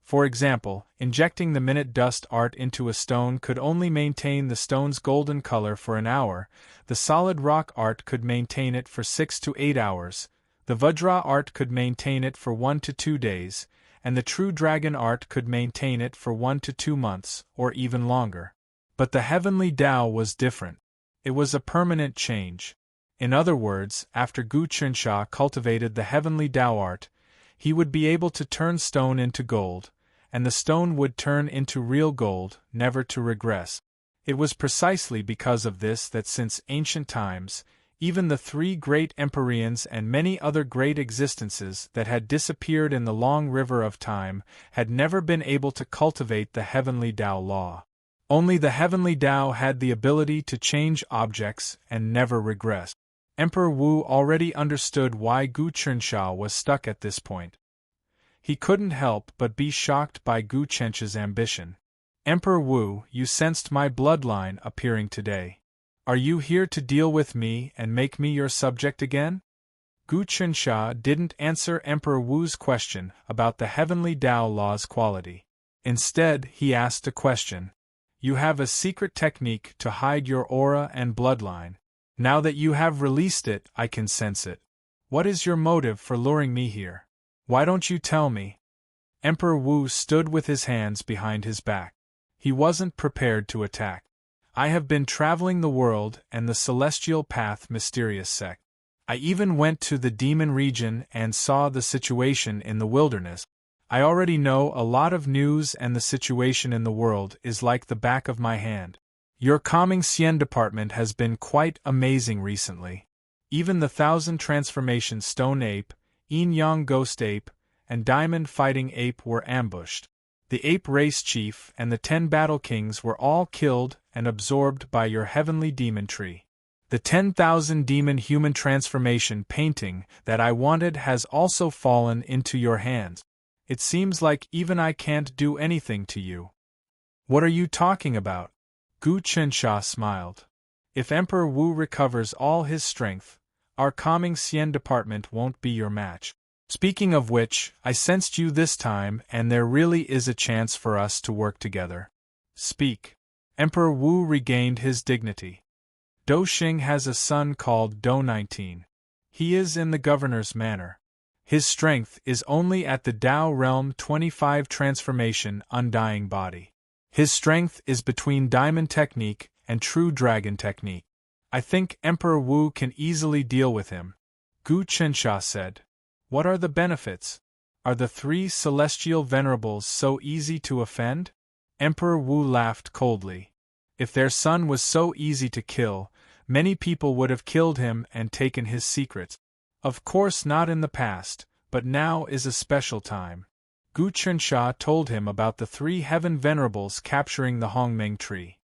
For example, injecting the minute dust art into a stone could only maintain the stone's golden color for an hour, the solid rock art could maintain it for 6 to 8 hours, the Vajra art could maintain it for 1 to 2 days, and the true dragon art could maintain it for 1 to 2 months, or even longer. But the heavenly Tao was different. It was a permanent change. In other words, after Gu Chernsha cultivated the heavenly Tao art, he would be able to turn stone into gold, and the stone would turn into real gold, never to regress. It was precisely because of this that since ancient times, even the three great empyreans and many other great existences that had disappeared in the long river of time had never been able to cultivate the heavenly Tao law. Only the heavenly Tao had the ability to change objects and never regress. Emperor Wu already understood why Gu Qinsha was stuck at this point. He couldn't help but be shocked by Gu Chencha's ambition. Emperor Wu, you sensed my bloodline appearing today. Are you here to deal with me and make me your subject again? Gu Qinsha didn't answer Emperor Wu's question about the heavenly Tao law's quality. Instead, he asked a question. You have a secret technique to hide your aura and bloodline. Now that you have released it, I can sense it. What is your motive for luring me here? Why don't you tell me? Emperor Wu stood with his hands behind his back. He wasn't prepared to attack. I have been traveling the world and the celestial path mysterious sect. I even went to the demon region and saw the situation in the wilderness. I already know a lot of news and the situation in the world is like the back of my hand. Your calming Xian department has been quite amazing recently. Even the 1,000 transformation stone ape, yin-yang ghost ape, and diamond fighting ape were ambushed. The ape race chief and the 10 battle kings were all killed and absorbed by your heavenly demon tree. The 10,000 demon human transformation painting that I wanted has also fallen into your hands. It seems like even I can't do anything to you. What are you talking about? Gu Qinsha smiled. If Emperor Wu recovers all his strength, our calming Xian department won't be your match. Speaking of which, I sensed you this time and there really is a chance for us to work together. Speak. Emperor Wu regained his dignity. Do Xing has a son called Do 19. He is in the governor's manor. His strength is only at the Tao realm 25 transformation undying body. His strength is between diamond technique and true dragon technique. I think Emperor Wu can easily deal with him. Gu Qinsha said. What are the benefits? Are the 3 celestial venerables so easy to offend? Emperor Wu laughed coldly. If their son was so easy to kill, many people would have killed him and taken his secrets. Of course not in the past, but now is a special time. Gu Qinsha told him about the 3 heaven venerables capturing the Hongmeng tree.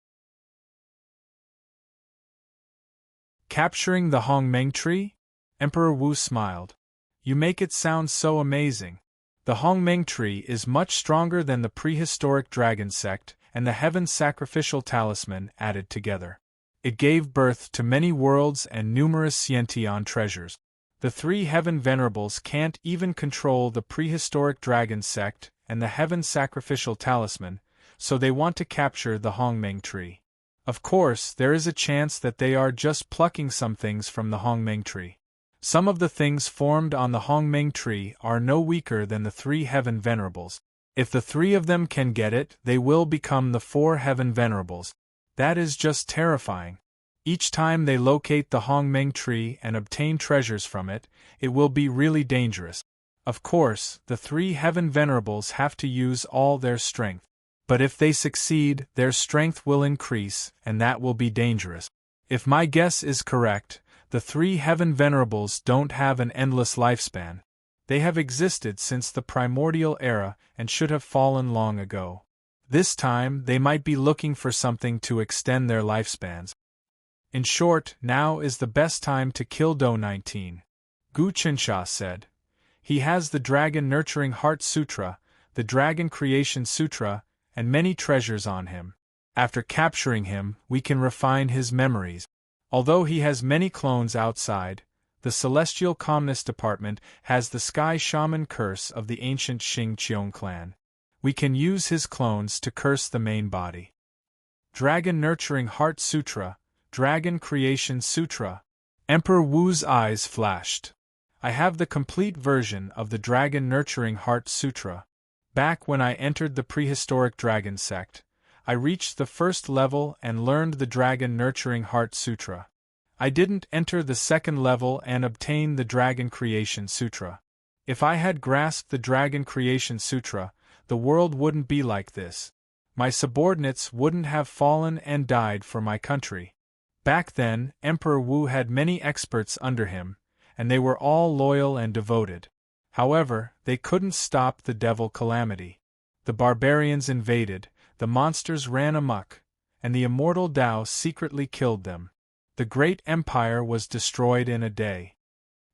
Capturing the Hongmeng tree? Emperor Wu smiled. You make it sound so amazing. The Hongmeng tree is much stronger than the prehistoric dragon sect and the heaven sacrificial talisman added together. It gave birth to many worlds and numerous Xiantian treasures. The 3 heaven venerables can't even control the prehistoric dragon sect and the heaven sacrificial talisman, so they want to capture the Hongmeng tree. Of course, there is a chance that they are just plucking some things from the Hongmeng tree. Some of the things formed on the Hongmeng tree are no weaker than the 3 heaven venerables. If the 3 of them can get it, they will become the 4 heaven venerables. That is just terrifying. Each time they locate the Hongmeng tree and obtain treasures from it, it will be really dangerous. Of course, the 3 heaven venerables have to use all their strength. But if they succeed, their strength will increase, and that will be dangerous. If my guess is correct, the 3 heaven venerables don't have an endless lifespan. They have existed since the primordial era and should have fallen long ago. This time, they might be looking for something to extend their lifespans. In short, now is the best time to kill Do 19. Gu Qinsha said. He has the Dragon Nurturing Heart Sutra, the Dragon Creation Sutra, and many treasures on him. After capturing him, we can refine his memories. Although he has many clones outside, the Celestial Calmness Department has the Sky Shaman curse of the ancient Xingqiong clan. We can use his clones to curse the main body. Dragon Nurturing Heart Sutra, Dragon Creation Sutra. Emperor Wu's eyes flashed. I have the complete version of the Dragon Nurturing Heart Sutra. Back when I entered the prehistoric dragon sect, I reached the 1st level and learned the Dragon Nurturing Heart Sutra. I didn't enter the 2nd level and obtain the Dragon Creation Sutra. If I had grasped the Dragon Creation Sutra, the world wouldn't be like this. My subordinates wouldn't have fallen and died for my country. Back then, Emperor Wu had many experts under him, and they were all loyal and devoted. However, they couldn't stop the devil calamity. The barbarians invaded, the monsters ran amok, and the immortal Tao secretly killed them. The great empire was destroyed in a day.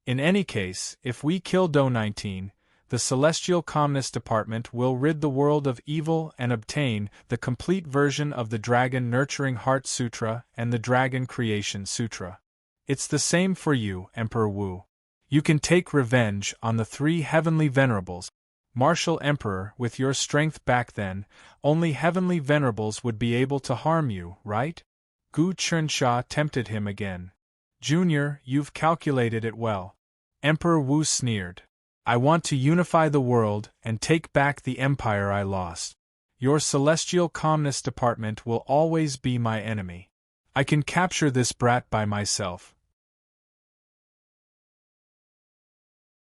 In any case, if we kill Do-19, the Celestial Calmness Department will rid the world of evil and obtain the complete version of the Dragon Nurturing Heart Sutra and the Dragon Creation Sutra. It's the same for you, Emperor Wu. You can take revenge on the three heavenly venerables. Martial Emperor, with your strength back then, only heavenly venerables would be able to harm you, right? Gu Chensha tempted him again. Junior, you've calculated it well. Emperor Wu sneered. I want to unify the world and take back the empire I lost. Your Celestial Calmness Department will always be my enemy. I can capture this brat by myself.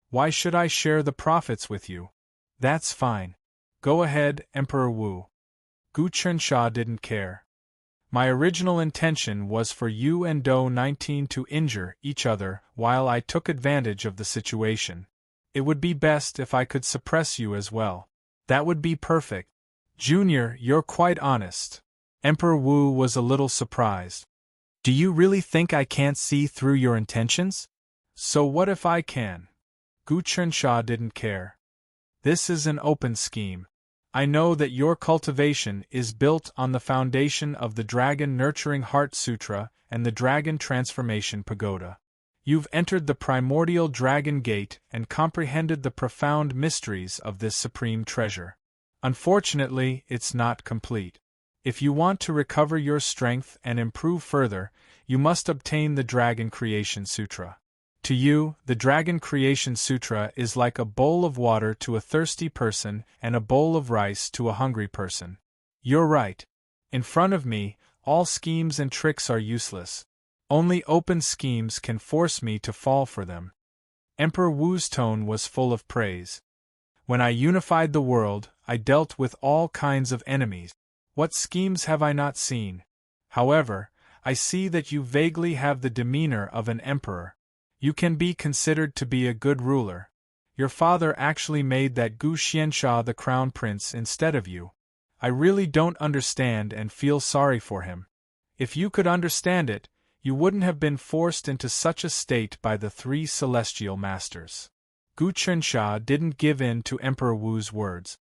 Why should I share the profits with you? That's fine. Go ahead, Emperor Wu. Gu Chensha didn't care. My original intention was for you and Do-19 to injure each other while I took advantage of the situation. It would be best if I could suppress you as well. That would be perfect. Junior, you're quite honest. Emperor Wu was a little surprised. Do you really think I can't see through your intentions? So what if I can? Gu Chensha didn't care. This is an open scheme. I know that your cultivation is built on the foundation of the Dragon Nurturing Heart Sutra and the Dragon Transformation Pagoda. You've entered the primordial Dragon Gate and comprehended the profound mysteries of this supreme treasure. Unfortunately, it's not complete. If you want to recover your strength and improve further, you must obtain the Dragon Creation Sutra. To you, the Dragon Creation Sutra is like a bowl of water to a thirsty person and a bowl of rice to a hungry person. You're right. In front of me, all schemes and tricks are useless. Only open schemes can force me to fall for them. Emperor Wu's tone was full of praise. When I unified the world, I dealt with all kinds of enemies. What schemes have I not seen? However, I see that you vaguely have the demeanor of an emperor. You can be considered to be a good ruler. Your father actually made that Gu Xianxia the crown prince instead of you. I really don't understand and feel sorry for him. If you could understand it, you wouldn't have been forced into such a state by the three celestial masters. Gu Chensha didn't give in to Emperor Wu's words.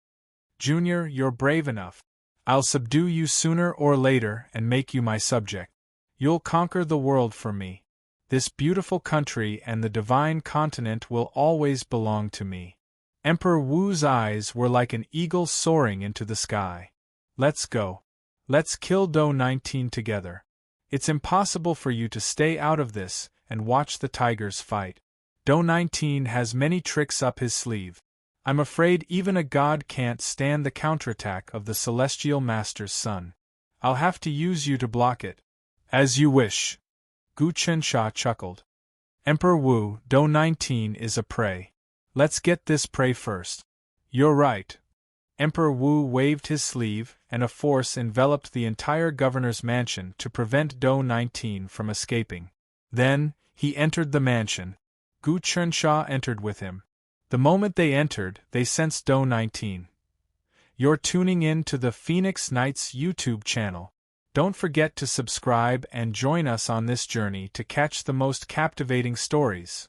Junior, you're brave enough. I'll subdue you sooner or later and make you my subject. You'll conquer the world for me. This beautiful country and the divine continent will always belong to me. Emperor Wu's eyes were like an eagle soaring into the sky. Let's go. Let's kill Do-19 together. It's impossible for you to stay out of this and watch the tigers fight. Do-19 has many tricks up his sleeve. I'm afraid even a god can't stand the counterattack of the Celestial Master's son. I'll have to use you to block it. As you wish. Gu Chensha chuckled. Emperor Wu, Do-19 is a prey. Let's get this prey first. You're right. Emperor Wu waved his sleeve, and a force enveloped the entire governor's mansion to prevent Do-19 from escaping. Then, he entered the mansion. Gu Chensha entered with him. The moment they entered, they sensed Do-19. You're tuning in to the Phoenix Knights YouTube channel. Don't forget to subscribe and join us on this journey to catch the most captivating stories.